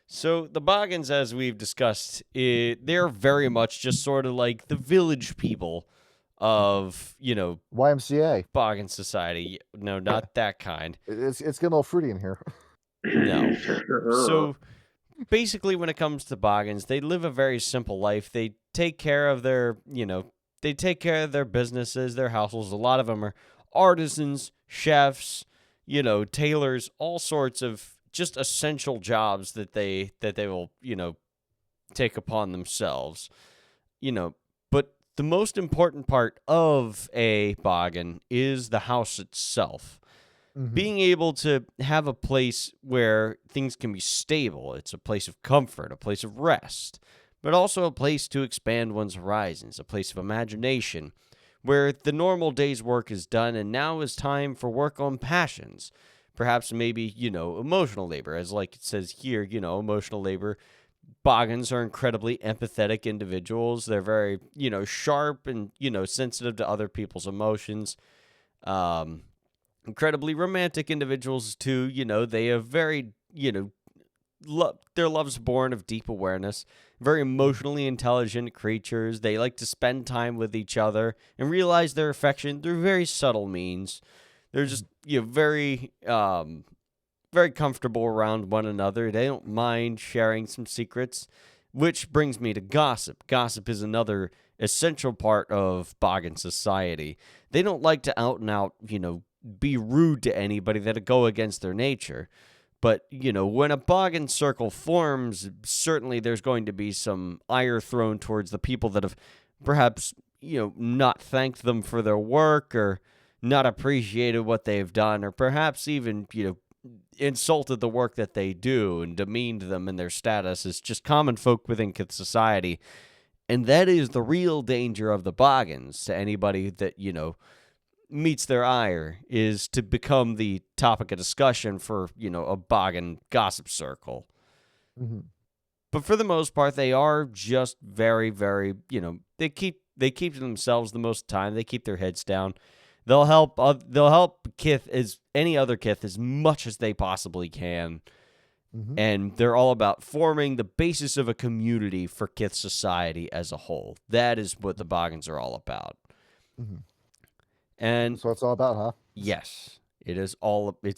A: So the Boggans, as we've discussed, they're very much just sort of like the village people of,
B: YMCA.
A: Boggin society. No, not that kind.
B: It's getting a little fruity in here.
A: No. So basically, when it comes to Boggans, they live a very simple life. They take care of their, businesses, their households. A lot of them are artisans, chefs, tailors, all sorts of just essential jobs that they will, take upon themselves. But the most important part of a Boggan is the house itself.
B: Mhm.
A: Being able to have a place where things can be stable. It's a place of comfort, a place of rest, but also a place to expand one's horizons, a place of imagination, where the normal day's work is done and now is time for work on passions. Perhaps maybe, emotional labor, as like it says here, emotional labor. Boggans are incredibly empathetic individuals. They're very, sharp and, sensitive to other people's emotions. Incredibly romantic individuals too. They have very, their love's born of deep awareness. Very emotionally intelligent creatures. They like to spend time with each other and realize their affection through very subtle means. They're just, very, very comfortable around one another. They don't mind sharing some secrets, which brings me to gossip. Gossip is another essential part of Boggin society. They don't like to out and out, be rude to anybody that'll go against their nature. But, when a Boggin circle forms, certainly there's going to be some ire thrown towards the people that have perhaps, not thanked them for their work or not appreciated what they've done, or perhaps even, insulted the work that they do and demeaned them in their status as just common folk within society. And that is the real danger of the Boggans to anybody that, meets their ire, is to become the topic of discussion for, a Boggin gossip circle.
B: Mm-hmm.
A: But for the most part, they are just very, very, they keep to themselves the most time. They keep their heads down. They'll help Kith as any other Kith as much as they possibly can.
B: Mm-hmm.
A: And they're all about forming the basis of a community for Kith society as a whole. That is what the Boggans are all about.
B: Mm-hmm.
A: And
B: So it's all about, huh?
A: yes, it's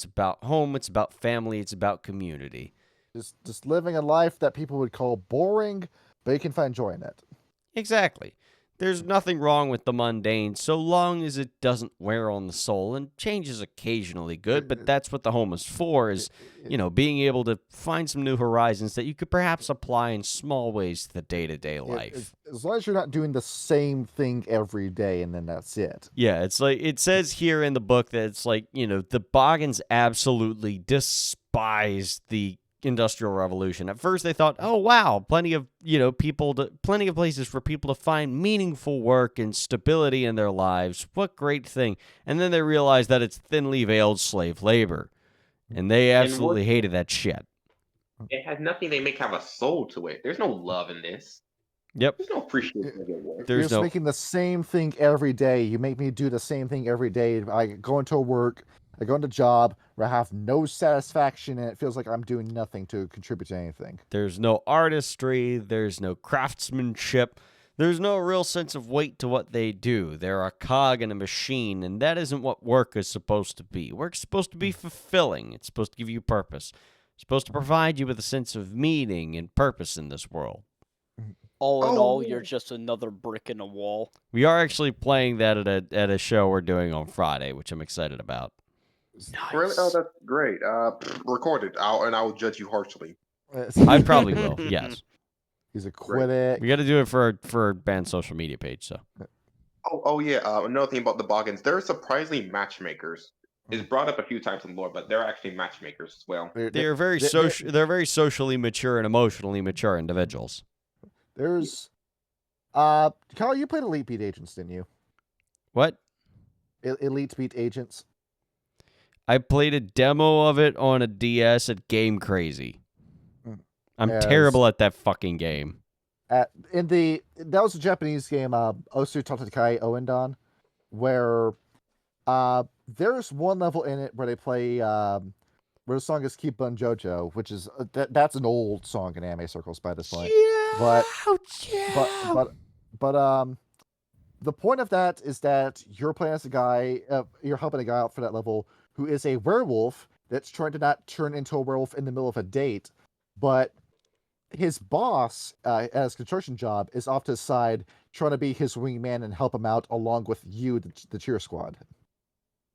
A: about home, it's about family, it's about community.
B: Just living a life that people would call boring, but you can find joy in it.
A: Exactly. There's nothing wrong with the mundane so long as it doesn't wear on the soul, and change is occasionally good, but that's what the home is for, is, being able to find some new horizons that you could perhaps apply in small ways to the day-to-day life.
B: As long as you're not doing the same thing every day, and then that's it.
A: Yeah, it's like, it says here in the book that it's like, the Boggans absolutely despise the Industrial Revolution. At first they thought, oh wow, plenty of places for people to find meaningful work and stability in their lives. What great thing. And then they realized that it's thinly veiled slave labor. And they absolutely hated that shit.
E: It has nothing they make have a soul to it. There's no love in this.
A: Yep.
E: There's no appreciation of your work.
B: You're just making the same thing every day. You make me do the same thing every day. I go into work, I go into a job where I have no satisfaction, and it feels like I'm doing nothing to contribute to anything.
A: There's no artistry. There's no craftsmanship. There's no real sense of weight to what they do. They're a cog in a machine, and that isn't what work is supposed to be. Work's supposed to be fulfilling. It's supposed to give you purpose. It's supposed to provide you with a sense of meaning and purpose in this world.
C: All in all, you're just another brick in a wall.
A: We are actually playing that at a show we're doing on Friday, which I'm excited about.
C: Nice.
E: Really? Oh, that's great. Record it, and I will judge you harshly.
A: I probably will. Yes.
B: He's a critic.
A: We got to do it for our band's social media page. So.
E: Oh yeah. Another thing about the Boggans, they're surprisingly matchmakers. It's brought up a few times in lore, but they're actually matchmakers as well.
A: They're very socially mature and emotionally mature individuals.
B: There's, Carl, you played Elite Beat Agents, didn't you?
A: What?
B: Elite Beat Agents.
A: I played a demo of it on a DS at Game Crazy. I'm terrible at that fucking game.
B: That was a Japanese game, Osu Tatakai Oendan, where there's one level in it where they play where the song is Keep Bun Jojo, which is that's an old song in anime circles by this point. But the point of that is that you're playing as a guy, you're helping a guy out for that level who is a werewolf that's trying to not turn into a werewolf in the middle of a date, but his boss at his construction job is off to his side trying to be his wingman and help him out along with you, the cheer squad.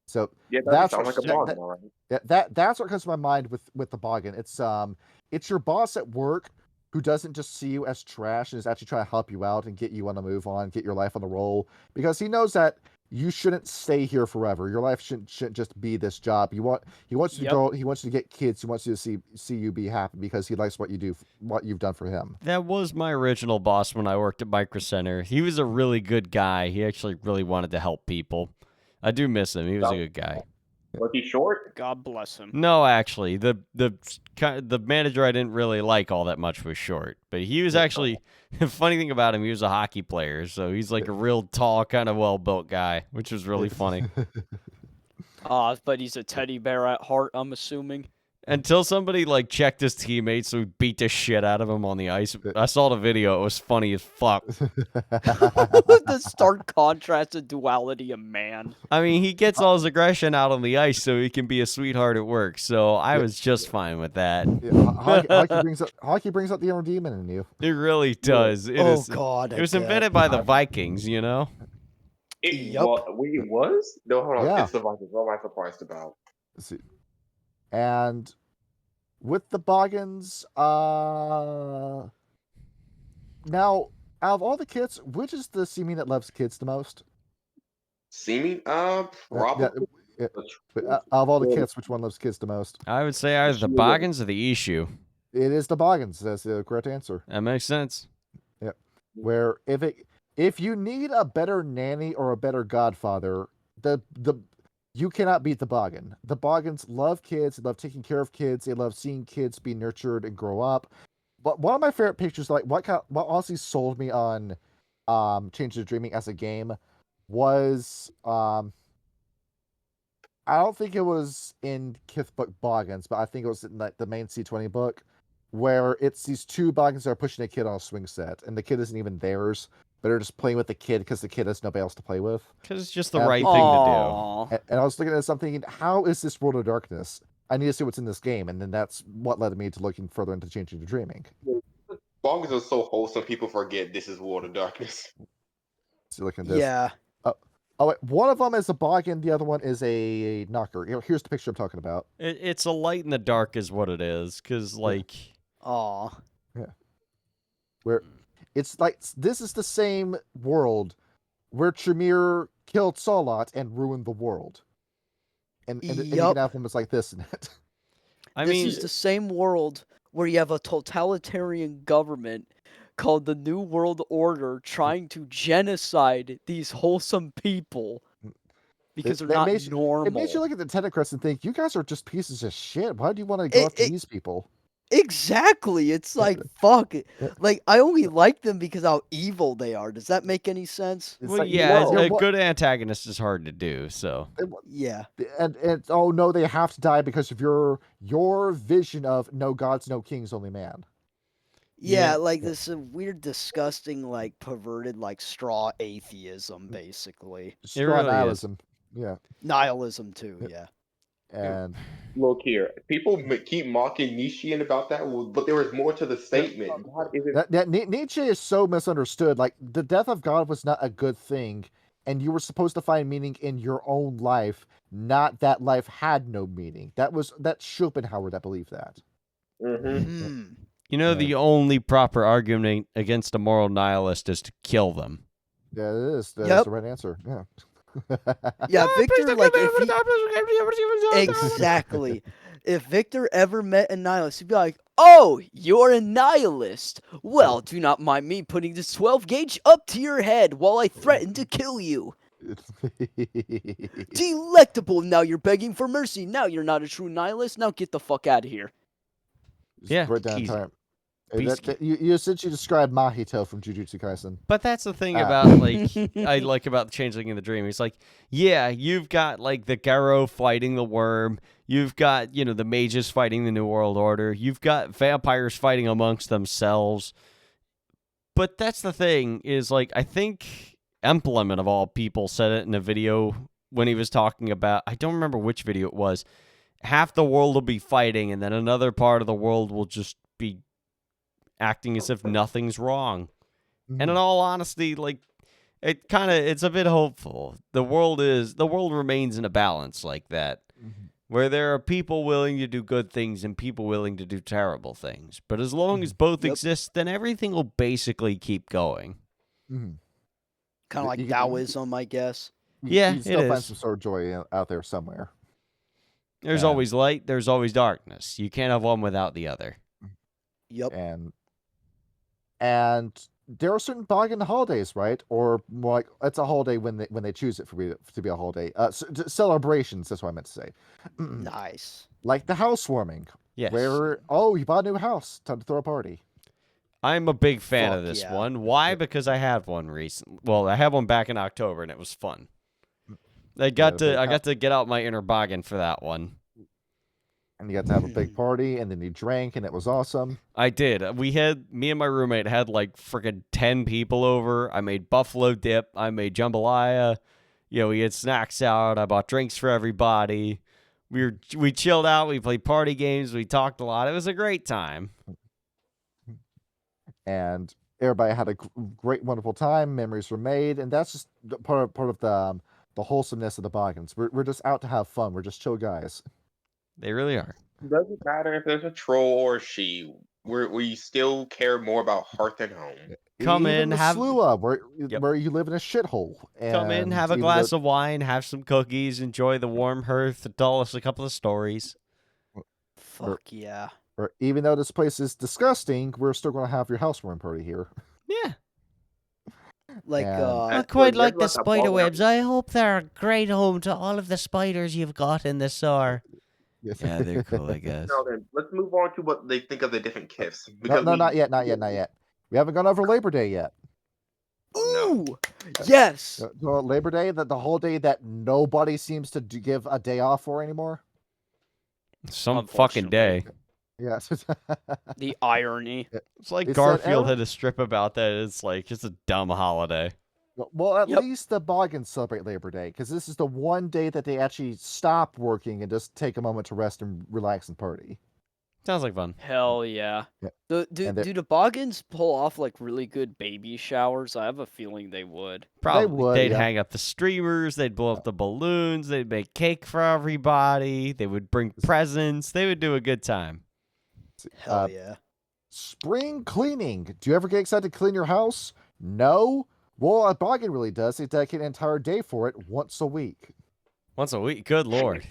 B: So that's what, that's what comes to my mind with the Boggin. It's your boss at work who doesn't just see you as trash and is actually trying to help you out and get you on the move on, get your life on the roll, because he knows that you shouldn't stay here forever. Your life shouldn't just be this job. He wants you to go. He wants you to get kids. He wants you to see you be happy because he likes what you do, what you've done for him.
A: That was my original boss when I worked at Micro Center. He was a really good guy. He actually really wanted to help people. I do miss him. He was a good guy.
E: Was he short?
C: God bless him.
A: No, actually, the manager I didn't really like all that much was short, but he was actually. The funny thing about him, he was a hockey player, so he's like a real tall, kind of well-built guy, which was really funny.
C: But he's a teddy bear at heart, I'm assuming.
A: Until somebody like checked his teammates, so he beat the shit out of him on the ice. I saw the video; it was funny as fuck.
C: The stark contrast and duality of man.
A: I mean, he gets all his aggression out on the ice, so he can be a sweetheart at work. So I was just fine with that.
B: Hockey brings out the inner demon in you.
A: It really does. It was invented by the Vikings, you know.
E: It was? No, hold on. Yeah. It's the Vikings. What am I surprised about?
B: Let's see. And with the Boggans, now out of all the kids, which is the Seeming that loves kids the most?
E: Seeming, probably.
B: Out of all the kids, which one loves kids the most?
A: I would say either the Boggans or the Ishu.
B: It is the Boggans. That's the correct answer.
A: That makes sense.
B: Yeah. Where if you need a better nanny or a better godfather, you cannot beat the Boggin. The Boggans love kids. They love taking care of kids. They love seeing kids be nurtured and grow up. but one of my favorite pictures, like what honestly sold me on Change to Dreaming as a game was I don't think it was in Kith book Boggans, but I think it was in like the main C20 book, where it's these two Boggans that are pushing a kid on a swing set, and the kid isn't even theirs, but they're just playing with the kid because the kid has nobody else to play with.
A: Because it's just the
B: And-
A: right thing to
C: Aw.
B: And I was looking at something, how is this World of Darkness? I need to see what's in this game, and then that's what led me to looking further into Changing to Dreaming.
E: Boggans are so wholesome, people forget this is World of Darkness.
B: So looking at this.
C: Yeah.
B: Oh, wait, one of them is a Boggin, the other one is a knocker. Here's the picture I'm talking about.
A: do. It's a light in the dark is what it is. Because, like...
C: Aw.
B: Where it's like, this is the same world where Tremere killed Salat and ruined the world. And you
C: Yup.
B: can have one that's like this in it.
A: I
C: This
A: mean...
C: is the same world where you have a totalitarian government called the New World Order trying to genocide these wholesome people because they're
B: That
C: not
B: makes-
C: normal.
B: It makes you look at the Tentacrest and think, you guys are just pieces of shit. Why do you want to go after these people?
C: Exactly. It's like, fuck it. Like, I only like them because how evil they are. Does that make any sense?
B: It's
A: Well,
B: like,
A: yeah,
B: you're
A: a
B: wa-
A: good antagonist is hard to do, so...
C: Yeah.
B: and oh no, they have to die because of your vision of no gods, no kings, only man.
C: Yeah,
A: Yeah.
C: like this weird, disgusting, like, perverted, like, straw atheism, basically.
B: Straw
A: really is.
B: nihilism. Yeah.
C: Nihilism, too, yeah.
B: And
E: Look here, people keep mocking Nietzschean about that, but there was more to the statement. God isn't
B: Nietzsche is so misunderstood. Like, the death of God was not a good thing, and you were supposed to find meaning in your own life, not that life had no meaning. That's Schopenhauer that believed that.
C: Hmm.
A: You know,
B: Yeah.
A: the only proper argument against a moral nihilist is to kill them.
B: Yeah, it is. That's
C: Yep.
B: the right answer. Yeah.
C: Yeah, Victor, like, if he... Exactly. If Victor ever met a nihilist, he'd be like, "Oh, you're a nihilist. Well, do not mind me putting this 12 gauge up to your head while I threaten to kill you. Delectable. Now you're begging for mercy. Now you're not a true nihilist. Now get the fuck out of here."
A: Yeah,
B: Right down
A: easy.
B: time.
A: Peace.
B: You essentially described Mahito from Jujutsu Kaisen.
A: But that's the thing
B: Ah.
A: about, like, I like about the Changeling in the Dream. It's like, yeah, you've got, like, the Garo fighting the worm. You've got, you know, the mages fighting the New World Order. You've got vampires fighting amongst themselves. But that's the thing, is, like, I think Implement, of all people, said it in a video when he was talking about, I don't remember which video it was, half the world will be fighting, and then another part of the world will just be acting as if nothing's wrong. And in all honesty, like, it's a bit hopeful. The world remains in a balance like that, where there are people willing to do good things and people willing to do terrible things. But as long as both
C: Yep.
A: exist, then everything will basically keep going.
B: Mhm.
C: Kind of like
B: You-
C: Taoism, I guess.
A: Yeah,
B: you
A: it
B: still find
A: is.
B: some sort of joy out there somewhere.
A: There's
B: Yeah.
A: always light, there's always darkness. You can't have one without the other.
C: Yep.
B: And there are certain Boggin holidays, right? Or more like, it's a holiday when they choose it to be a holiday. Celebrations. That's what I meant to say.
C: Nice.
B: Like the housewarming,
A: Yes.
B: where you bought a new house, time to throw a party.
A: I'm a big fan of
C: Fuck
A: this
C: yeah.
A: one. Why? Because I had one recently. Well, I had one back in October, and it was fun. I got to get out my inner Boggin for that one.
B: And you got to have a big party, and then you drank, and it was awesome.
A: I did. Me and my roommate had like freaking 10 people over. I made buffalo dip. I made jambalaya. You know, we had snacks out. I bought drinks for everybody. We chilled out. We played party games. We talked a lot. It was a great time.
B: And everybody had a great, wonderful time. Memories were made, and that's just part of the wholesomeness of the Boggins. We're just out to have fun. We're just chill guys.
A: They really are.
E: doesn't matter if there's a troll or a she. We still care more about hearth and home.
A: Come
B: Even
A: in,
B: the
A: have-
B: Slua, where
A: Yep.
B: where you live in a shithole.
A: Come in,
B: and
A: have a
B: even
A: glass
B: though-
A: of wine, have some cookies, enjoy the warm hearth, tell us a couple of stories.
C: Fuck yeah.
B: Or even though this place is disgusting, we're still going to have your housewarming party here.
A: Yeah.
C: Like,
B: And-
D: I
E: That's
D: quite
E: what-
D: like the
E: that's like a
D: spider
E: ball
D: webs. I hope they're a great home to all of the spiders you've got in the sewer.
B: Yes.
A: Yeah, they're cool, I guess.
E: Now then, let's move on to what they think of the different gifts.
B: No, not yet. We haven't gone over Labor Day yet.
C: Ooh, yes.
B: So Labor Day, the whole day that nobody seems to give a day off for anymore.
A: Some fucking day.
B: Yes.
C: The irony.
A: It's like
B: It said
A: Garfield
B: every-
A: had a strip about that. It's like just a dumb holiday.
B: Well, at
C: Yep.
B: least the Boggans celebrate Labor Day because this is the one day that they actually stop working and just take a moment to rest and relax and party.
A: Sounds like fun.
C: Hell yeah.
B: Yeah.
C: Do
B: And they're-
C: the Boggans pull off like really good baby showers? I have a feeling they would.
A: Probably.
B: would,
A: They'd
B: yeah.
A: hang up the streamers. They'd blow up the balloons. They'd make cake for everybody. They would bring presents. They would do a good time.
C: Hell yeah.
B: Spring cleaning. Do you ever get excited to clean your house? No. Well, a Boggin really does. They dedicate an entire day for it once a week.
A: Once a week. Good lord.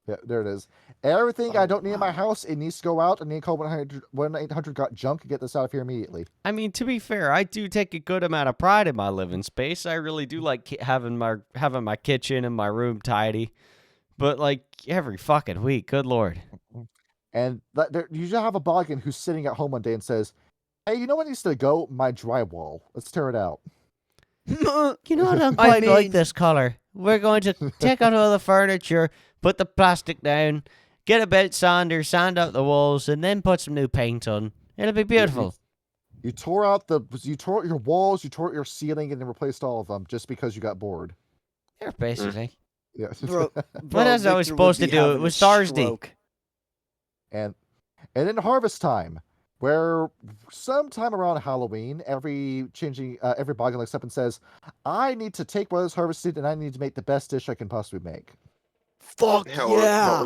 B: Yeah, there it is. Everything I
C: Oh,
B: don't need in my
C: wow.
B: house, it needs to go out. I need to call 1-800 got junk and get this out of here immediately.
A: I mean, to be fair, I do take a good amount of pride in my living space. I really do like having my kitchen and my room tidy. But like every fucking week, good lord.
B: And you should have a Boggin who's sitting at home one day and says, "Hey, you know what needs to go? My drywall. Let's tear it out."
D: You know, I don't
C: I
D: quite like
C: mean-
D: this color. We're going to take out all the furniture, put the plastic down, get a belt sander, sand out the walls, and then put some new paint on. It'll be beautiful.
B: You tore out your walls, you tore out your ceiling, and then replaced all of them just because you got bored.
D: Yeah, basically.
B: Yeah.
C: Bro,
D: What else I was supposed to do? It was Thursday.
B: And then harvest time, where sometime around Halloween, every Boggin looks up and says, "I need to take what is harvested and I need to make the best dish I can possibly make."
C: Fuck yeah.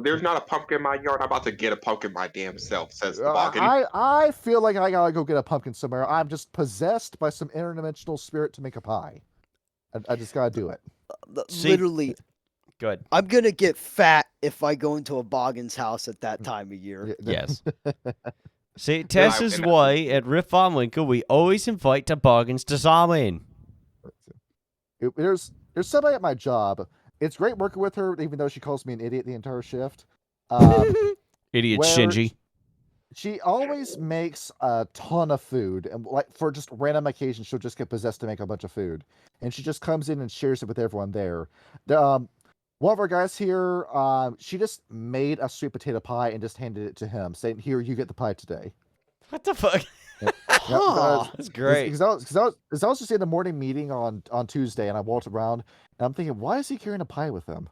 E: There's not a pumpkin in my yard. I'm about to get a pumpkin my damn self, says the Boggin.
B: I feel like I gotta go get a pumpkin somewhere. I'm just possessed by some interdimensional spirit to make a pie. I just gotta do it.
A: See-
C: Literally,
A: Good.
C: I'm gonna get fat if I go into a Boggan's house at that time of year.
A: Yes. See, Tess is
E: and-
A: why at Riff Van Winkle we always invite the Boggans to Samhain.
B: There's somebody at my job. It's great working with her, even though she calls me an idiot the entire shift.
A: Idiot
B: Where-
A: Shinji.
B: She always makes a ton of food, and like for just random occasions, she'll just get possessed to make a bunch of food, and she just comes in and shares it with everyone there. One of our guys here, she just made a sweet potato pie and just handed it to him, saying, "Here, you get the pie today."
A: What the fuck?
C: Huh.
A: That's great.
B: Because I was just in a morning meeting on Tuesday, and I walked around, and I'm thinking, why is he carrying a pie with him?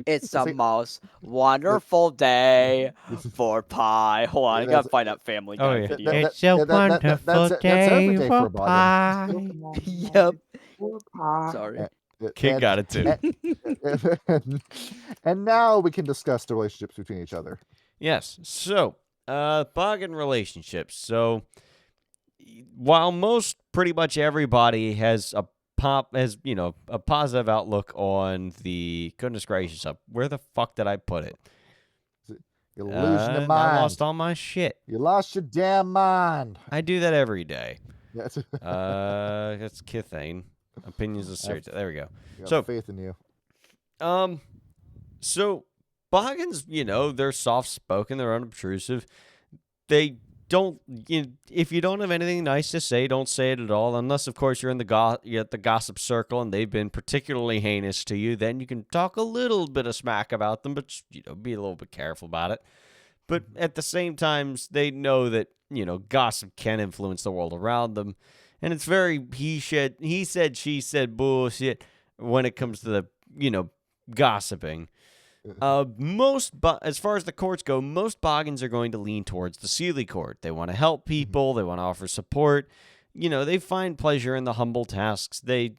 C: It's the
B: like-
C: most wonderful day for pie. Hold on, I
B: That's-
C: gotta find that Family
A: Oh,
C: Guy
A: yeah.
C: video.
D: It's a
B: yeah, that's
D: wonderful
B: every day
D: day
B: for a
D: for
B: Boggin.
D: pie.
C: Yep. Sorry.
A: Kid got it too.
B: And now we can discuss the relationships between each other.
A: Yes. So, Boggin relationships. So, while pretty much everybody has a positive outlook on the goodness gracious, where the fuck did I put it?
B: You're losing your
A: I
B: mind.
A: lost all my shit.
B: You lost your damn mind.
A: I do that every day.
B: Yes.
A: That's Kithane. Opinions of search. There we go.
B: I got
A: So-
B: faith in you.
A: So Boggans, they're soft-spoken, they're unobtrusive. They don't, if you don't have anything nice to say, don't say it at all. Unless, of course, you're at the gossip circle and they've been particularly heinous to you. Then you can talk a little bit of smack about them, but be a little bit careful about it. But at the same time, they know that gossip can influence the world around them, and it's very he said, she said bullshit when it comes to the gossiping. As far as the courts go, most Boggans are going to lean towards the Seelie court. They want to help people. They want to offer support. They find pleasure in the humble tasks. They,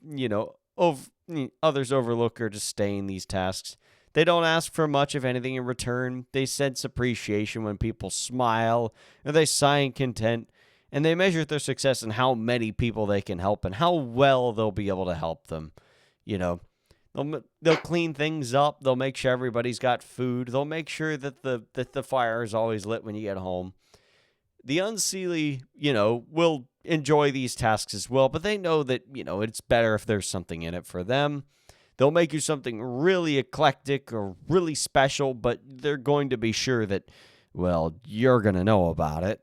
A: others overlook or just stay in these tasks. They don't ask for much, if anything, in return. They sense appreciation when people smile or they sigh in content. And they measure their success in how many people they can help and how well they'll be able to help them. They'll clean things up. They'll make sure everybody's got food. They'll make sure that the fire is always lit when you get home. The Unseelie, will enjoy these tasks as well, but they know that, it's better if there's something in it for them. they'll make you something really eclectic or really special, but they're going to be sure that, well, you're going to know about it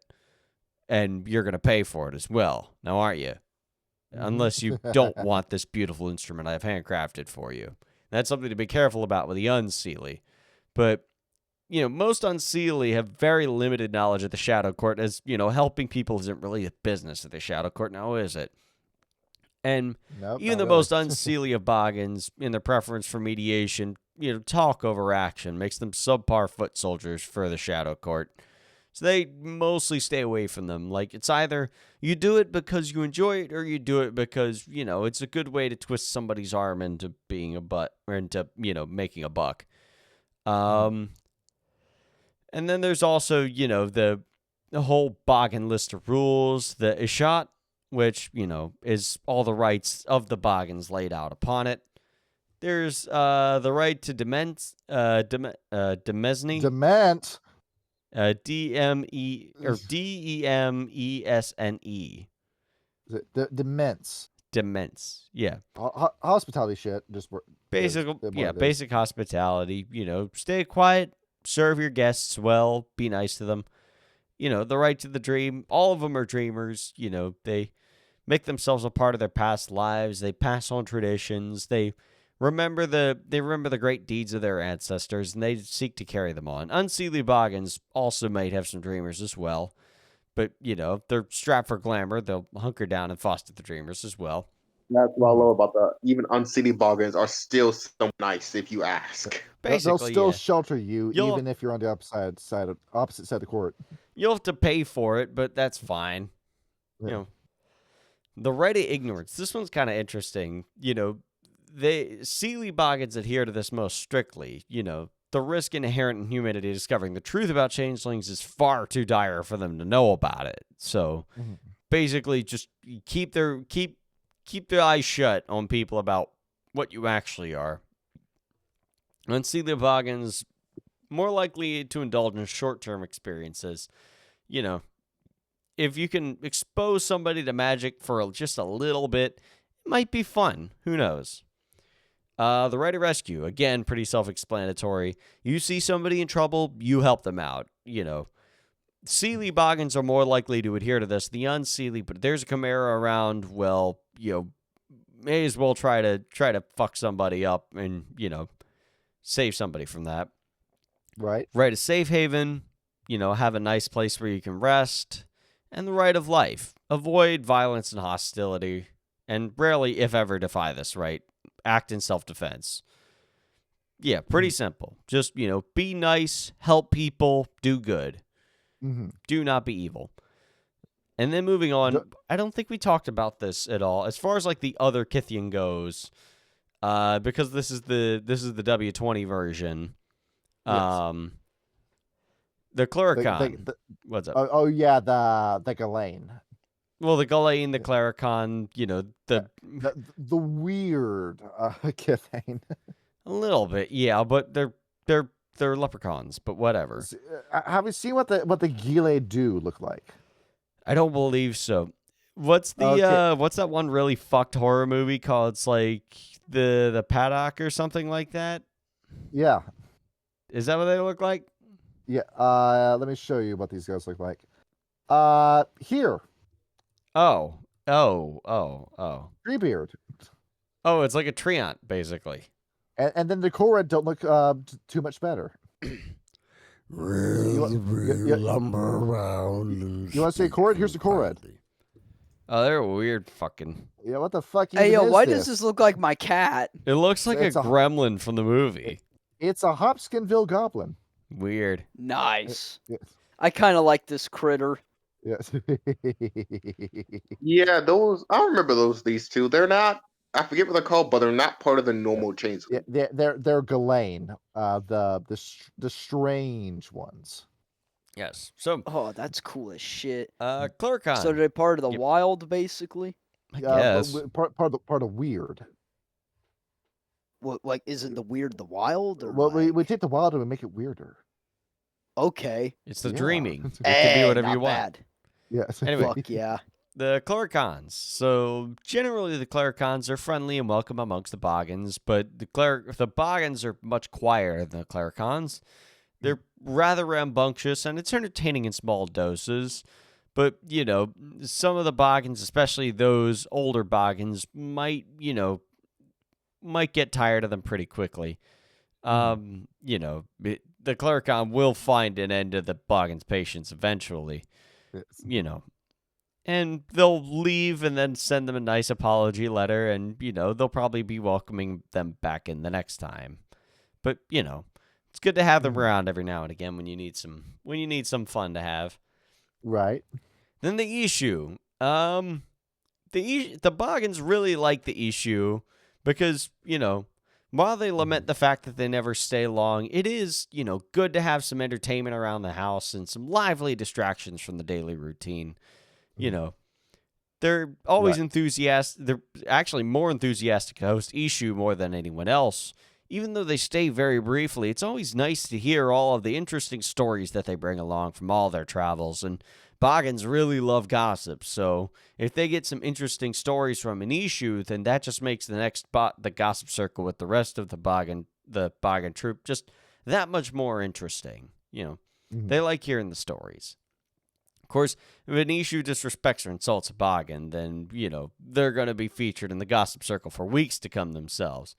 A: and you're going to pay for it as well. Now, aren't you? Unless you don't want this beautiful instrument I've handcrafted for you. That's something to be careful about with the Unseelie. But, most Unseelie have very limited knowledge of the Shadow Court, as, helping people isn't really the business of the Shadow Court now, is it? And
B: Nope,
A: even
B: not
A: the
B: really.
A: most Unseelie of Boggans, in their preference for mediation, talk over action, makes them subpar foot soldiers for the Shadow Court. So they mostly stay away from them. Like, it's either you do it because you enjoy it or you do it because, it's a good way to twist somebody's arm into being a butt or into, making a buck. And then there's also, the whole Boggan list of rules, the Ishat, which, is all the rights of the Boggans laid out upon it. There's the right to demesne.
B: Dement.
A: D-M-E or D-E-M-E-S-N-E.
B: Dements.
A: Demence. Yeah.
B: Hospitality shit. Just
A: Basic hospitality. Stay quiet, serve your guests well, be nice to them. The right to the dream. All of them are dreamers. They make themselves a part of their past lives. They pass on traditions. They remember the great deeds of their ancestors, and they seek to carry them on. Unseelie Boggans also might have some dreamers as well. But, if they're strapped for glamour, they'll hunker down and foster the dreamers as well.
E: That's what I love about even Unseelie Boggans are still so nice if you ask.
B: They'll
A: Basically,
B: still
A: yeah.
B: shelter you,
A: You'll-
B: even if you're on the opposite side of the court.
A: You'll have to pay for it, but that's fine.
B: Yeah.
A: The right of ignorance. This one's kind of interesting. Seelie Boggans adhere to this most strictly. The risk inherent in humanity discovering the truth about changelings is far too dire for them to know about it. So basically, just keep their eyes shut on people about what you actually are. Unseelie Boggans more likely to indulge in short-term experiences. If you can expose somebody to magic for just a little bit, it might be fun. Who knows? The right of rescue, again, pretty self-explanatory. You see somebody in trouble, you help them out. Seelie Boggans are more likely to adhere to this. The Unseelie, but if there's a Chimera around, well, may as well try to fuck somebody up and, save somebody from that.
B: Right.
A: Right of safe haven, have a nice place where you can rest. And the right of life. Avoid violence and hostility, and rarely, if ever, defy this right. Act in self-defense. Yeah, pretty simple. Just, be nice, help people, do good. Do not be evil. And then moving on, I don't think we talked about this at all. As far as like the other Kithian goes, because this is the W20 version.
B: Yes.
A: The Clericon. What's up?
B: Oh yeah, the Ghislaine.
A: Well, the Ghislaine, the Clericon, the
B: weird Ghislaine.
A: a little bit, yeah, but they're leprechauns, but whatever.
B: Have you seen what the Gile do look like?
A: I don't believe so. What's what's that one really fucked horror movie called? It's like the Paddock or something like that.
B: Yeah.
A: Is that what they look like?
B: Yeah. Let me show you what these guys look like. Here.
A: Oh.
B: Treebeard.
A: Oh, it's like a treant, basically.
B: And then the Korred don't look too much better.
D: Lumber around.
B: You want to say Korred? Here's the Korred.
A: Oh, they're weird fucking.
B: Yeah, what the fuck?
C: Hey,
B: even
C: yo,
B: is
C: why does this look like my cat?
A: It looks like
B: It's
A: a
B: a-
A: gremlin from the movie.
B: It's a Hopkinsville goblin.
A: Weird.
C: Nice.
B: Yes.
C: I kind of like this critter.
B: Yes.
E: Yeah, I remember these two. They're not. I forget what they're called, but they're not part of the normal chains.
B: Yeah, they're Ghislaine, the strange ones.
A: Yes. So,
C: Oh, that's cool as shit.
A: Clericon.
C: So they're part of the
A: Yep.
C: wild, basically.
A: I guess.
B: Part of weird.
C: What, like, isn't the weird the wild? Or
B: Well, we
C: like-
B: take the wild and we make it weirder.
C: Okay.
A: It's the
B: Yeah.
A: dreaming. It can
C: Hey,
A: be whatever
C: not
A: you want.
C: bad.
B: Yes.
A: Anyway.
C: Fuck yeah.
A: The Clericons. So generally the Clericons are friendly and welcome amongst the Boggans, but the Boggans are much quieter than the Clericons. They're rather rambunctious, and it's entertaining in small doses. But, some of the Boggans, especially those older Boggans, might get tired of them pretty quickly. The Clericon will find an end to the Boggans' patience eventually.
B: Yes.
A: And they'll leave and then send them a nice apology letter, and, they'll probably be welcoming them back in the next time. But, it's good to have them around every now and again when you need some fun to have.
B: Right.
A: Then the Issue. The Boggans really like the Issue because, while they lament the fact that they never stay long, it is, good to have some entertainment around the house and some lively distractions from the daily routine. They're always enthusiastic. They're actually more enthusiastic to host Issue more than anyone else. Even though they stay very briefly, it's always nice to hear all of the interesting stories that they bring along from all their travels. And Boggans really love gossip, so if they get some interesting stories from an Issue, then that just makes the gossip circle with the rest of the Boggan troop just that much more interesting. They like hearing the stories. Of course, if an Issue disrespects or insults a Boggan, then, they're going to be featured in the gossip circle for weeks to come themselves.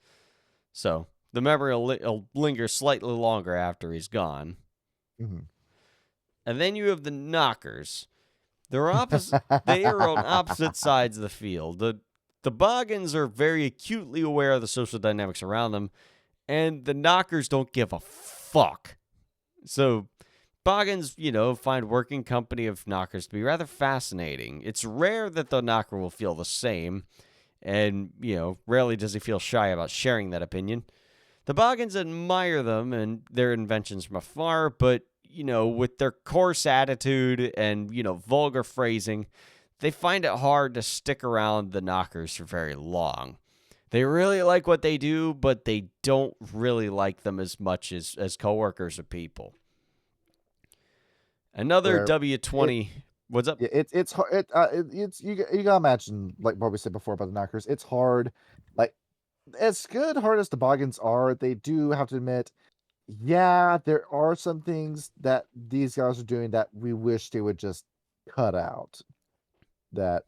A: So the memory will linger slightly longer after he's gone.
B: Mm-hmm.
A: And then you have the Knockers. They're opposite. They are on opposite sides of the field. The Boggans are very acutely aware of the social dynamics around them, and the Knockers don't give a fuck. So Boggans, find working company of Knockers to be rather fascinating. It's rare that the Knocker will feel the same, and, rarely does he feel shy about sharing that opinion. The Boggans admire them and their inventions from afar, but, with their coarse attitude and, vulgar phrasing, they find it hard to stick around the Knockers for very long. They really like what they do, but they don't really like them as much as coworkers or people. Another W20. What's up?
B: It's hard. You gotta imagine, like what we said before about the Knockers. It's hard. Like, as hard as the Boggans are, they do have to admit, yeah, there are some things that these guys are doing that we wish they would just cut out. That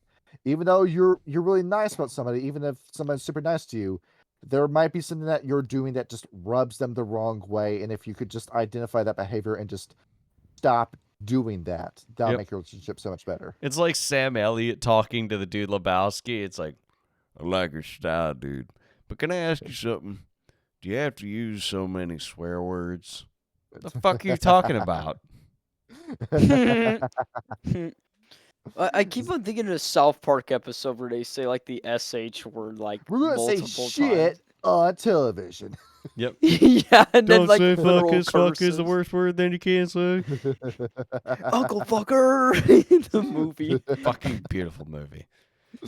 B: even though you're really nice about somebody, even if somebody's super nice to you, there might be something that you're doing that just rubs them the wrong way. And if you could just identify that behavior and just stop doing that, that'll make your relationship so much better.
A: It's like Sam Elliott talking to the dude Lebowski. It's like, I like your style, dude. But can I ask you something? Do you have to use so many swear words? What the fuck are you talking about?
C: I keep on thinking of a South Park episode where they say like the SH word like
B: We're gonna
C: multiple
B: say shit
C: times.
B: on television.
A: Yep.
C: Yeah, and then like
A: say
C: literal
A: fuck is
C: curses.
A: the worst word then you can say.
C: Uncle Fucker. The movie.
A: Fucking beautiful movie.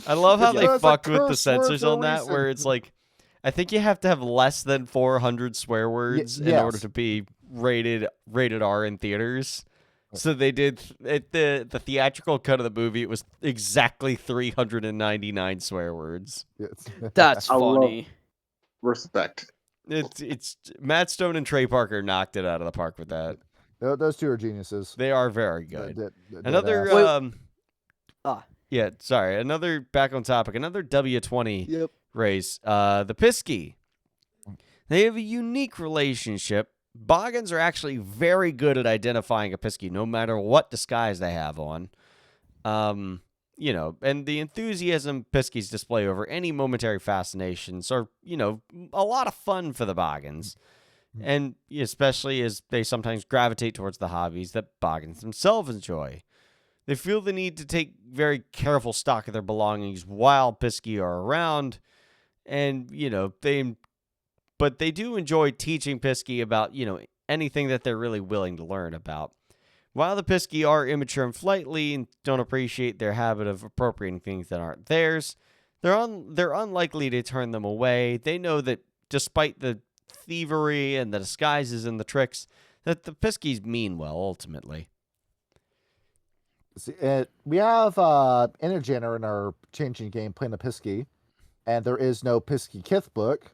A: I love how they
B: It's a
A: fucked with the
B: curse word
A: censors
B: for a
A: on that, where
B: reason.
A: it's like, I think you have to have less than 400 swear words in order
B: yes.
A: to be rated R in theaters. So they did the theatrical cut of the movie. It was exactly 399 swear words.
B: Yes.
C: That's
E: I love-
C: funny.
E: Respect.
A: It's Matt Stone and Trey Parker knocked it out of the park with that.
B: Those two are geniuses.
A: They are very good.
B: Dead
A: Another
B: ass.
A: yeah, sorry. Another back on topic. Another W20
C: Yep.
A: race. The Pisky. They have a unique relationship. Boggans are actually very good at identifying a Pisky, no matter what disguise they have on. And the enthusiasm Piskies display over any momentary fascinations are, a lot of fun for the Boggans. And especially as they sometimes gravitate towards the hobbies that Boggans themselves enjoy. They feel the need to take very careful stock of their belongings while Pisky are around. And, but they do enjoy teaching Pisky about, anything that they're really willing to learn about. While the Pisky are immature and flighty and don't appreciate their habit of appropriating things that aren't theirs, they're unlikely to turn them away. They know that despite the thievery and the disguises and the tricks, that the Piskies mean well ultimately.
B: We have Energiner in our changing game playing a Pisky, and there is no Pisky Kith book,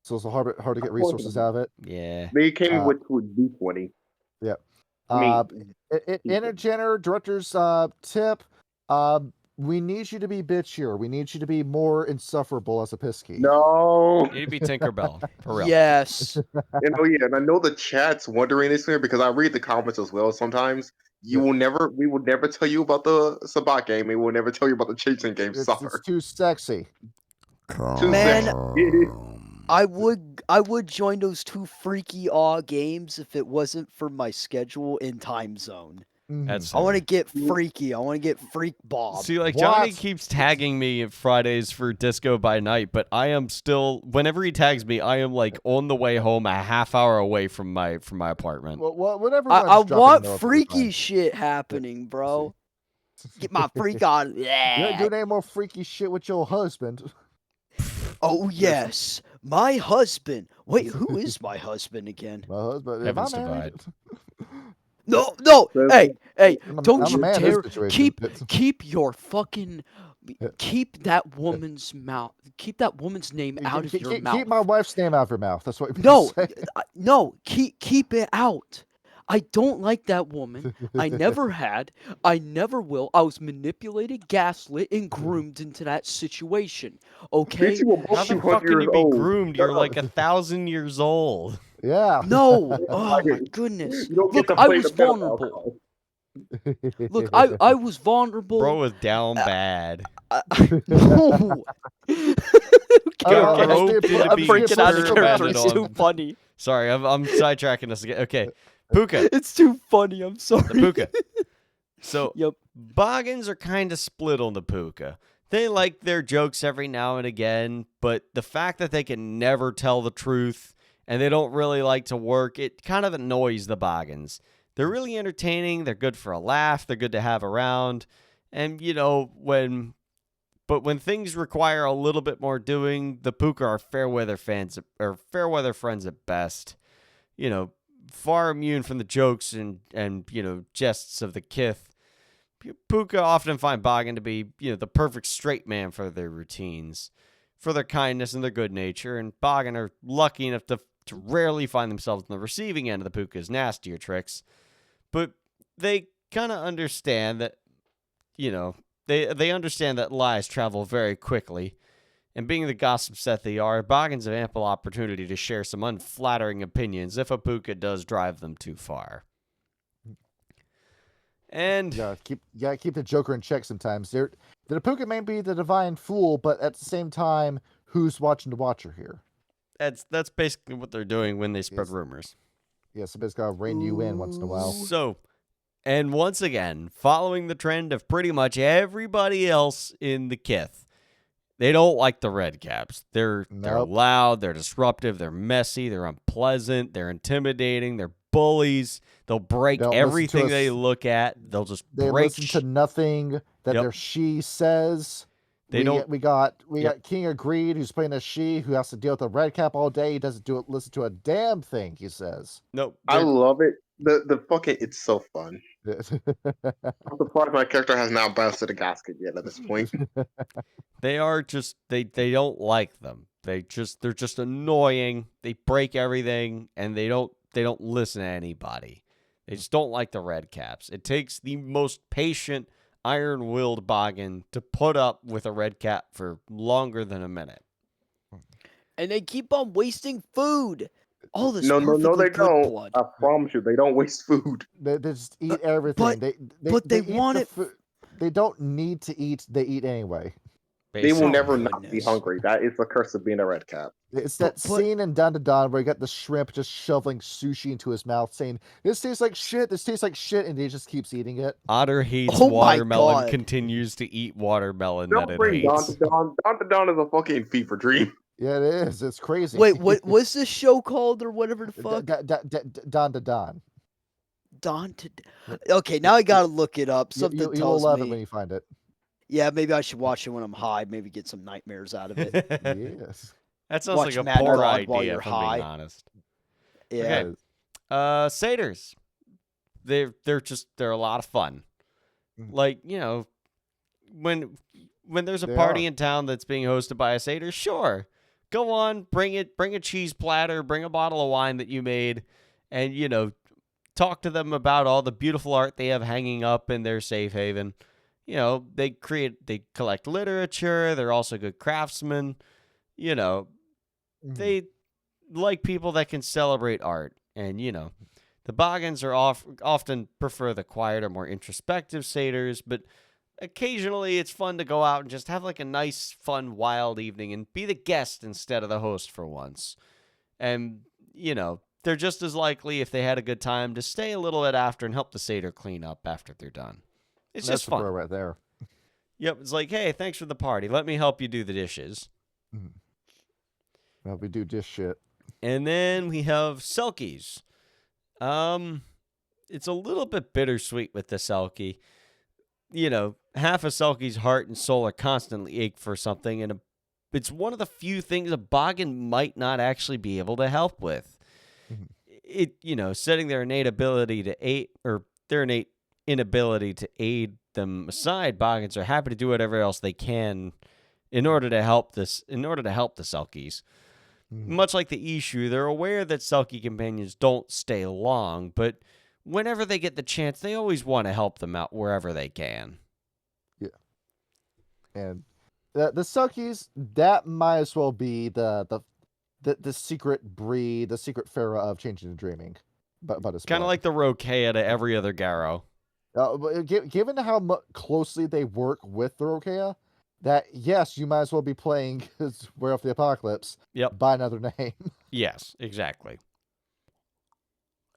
B: so it's hard to get resources out of it.
A: Yeah.
E: They came with D20.
B: Yeah.
E: Me.
B: Energiner director's tip. We need you to be bitchier. We need you to be more insufferable as a Pisky.
E: No.
A: You need to be Tinkerbell. For real.
C: Yes.
E: And I know the chat's wondering this here because I read the comments as well sometimes. We will never tell you about the Sabat game. We will never tell you about the chasing game.
B: It's
E: Sorry.
B: too sexy.
E: Too
C: Man,
E: sexy.
C: I would join those 2 freaky aw games if it wasn't for my schedule and time zone.
A: That's
C: I want to get freaky. I want to get freak Bob.
A: See, like, Johnny
B: What?
A: keeps tagging me at Fridays for Disco by Night, but I am still, whenever he tags me, I am like on the way home, a half hour away from my apartment.
B: Well, whatever.
C: I want freaky shit happening, bro. Get my freak on.
B: You
C: Yeah.
B: ain't doing any more freaky shit with your husband.
C: Oh yes, my husband. Wait, who is my husband again?
B: My husband.
A: Heavens
B: Am I married?
C: No. Hey,
B: I'm
C: don't
B: a
C: you
B: man in this
C: dare
B: situation.
C: keep your fucking
B: Yeah.
C: keep that woman's mouth. Keep that woman's name out of your mouth.
B: Keep my wife's name out of your mouth. That's what.
C: No, no, keep it out. I don't like that woman. I never had. I never will. I was manipulated, gaslit, and groomed into that situation. Okay?
E: Bitch, you were
A: How
E: both
A: the
E: 200
A: fuck can you
E: years
A: be
E: old.
A: groomed? You're like 1,000 years old.
B: Yeah.
C: No. Oh my goodness.
E: You don't
C: Look,
E: get to
C: I
E: play
C: was
E: the pedal
C: vulnerable.
E: alcohol.
C: Look, I was vulnerable.
A: Bro was down bad.
C: No.
A: Got
C: Okay,
A: roped into
C: I'm
A: being
C: freaking out of character.
A: experimented
C: It's too
A: on.
C: funny.
A: Sorry, I'm sidetracking us again. Okay, Puka.
C: It's too funny. I'm sorry.
A: The Puka. So,
C: Yep.
A: Boggans are kind of split on the Puka. They like their jokes every now and again, but the fact that they can never tell the truth and they don't really like to work, it kind of annoys the Boggans. They're really entertaining. They're good for a laugh. They're good to have around. And, when things require a little bit more doing, the Puka are fair weather friends at best. Far immune from the jokes and jests of the Kith. Puka often find Boggan to be, the perfect straight man for their routines, for their kindness and their good nature, and Boggan are lucky enough to rarely find themselves on the receiving end of the Puka's nastier tricks. But they kind of understand that, they understand that lies travel very quickly, and being the gossips that they are, Boggans have ample opportunity to share some unflattering opinions if a Puka does drive them too far. And
B: keep the Joker in check sometimes. The Puka may be the divine fool, but at the same time, who's watching the watcher here?
A: that's basically what they're doing when they spread rumors.
B: Yeah, somebody's got to rein you in once in a while.
A: So, and once again, following the trend of pretty much everybody else in the Kith, they don't like the Red Caps. They're loud, they're disruptive, they're messy, they're unpleasant, they're intimidating, they're bullies. They'll break everything they look at. They'll just
B: they
A: break.
B: Listen to nothing that their she says. We got King of Greed, who's playing a she, who has to deal with a red cap all day. He doesn't listen to a damn thing he says.
A: Nope.
E: I love it. The fucking it's so fun. I'm surprised my character has not bounced to the gasket yet at this point.
A: They are just they don't like them. They're just annoying. They break everything and they don't listen to anybody. They just don't like the Red Caps. It takes the most patient, iron-willed Boggan to put up with a Red Cap for longer than a minute.
C: And they keep on wasting food. All this
E: No, they
C: good
E: don't.
C: blood.
E: I promise you, they don't waste food.
B: They just eat everything.
C: They want it.
B: They don't need to eat. They eat anyway.
E: They will never not be hungry. That is the curse of being a Red Cap.
B: It's that scene in Dawn to Dawn where you got the shrimp just shoveling sushi into his mouth, saying, "This tastes like shit. This tastes like shit," and he just keeps eating it.
A: Otter hates
C: Oh my
A: watermelon.
C: God.
A: Continues to eat watermelon
E: Don't
A: that it
E: bring Dawn
A: hates.
E: to Dawn. Dawn to Dawn is a fucking fever dream.
B: Yeah, it is. It's crazy.
C: Wait, what's this show called or whatever the fuck?
B: Dawn to Dawn.
C: Dawn to. Okay, now I gotta look it up. Something
B: You'll
C: tells
B: love
C: me.
B: it when you find it.
C: Yeah, maybe I should watch it when I'm high. Maybe get some nightmares out of it.
B: Yes.
A: That sounds
C: Watch
A: like a
C: Mad
A: poor
C: Dog while
A: idea,
C: you're
A: if I'm
C: high.
A: being honest.
C: Yeah.
A: Okay. Satyrs. They're a lot of fun. Like, when there's a
B: They
A: party
B: are.
A: in town that's being hosted by a satyr, sure. Go on, bring a cheese platter, bring a bottle of wine that you made, and, talk to them about all the beautiful art they have hanging up in their safe haven. They collect literature, they're also good craftsmen. They like people that can celebrate art. And, the Boggans are often prefer the quieter, more introspective satyrs, but occasionally it's fun to go out and just have like a nice, fun, wild evening and be the guest instead of the host for once. And, they're just as likely, if they had a good time, to stay a little bit after and help the satyr clean up after they're done. It's
B: That's
A: just
B: the
A: fun.
B: bro right there.
A: Yep, it's like, hey, thanks for the party. Let me help you do the dishes.
B: Well, we do dish shit.
A: And then we have Selkies. It's a little bit bittersweet with the Selkie. Half of Selkie's heart and soul are constantly ache for something, and it's one of the few things a Boggan might not actually be able to help with. Setting their innate ability to aid, or their innate inability to aid them aside, Boggans are happy to do whatever else they can in order to help the Selkies. Much like the Ishu, they're aware that Selkie companions don't stay long, but whenever they get the chance, they always want to help them out wherever they can.
B: Yeah. And the Selkies, that might as well be the secret breed, the secret pharaoh of changing and dreaming. But it's
A: kind of like the Rokea to every other Garrow.
B: Given how closely they work with the Rokea, that yes, you might as well be playing Werewolf the Apocalypse.
A: Yep.
B: By another name.
A: Yes, exactly.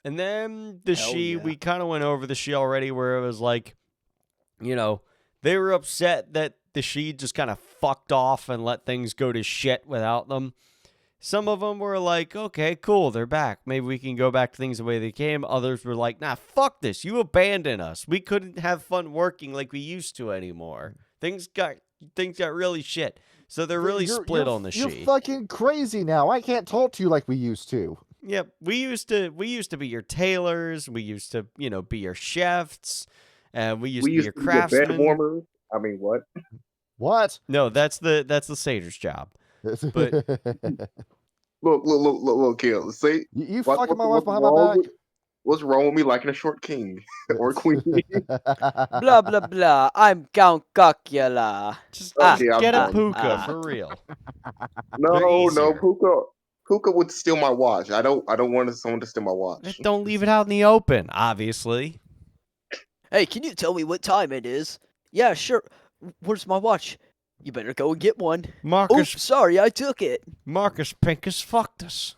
A: And then the
C: Hell
A: She,
C: yeah.
A: we kind of went over the She already, where it was like, they were upset that the She just kind of fucked off and let things go to shit without them. Some of them were like, okay, cool, they're back. Maybe we can go back to things the way they came. Others were like, nah, fuck this. You abandoned us. We couldn't have fun working like we used to anymore. Things got really shit. So they're really split on the She.
B: You're fucking crazy now. I can't talk to you like we used to.
A: Yep, we used to be your tailors. We used to, be your chefs, and we used to be your craftsmen.
E: Bed warmers. I mean, what?
B: What?
A: No, that's the satyr's job. But
E: look, Kill. See,
B: you
E: What-
B: fucking my
E: what-
B: wife behind
E: what's
B: my
E: wrong
B: back.
E: what's wrong with me liking a short king or queen?
C: Blah blah blah. I'm Count Cocula.
A: just
E: Okay, I'm
A: get a
E: done.
A: puka for real. They're
E: No,
A: easier.
E: Puka would steal my watch. I don't want someone to steal my watch.
A: Don't leave it out in the open, obviously.
C: Hey, can you tell me what time it is? Yeah, sure. Where's my watch? You better go and get one.
A: Marcus
C: Oops, sorry, I took it.
A: Pincus fucked us.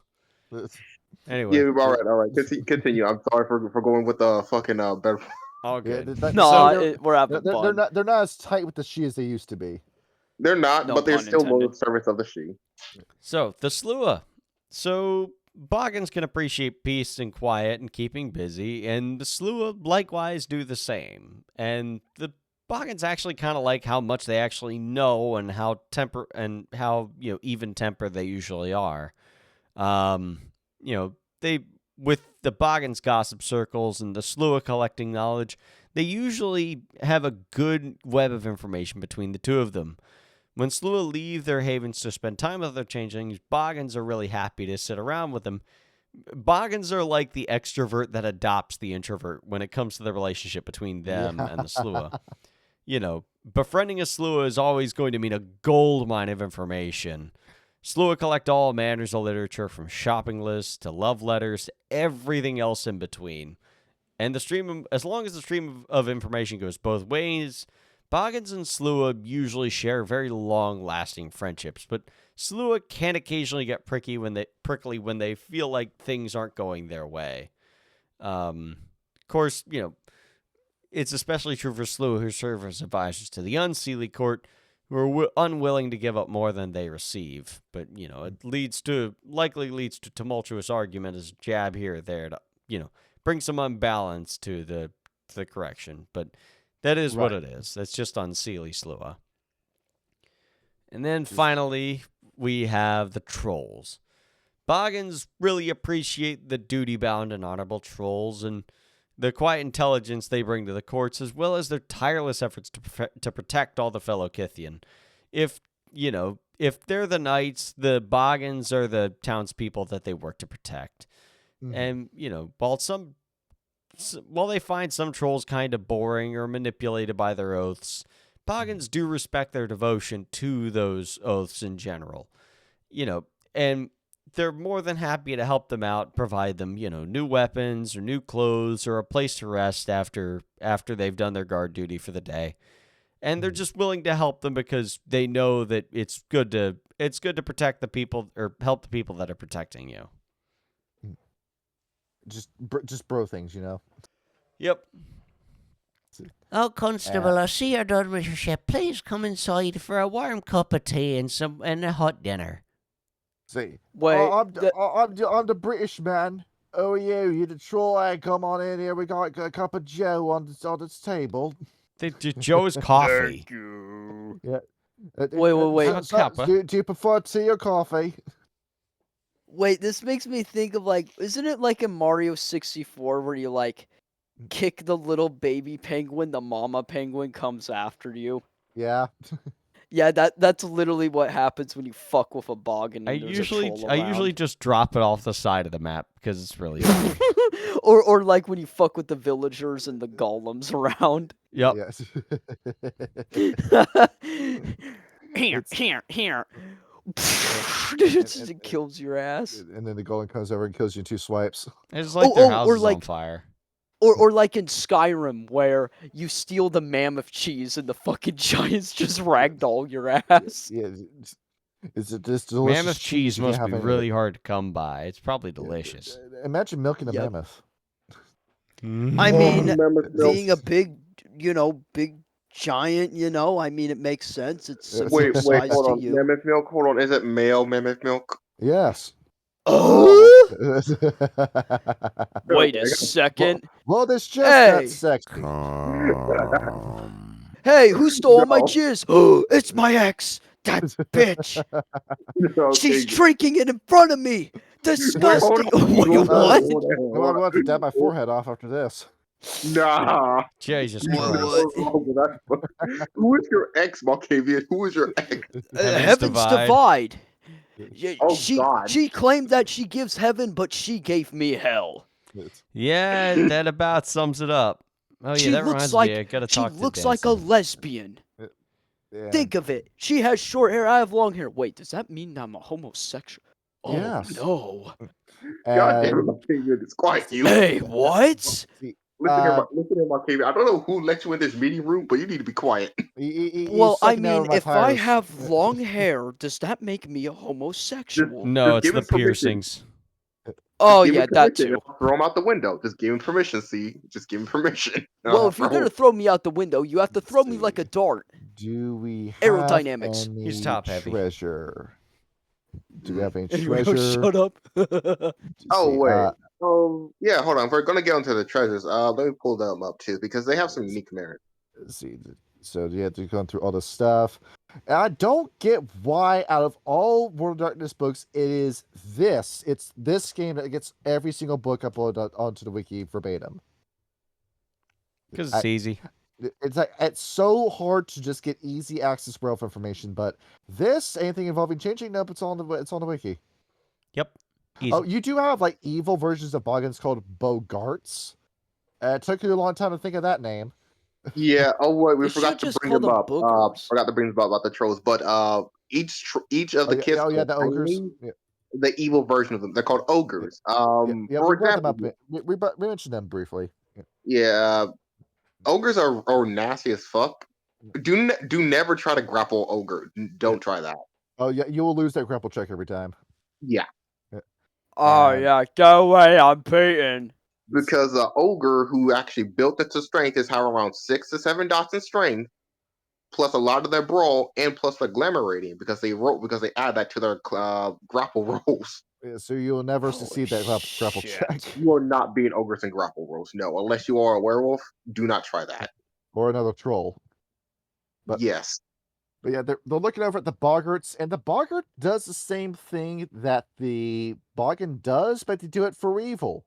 A: Anyway,
E: Yeah, all right. Continue. I'm sorry for going with the fucking better.
A: all good.
C: No, we're having
B: they're
C: fun.
B: not as tight with the She as they used to be.
E: They're not,
C: No
E: but they're
C: pun
E: still loyal
C: intended.
E: servants of the She.
A: So the Slua. So Boggans can appreciate peace and quiet and keeping busy, and the Slua likewise do the same. And the Boggans actually kind of like how much they actually know and how even tempered they usually are. They with the Boggans gossip circles and the Slua collecting knowledge, they usually have a good web of information between the two of them. When Slua leave their havens to spend time with other changelings, Boggans are really happy to sit around with them. Boggans are like the extrovert that adopts the introvert when it comes to the relationship between them and the Slua. Befriending a Slua is always going to mean a gold mine of information. Slua collect all manners of literature, from shopping lists to love letters to everything else in between. And as long as the stream of information goes both ways, Boggans and Slua usually share very long-lasting friendships, but Slua can occasionally get prickly when they feel like things aren't going their way. Of course, it's especially true for Slua, who serve as advisors to the Unseelie court, who are unwilling to give up more than they receive. But it likely leads to tumultuous argument as jab here or there to bring some unbalance to the correction. But that is what it is. That's just Unseelie Slua. And then finally, we have the trolls. Boggans really appreciate the duty-bound and honorable trolls, and the quiet intelligence they bring to the courts, as well as their tireless efforts to protect all the fellow Kithian. If they're the knights, the Boggans are the townspeople that they work to protect.
B: Mhm.
A: And while they find some trolls kind of boring or manipulated by their oaths, Boggans do respect their devotion to those oaths in general. And they're more than happy to help them out, provide them, new weapons or new clothes or a place to rest after they've done their guard duty for the day. And they're just willing to help them because they know that it's good to protect the people or help the people that are protecting you.
B: Just bro things,
A: Yep.
D: Oh, Constable, I see you're done with your shift. Please come inside for a warm cup of tea and a hot dinner.
B: See,
C: Wait,
B: I'm the British man. Oh, you the troll? Hey, come on in here. We got a cup of Joe on this table.
A: Joe's coffee.
B: Yeah.
C: Wait.
A: Have a cuppa.
B: Do you prefer tea or coffee?
C: Wait, this makes me think of isn't it like in Mario 64 where you kick the little baby penguin, the mama penguin comes after you?
B: Yeah.
C: Yeah, that's literally what happens when you fuck with a Boggan.
A: I
C: And there's a
A: usually
C: troll
A: just drop it off the side of the map because it's really funny.
C: or like when you fuck with the villagers and the golems around.
A: Yep.
B: Yes.
C: Here. It kills your ass.
B: And then the golem comes over and kills you in 2 swipes.
A: It's like their house is on fire.
C: Or like in Skyrim where you steal the mammoth cheese and the fucking giants just ragdoll your ass.
B: Yeah. It's this delicious
A: Mammoth cheese
B: you can't
A: must
B: have
A: be
B: any of
A: really
B: it.
A: hard to come by. It's probably delicious.
B: Imagine milking a
C: Yep.
B: mammoth.
C: I mean,
E: Mammoth milk.
C: being a big giant, I mean, it makes sense. It's similar
E: Wait,
C: size
E: hold
C: to
E: on.
C: you.
E: Mammoth milk? Hold on. Is it male mammoth milk?
B: Yes.
C: Wait a second.
B: Well, this just
C: Hey.
B: got sexy.
C: Hey, who stole my
E: No.
C: jizz? It's my ex. That bitch.
E: Okay.
C: She's drinking it in front of me. Disgusting.
E: hold on,
C: What?
E: hold on, hold
B: No, I'm
E: on.
B: about to dab my forehead off after this.
E: Nah.
A: Jesus
E: There's
A: Christ.
E: something wrong with that. Who is your ex, Malkavian? Who is your ex?
C: Heaven's Divide.
E: Oh,
C: she
E: God.
C: she claimed that she gives heaven, but she gave me hell.
A: Yeah, that about sums it up. Oh yeah,
C: She
A: that
C: looks
A: reminds me. I gotta
C: She
A: talk to
C: looks like a
A: Danson.
C: lesbian.
B: Yeah.
C: Think of it. She has short hair. I have long hair. Wait, does that mean I'm a homosexual? Oh
B: Yes.
C: no.
E: God damn it,
B: And
E: Malkavian. It's quiet, you.
C: Hey, what?
B: see,
E: Listen here, Malkavian. I don't know who let you in this meeting room, but you need to be quiet.
B: he's
C: Well, I
B: sucking out
C: mean,
B: my
C: if I
B: tires.
C: have long hair, does that make me a homosexual?
A: No, it's
E: give
A: the
E: him permission.
A: piercings.
C: Oh
E: Give him
C: yeah, that
E: permission.
C: too.
E: I'll throw him out the window. Just give him permission, see? Just give him permission.
C: Well, if you're
E: Bro.
C: gonna throw me out the window, you have to throw me like a
B: see.
C: dart.
B: Do we have
C: Aerodynamics.
B: any
A: He's top heavy.
B: treasure? Do we have any
C: Anyway,
B: treasure?
C: shut up.
E: Oh,
B: See,
E: wait. Yeah, hold on. We're going to get into the treasures. Let me pull them up, too, because they have some unique merit.
B: let's see. So you have to go through all this stuff. And I don't get why, out of all World of Darkness books, it's this game that gets every single book uploaded onto the wiki verbatim.
A: Because it's easy.
B: It's so hard to just get easy access to werewolf information, but anything involving changing, nope, it's on the wiki.
A: Yep. Easy.
B: Oh, you do have evil versions of Boggans called Boggarts. It took you a long time to think of that name.
E: Yeah. Oh, wait. We
C: They
E: forgot
C: should
E: to
C: just
E: bring
C: call
E: them
C: them
E: up.
C: boogers.
E: Forgot to bring them up about the trolls. But each of the kids,
B: the ogres.
E: the evil version of them, they're called ogres.
B: Yeah,
E: For
B: we brought them
E: example,
B: up. We mentioned them briefly.
E: yeah, ogres are nasty as fuck. Do never try to grapple ogre. Don't try that.
B: Oh yeah, you will lose that grapple check every time.
E: Yeah,
C: Oh
B: And-
C: yeah, go away, I'm beaten.
E: because the ogre who actually built it to strength is how around 6 to 7 dots in strength, plus a lot of their brawl and plus the glamour rating because they add that to their grapple rolls.
B: Yeah, so you will never succeed that grapple
C: shit.
B: check.
E: You are not being ogres and grapple rolls. No, unless you are a werewolf, do not try that.
B: Or another troll. But-
E: Yes.
B: But yeah, they're looking over at the Boggarts, and the Boggart does the same thing that the Boggin does, but they do it for evil.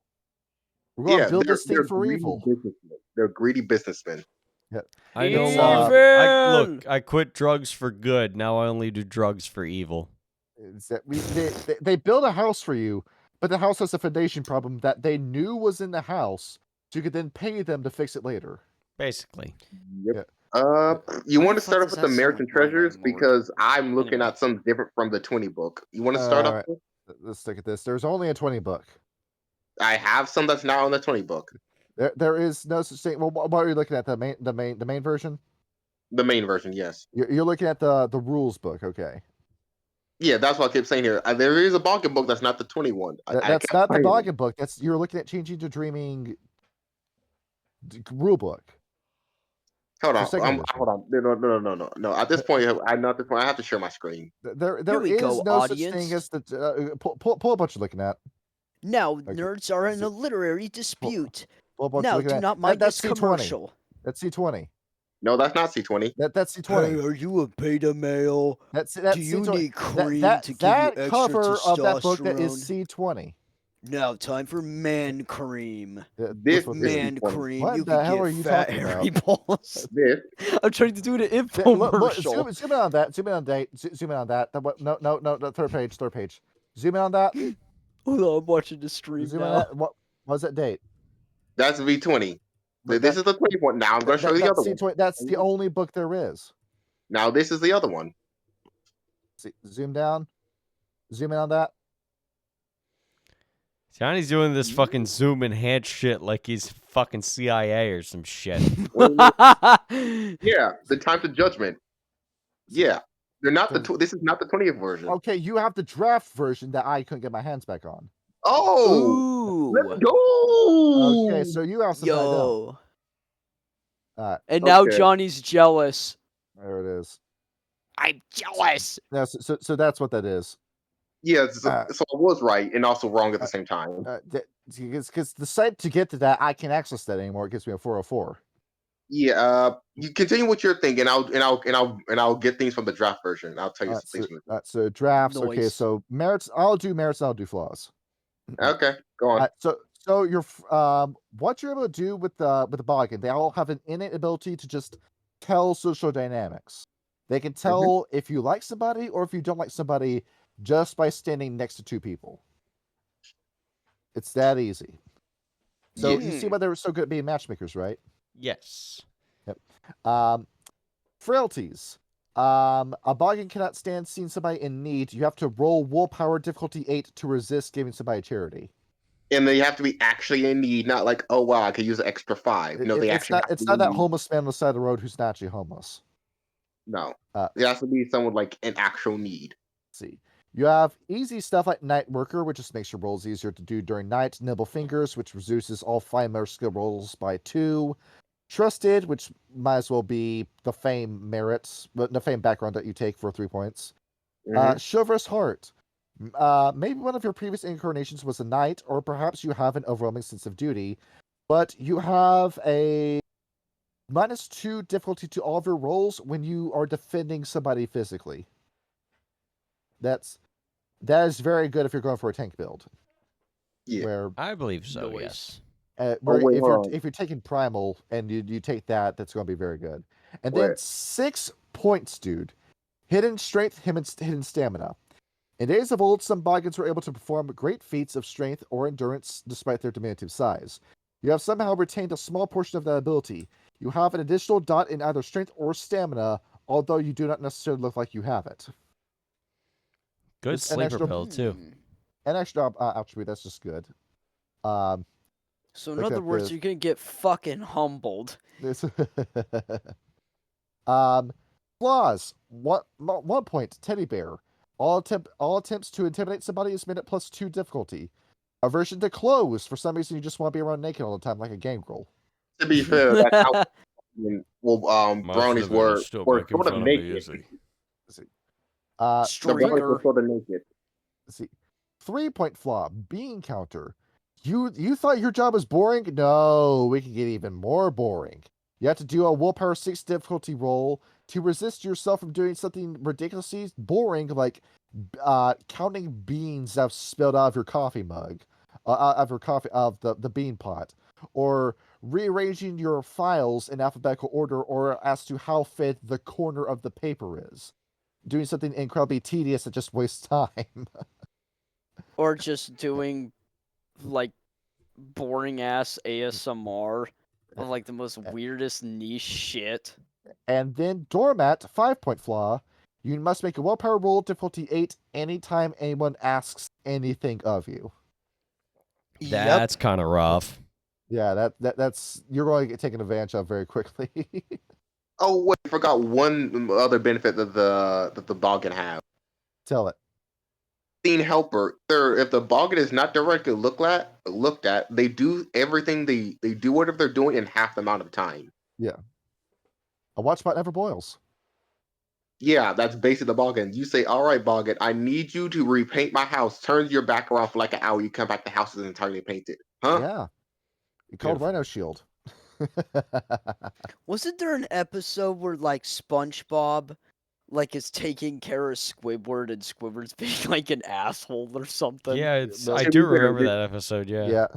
B: We're going
E: Yeah,
B: to build
E: they're
B: this thing
E: they're
B: for
E: greedy
B: evil.
E: businessmen. They're greedy businessmen.
A: I know.
C: Evil!
A: I quit drugs for good. Now I only do drugs for evil.
B: Is that they build a house for you, but the house has a foundation problem that they knew was in the house, so you could then pay them to fix it later.
A: Basically.
E: Yep.
B: Yeah.
E: You
C: Why
E: want
C: the
E: to start
C: fuck
E: off
C: does
E: with
C: that sound
E: American
C: like my
E: Treasures
C: landlord?
E: because I'm looking
C: Anyway.
E: at something different from the 20 book. You want to start
B: Alright.
E: off with?
B: Let's look at this. There's only a 20 book.
E: I have some that's not on the 20 book.
B: There is no such thing. Well, what are you looking at? The main version?
E: The main version, yes.
B: You're looking at the rules book, okay?
E: Yeah, that's what I keep saying here. There is a Boggans book that's not the 21.
B: That's not the Boggans book. You're looking at changing to Dreaming rule book.
E: Hold on,
B: second edition.
E: hold on. No. At this point, I have to share my screen.
B: There
C: we
B: is
C: go,
B: no such
C: audience.
B: thing as the pull up what you're looking at.
C: Now,
B: Okay.
C: nerds are in a literary dispute.
B: Pull up what
C: Now,
B: you're looking
C: do
B: at.
C: not mind
B: That's
C: this
B: C20.
C: commercial.
B: That's C20.
E: No, that's not C20.
B: That's C20.
C: are you a beta male?
B: That's
C: Do you
B: C20.
C: need cream
B: that
C: to give
B: that
C: you extra
B: cover
C: testosterone?
B: of that book that is C20.
C: Now, time for man cream.
E: This
B: With
E: is
C: Man
E: C20.
C: cream,
B: What
C: you
B: the
C: can
B: hell
C: get
B: are you
C: fat
B: talking
C: hairy balls.
E: This.
C: I'm trying to do an
B: Look,
C: infomercial.
B: zoom in on that. Zoom in on date. Zoom in on that. No. Third page. Zoom in on that.
C: Hold on, I'm watching the stream
B: Zoom in on
C: now.
B: that. What was that date?
E: That's V20.
B: But
E: This is the 20 one. Now I'm going to show you the other one.
B: That's the only book there is.
E: Now this is the other one.
B: Zoom down. Zoom in on that.
A: Johnny's doing this fucking zoom enhance shit like he's fucking CIA or some shit.
E: Yeah, the Time to Judgment. Yeah, they're not this is not the 20th version.
B: Okay, you have the draft version that I couldn't get my hands back on.
E: Oh, let's
C: Ooh.
E: go.
B: Okay, so you have some that I don't.
C: Yo.
B: And
C: now
E: okay.
C: Johnny's jealous.
B: there it is.
C: I'm jealous.
B: No, so that's what that is.
E: Yeah, so I was right and also wrong at the same time.
B: Because the site to get to that, I can't access that anymore. It gives me a 404.
E: Yeah, you continue with your thing, and I'll get things from the draft version. I'll tell you things.
B: So drafts. Okay,
C: Noise.
B: so merits. I'll do merits. I'll do flaws.
E: Okay, go on.
B: So you're what you're able to do with the Boggin, they all have an innate ability to just tell social dynamics. They can tell if you like somebody or if you don't like somebody just by standing next to two people. It's that easy. So you see why they were so good at being matchmakers, right?
A: Yes.
B: Yep. Frailties. A Boggin cannot stand seeing somebody in need. You have to roll willpower difficulty 8 to resist giving somebody charity.
E: And they have to be actually in need, not like, oh wow, I could use an extra 5. No, they actually.
B: It's not that homeless man on the side of the road who's not actually homeless.
E: No, it has to be someone like in actual need.
B: See, you have easy stuff like Night Worker, which just makes your rolls easier to do during night. Nimble Fingers, which reduces all 5 motor skill rolls by 2. Trusted, which might as well be the fame merits, but the fame background that you take for 3 points. Chivalrous Heart. Maybe one of your previous incarnations was a knight, or perhaps you have an overwhelming sense of duty, but you have a -2 difficulty to all of your rolls when you are defending somebody physically. That is very good if you're going for a tank build.
E: Yeah,
B: where
A: I believe so.
C: Noise.
A: Yes.
B: If you're taking primal and you take that's going to be very good. And then 6 points, dude. Hidden strength, hidden stamina. In days of old, some Boggans were able to perform great feats of strength or endurance despite their diminutive size. You have somehow retained a small portion of that ability. You have an additional dot in either strength or stamina, although you do not necessarily look like you have it.
A: Good
B: It's an
A: sleeper
B: extra-
A: pill too.
B: An extra attribute, that's just good.
C: So in
B: Look
C: other
B: at
C: words,
B: this.
C: you're gonna get fucking humbled.
B: Flaws. 1 point. Teddy bear. All attempts to intimidate somebody is made at +2 difficulty. Aversion to clothes. For some reason, you just want to be around naked all the time, like a gangrel.
E: to be fair, that's how brownies were sort of naked. The brownies
C: Streaker.
E: were sort of naked.
B: See, 3-point flaw. Being counter. You thought your job was boring? No, we can get even more boring. You have to do a willpower 6 difficulty roll to resist yourself from doing something ridiculously boring, like counting beans that have spilled out of your coffee mug. of your coffee of the bean pot, or rearranging your files in alphabetical order, or as to how fit the corner of the paper is. Doing something incredibly tedious that just wastes time.
C: Or just doing like boring ass ASMR of like the most weirdest niche shit.
B: And then doormat 5-point flaw. You must make a willpower roll difficulty 8 anytime anyone asks anything of you.
A: That's kind of rough.
B: Yeah, that's you're going to get taken advantage of very quickly.
E: Oh wait, I forgot one other benefit that the Boggin have.
B: Tell it.
E: Scene helper. If the Boggin is not directly looked at, they do everything they do whatever they're doing in half the amount of time.
B: Yeah. A watch spot never boils.
E: Yeah, that's basically the Boggin. You say, all right, Boggin, I need you to repaint my house. Turn your back around for like an hour. You come back, the house is entirely painted. Huh?
B: Yeah. You called
A: Beautiful.
B: Rhino Shield.
C: Wasn't there an episode where like SpongeBob like is taking care of Squidward and Squidward's being like an asshole or something?
A: Yeah, it's.
B: No,
A: I
E: to
A: do
E: be fair,
A: remember
E: it-
A: that episode. Yeah.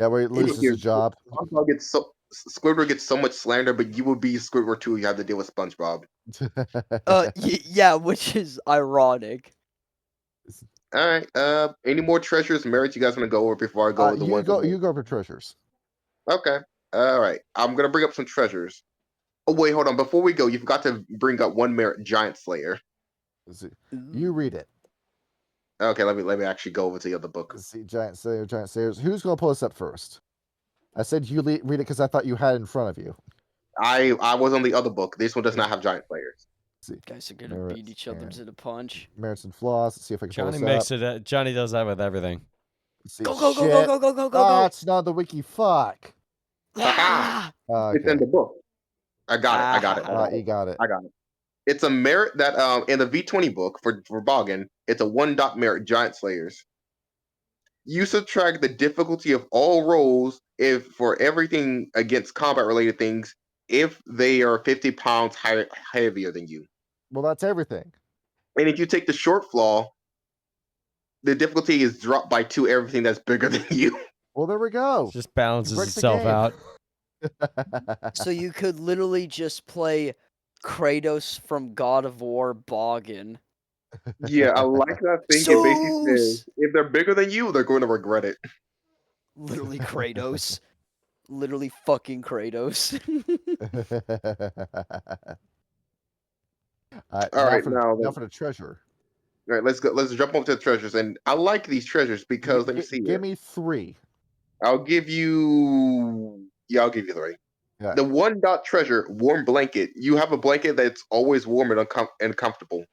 B: Yeah, where he loses his job.
E: SpongeBob Squidward gets so much slander, but you would be Squidward too. You have to deal with SpongeBob.
C: Yeah, which is ironic.
E: All right. Any more treasures, merits you guys want to go over before I go with the ones?
B: You go for treasures.
E: Okay. All right. I'm gonna bring up some treasures. Oh wait, hold on. Before we go, you forgot to bring up one merit, Giant Slayer.
B: You read it.
E: Okay, let me actually go over to the other book.
B: Let's see, Giant Slayers. Who's going to pull this up first? I said you read it because I thought you had it in front of you.
E: I was on the other book. This one does not have Giant Slayers.
B: Let's see.
C: Guys are gonna
B: Merits
C: beat each other
B: and-
C: to the punch.
B: Merits and flaws. Let's see if I can pull
A: Johnny
B: this
A: makes
B: up.
A: it. Johnny does that with everything.
B: Let's see.
C: Go go go
B: Shit.
C: go go go go go
B: Ah,
C: go!
B: it's not the wiki. Fuck.
C: Ah!
E: It's in the book. I got it. I got it.
B: You got it.
E: I got it. It's a merit that in the V20 book for Boggin, it's a 1-dot merit, Giant Slayers. You subtract the difficulty of all rolls if for everything against combat related things if they are 50 pounds heavier than you.
B: Well, that's everything.
E: And if you take the short flaw, the difficulty is dropped by 2 everything that's bigger than you.
B: Well, there we go.
A: It just balances
B: Breaks the
A: itself
B: game.
A: out.
C: So you could literally just play Kratos from God of War Boggin.
E: Yeah, I like that thing. It basically says
C: Zeus!
E: if they're bigger than you, they're going to regret it.
C: Literally Kratos. Literally fucking Kratos.
E: All right, now
B: now for the treasure.
E: All right, let's go. Let's jump over to the treasures, and I like these treasures because let me see.
B: Give
E: Here.
B: me 3.
E: I'll give you. Yeah, I'll give you 3.
B: Yeah.
E: The 1-dot treasure, warm blanket. You have a blanket that's always warm and comfortable.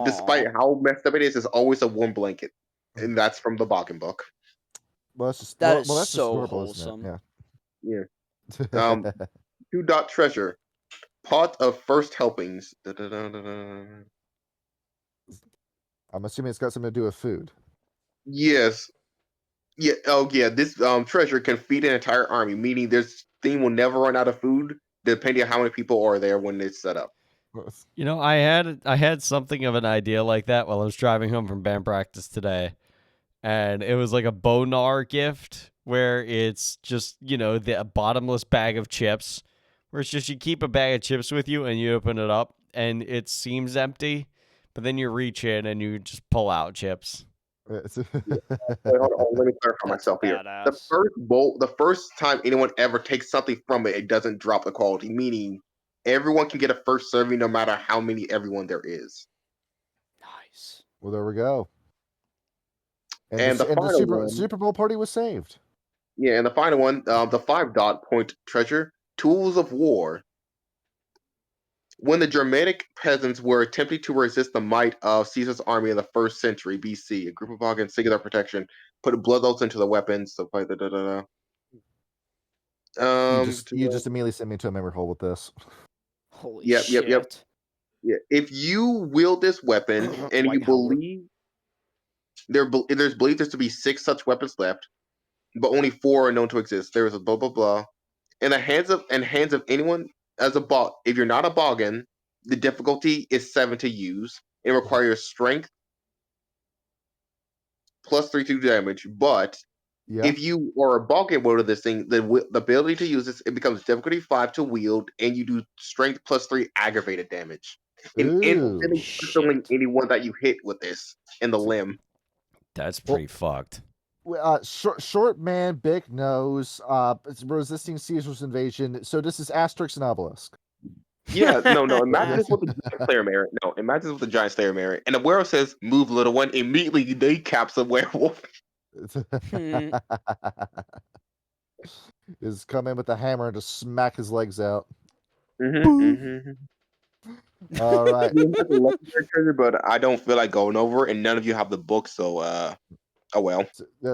E: Despite
C: Aw.
E: how messed up it is, it's always a warm blanket, and that's from the Boggin book.
B: Well, that's just,
C: That
B: well,
C: is
B: well, that's just
C: so
B: adorable, isn't
C: wholesome.
B: it?
E: Yeah.
B: Yeah.
E: 2-dot treasure, pot of first helpings. Da-da-da-da-da.
B: I'm assuming it's got something to do with food.
E: Yes. Yeah. Oh, yeah. This treasure can feed an entire army, meaning this thing will never run out of food, depending on how many people are there when it's set up.
A: You know, I had something of an idea like that while I was driving home from band practice today, and it was like a bonar gift where it's just the bottomless bag of chips, where it's just you keep a bag of chips with you and you open it up and it seems empty, but then you reach in and you just pull out chips.
E: Wait, hold on, let me clarify
C: That's
E: myself here. The
C: badass.
E: first bowl, the first time anyone ever takes something from it, it doesn't drop the quality, meaning everyone can get a first serving no matter how many everyone there is.
C: Nice.
B: Well, there we go.
E: And the final one-
B: Super Bowl party was saved.
E: Yeah, and the final one, the 5-dot point treasure, tools of war. When the Germanic peasants were attempting to resist the might of Caesar's army in the 1st century BC, a group of Boggans seeking their protection put blood oaths into the weapons. So,
B: You just immediately sent me to a memory hole with this.
C: Holy
E: Yep,
C: shit.
E: yep. Yeah, if you wield this weapon and you
C: White Howard.
E: believe there's believed there's to be 6 such weapons left, but only 4 are known to exist. There is a blah blah blah. In the hands of anyone as a bot, if you're not a Boggin, the difficulty is 7 to use. It requires strength +3 to damage, but
B: Yeah.
E: if you are a Boggans mode of this thing, the ability to use this, it becomes difficulty 5 to wield, and you do strength +3 aggravated damage. And instantly
C: Shit.
E: killing anyone that you hit with this in the limb.
A: That's pretty fucked.
B: Short man, big nose, it's resisting Caesar's invasion. So this is Asterix and Obelisk.
E: Yeah, no. Imagine this with the Giant Slayer merit. No, imagine this with the Giant Slayer merit. And the werewolf says, "Move, little one." Immediately, kneecaps a werewolf.
B: Is come in with a hammer and just smack his legs out. All right.
E: But I don't feel like going over, and none of you have the book, so oh well.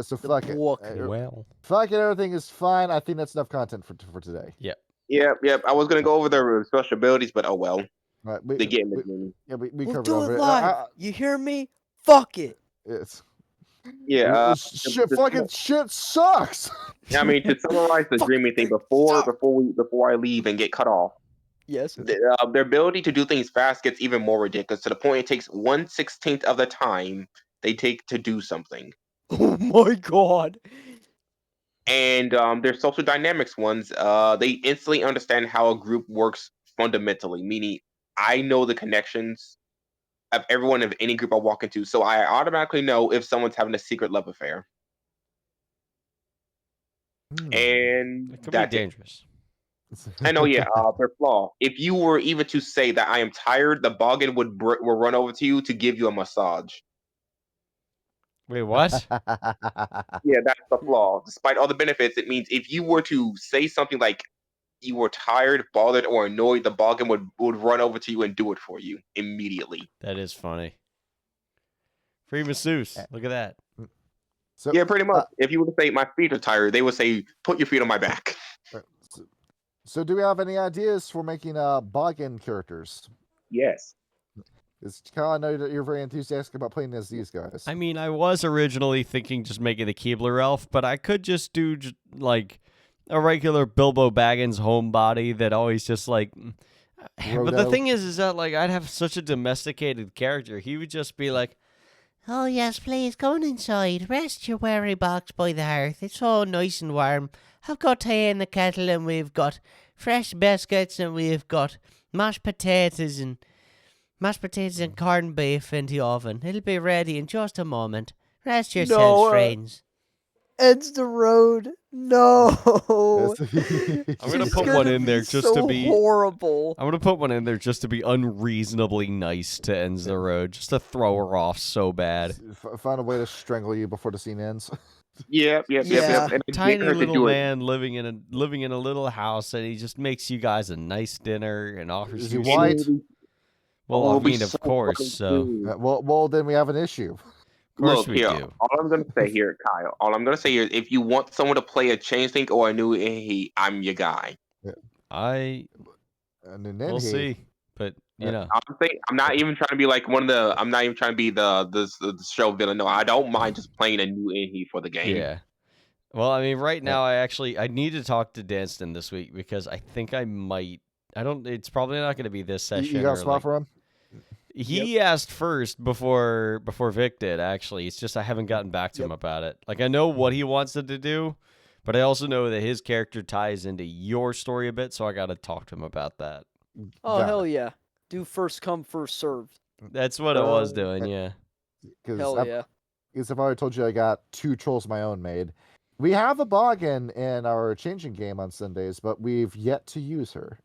B: So fuck it.
C: book.
A: Well.
B: Fuck it. Everything is fine. I think that's enough content for today.
E: Yep. I was gonna go over their special abilities, but oh well.
B: All right.
E: They get me.
B: We
C: We'll
B: covered
C: do
B: all of
C: it
B: it.
C: live. You hear me? Fuck it.
B: It's
E: Yeah.
B: shit. Fucking shit sucks.
E: I mean, to summarize the dreaming thing before I leave and get cut off.
C: Yes.
E: Their ability to do things fast gets even more ridiculous to the point it takes 1/16 of the time they take to do something.
C: Oh my god.
E: And their social dynamics ones, they instantly understand how a group works fundamentally, meaning I know the connections of everyone of any group I walk into, so I automatically know if someone's having a secret love affair. And
A: It could be
E: that's it.
A: dangerous.
E: I know, yeah, their flaw. If you were even to say that I am tired, the Boggans will run over to you to give you a massage.
A: Wait, what?
E: Yeah, that's the flaw. Despite all the benefits, it means if you were to say something like you were tired, bothered, or annoyed, the Boggan would run over to you and do it for you immediately.
A: That is funny. Free masseuse. Look at that.
B: So,
E: Yeah, pretty much. If you were to say my feet are tired, they would say put your feet on my back.
B: So do we have any ideas for making Boggan characters?
E: Yes.
B: It's kind of know that you're very enthusiastic about playing as these guys.
A: I mean, I was originally thinking just making the Keebler elf, but I could just do like a regular Bilbo Baggins homebody that always just like. But the thing is that like I'd have such a domesticated character. He would just be like,
D: Oh, yes, please, go on inside. Rest your weary box by the hearth. It's all nice and warm. I've got tea in the kettle, and we've got fresh biscuits, and we've got mashed potatoes and corned beef in the oven. It'll be ready in just a moment. Rest yourselves, friends.
C: Ends the road. No.
A: I'm gonna put one in there just to be
C: horrible.
A: I'm gonna put one in there just to be unreasonably nice to Ends the Road, just to throw her off so bad.
B: Find a way to strangle you before the scene ends.
E: Yep. And
A: Tiny little man living in a little house, and he just makes you guys a nice dinner and offers
B: Is
A: you.
B: he white?
A: Well, I mean, of course. So,
B: well, then we have an issue.
A: of course
E: Look,
A: we
E: here,
A: do.
E: all I'm gonna say here, Kyle. All I'm gonna say here, if you want someone to play a changeling or a new Inhi, I'm your guy.
A: We'll see, but you know,
E: I'm not even trying to be like one of the. I'm not even trying to be the show villain. No, I don't mind just playing a new Inhi for the game.
A: yeah. Well, I mean, right now I need to talk to Danston this week because I think I might. I don't. It's probably not going to be this session.
B: You got a spot for him?
A: He asked first before Vic did. Actually, it's just I haven't gotten back to him about it. Like I know what he wants it to do, but I also know that his character ties into your story a bit, so I got to talk to him about that.
C: Oh hell yeah! Do first come first serve.
A: That's what I was doing. Yeah.
C: Hell yeah!
B: Because I've already told you I got 2 trolls of my own made. We have a Boggin in our changing game on Sundays, but we've yet to use her.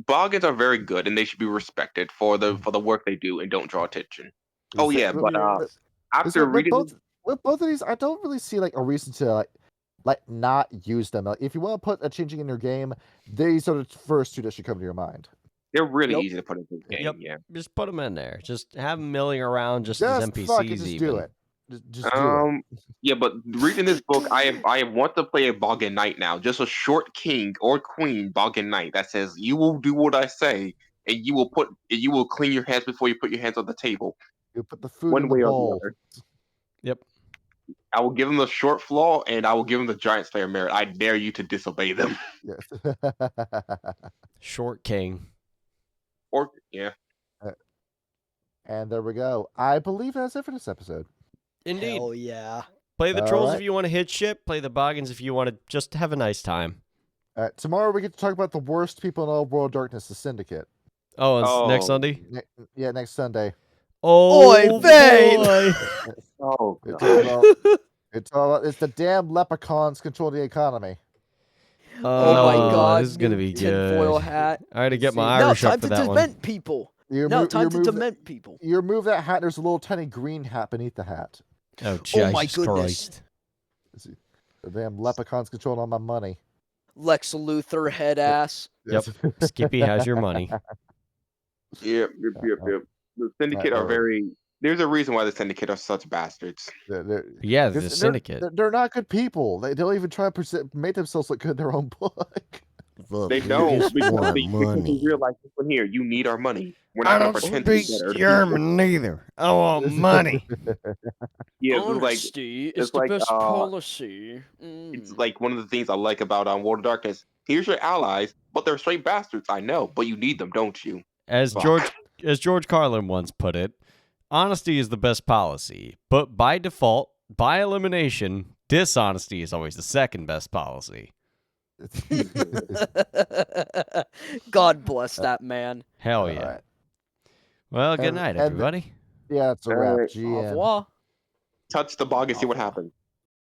E: Boggans are very good, and they should be respected for the work they do and don't draw attention. Oh yeah, but after reading
B: with both of these, I don't really see like a reason to like not use them. Like, if you want to put a changing in your game, these are the first 2 that should come to your mind.
E: they're really easy to put into the game.
A: Yep.
E: Yeah.
A: Just put them in there. Just have them milling around just as NPCs.
B: Fucking just do it. Just do it.
E: Yeah, but reading this book, I want to play a Boggan Knight now. Just a short king or queen Boggan Knight that says, "You will do what I say, and you will clean your hands before you put your hands on the table."
B: You put the food
E: One
B: in
E: way
B: the
E: or
B: bowl.
E: the other.
A: Yep.
E: I will give them the short flaw, and I will give them the Giant Slayer merit. I dare you to disobey them.
B: Yes.
A: Short king.
E: Or yeah.
B: And there we go. I believe that's it for this episode.
A: Indeed.
C: Hell yeah.
A: Play the
B: All
A: trolls
B: right.
A: if you want to hit shit. Play the Boggans if you want to just have a nice time.
B: Tomorrow we get to talk about the worst people in all World of Darkness, the Syndicate.
A: Oh, it's next
E: Oh.
A: Sunday?
B: Yeah, next Sunday.
A: Oh,
C: Oi, Vane!
A: boy.
E: Oh,
B: It's
E: God.
B: it's the damn leprechauns control the economy.
C: Oh my god.
A: This is going to
C: new
A: be
C: tinfoil
A: good.
C: hat.
A: I had to get my
B: See,
C: No,
A: Irish
C: time
A: up for
C: to
A: that one.
C: dement people. No, time to dement people.
B: You remove that hat, there's a little tiny green hat beneath the hat.
A: Oh,
C: Oh my
A: Jesus
C: goodness.
A: Christ.
B: The damn leprechauns controlling all my money.
C: Lex Luthor head ass.
A: Yep. Skippy has your money.
E: Yep. The Syndicate are very. There's a reason why the Syndicate are such bastards.
A: Yeah, the
B: Because
A: Syndicate.
B: They're not good people. They don't even try to make themselves look good in their own book.
D: Look,
E: They
D: we
E: don't
D: just
E: because
D: want
E: they
D: money.
E: realize this one here. You need our money. We're
A: I
E: not gonna
A: don't
E: pretend to be
A: speak
E: better.
A: German neither. I want money.
E: Yeah, it's like
C: Honesty is
E: it's
C: the
E: like,
C: best policy.
E: it's like one of the things I like about World of Darkness. Here's your allies, but they're straight bastards. I know, but you need them, don't you?
A: As
E: Fuck.
A: George Carlin once put it, honesty is the best policy, but by default, by elimination, dishonesty is always the second best policy.
C: God bless that man.
A: Hell yeah.
B: Alright.
A: Well, good
B: And-
A: night,
B: and-
A: everybody.
B: Yeah, it's a
E: All
B: wrap.
E: right.
B: GM.
C: Au revoir.
E: Touch the bog and see what happens.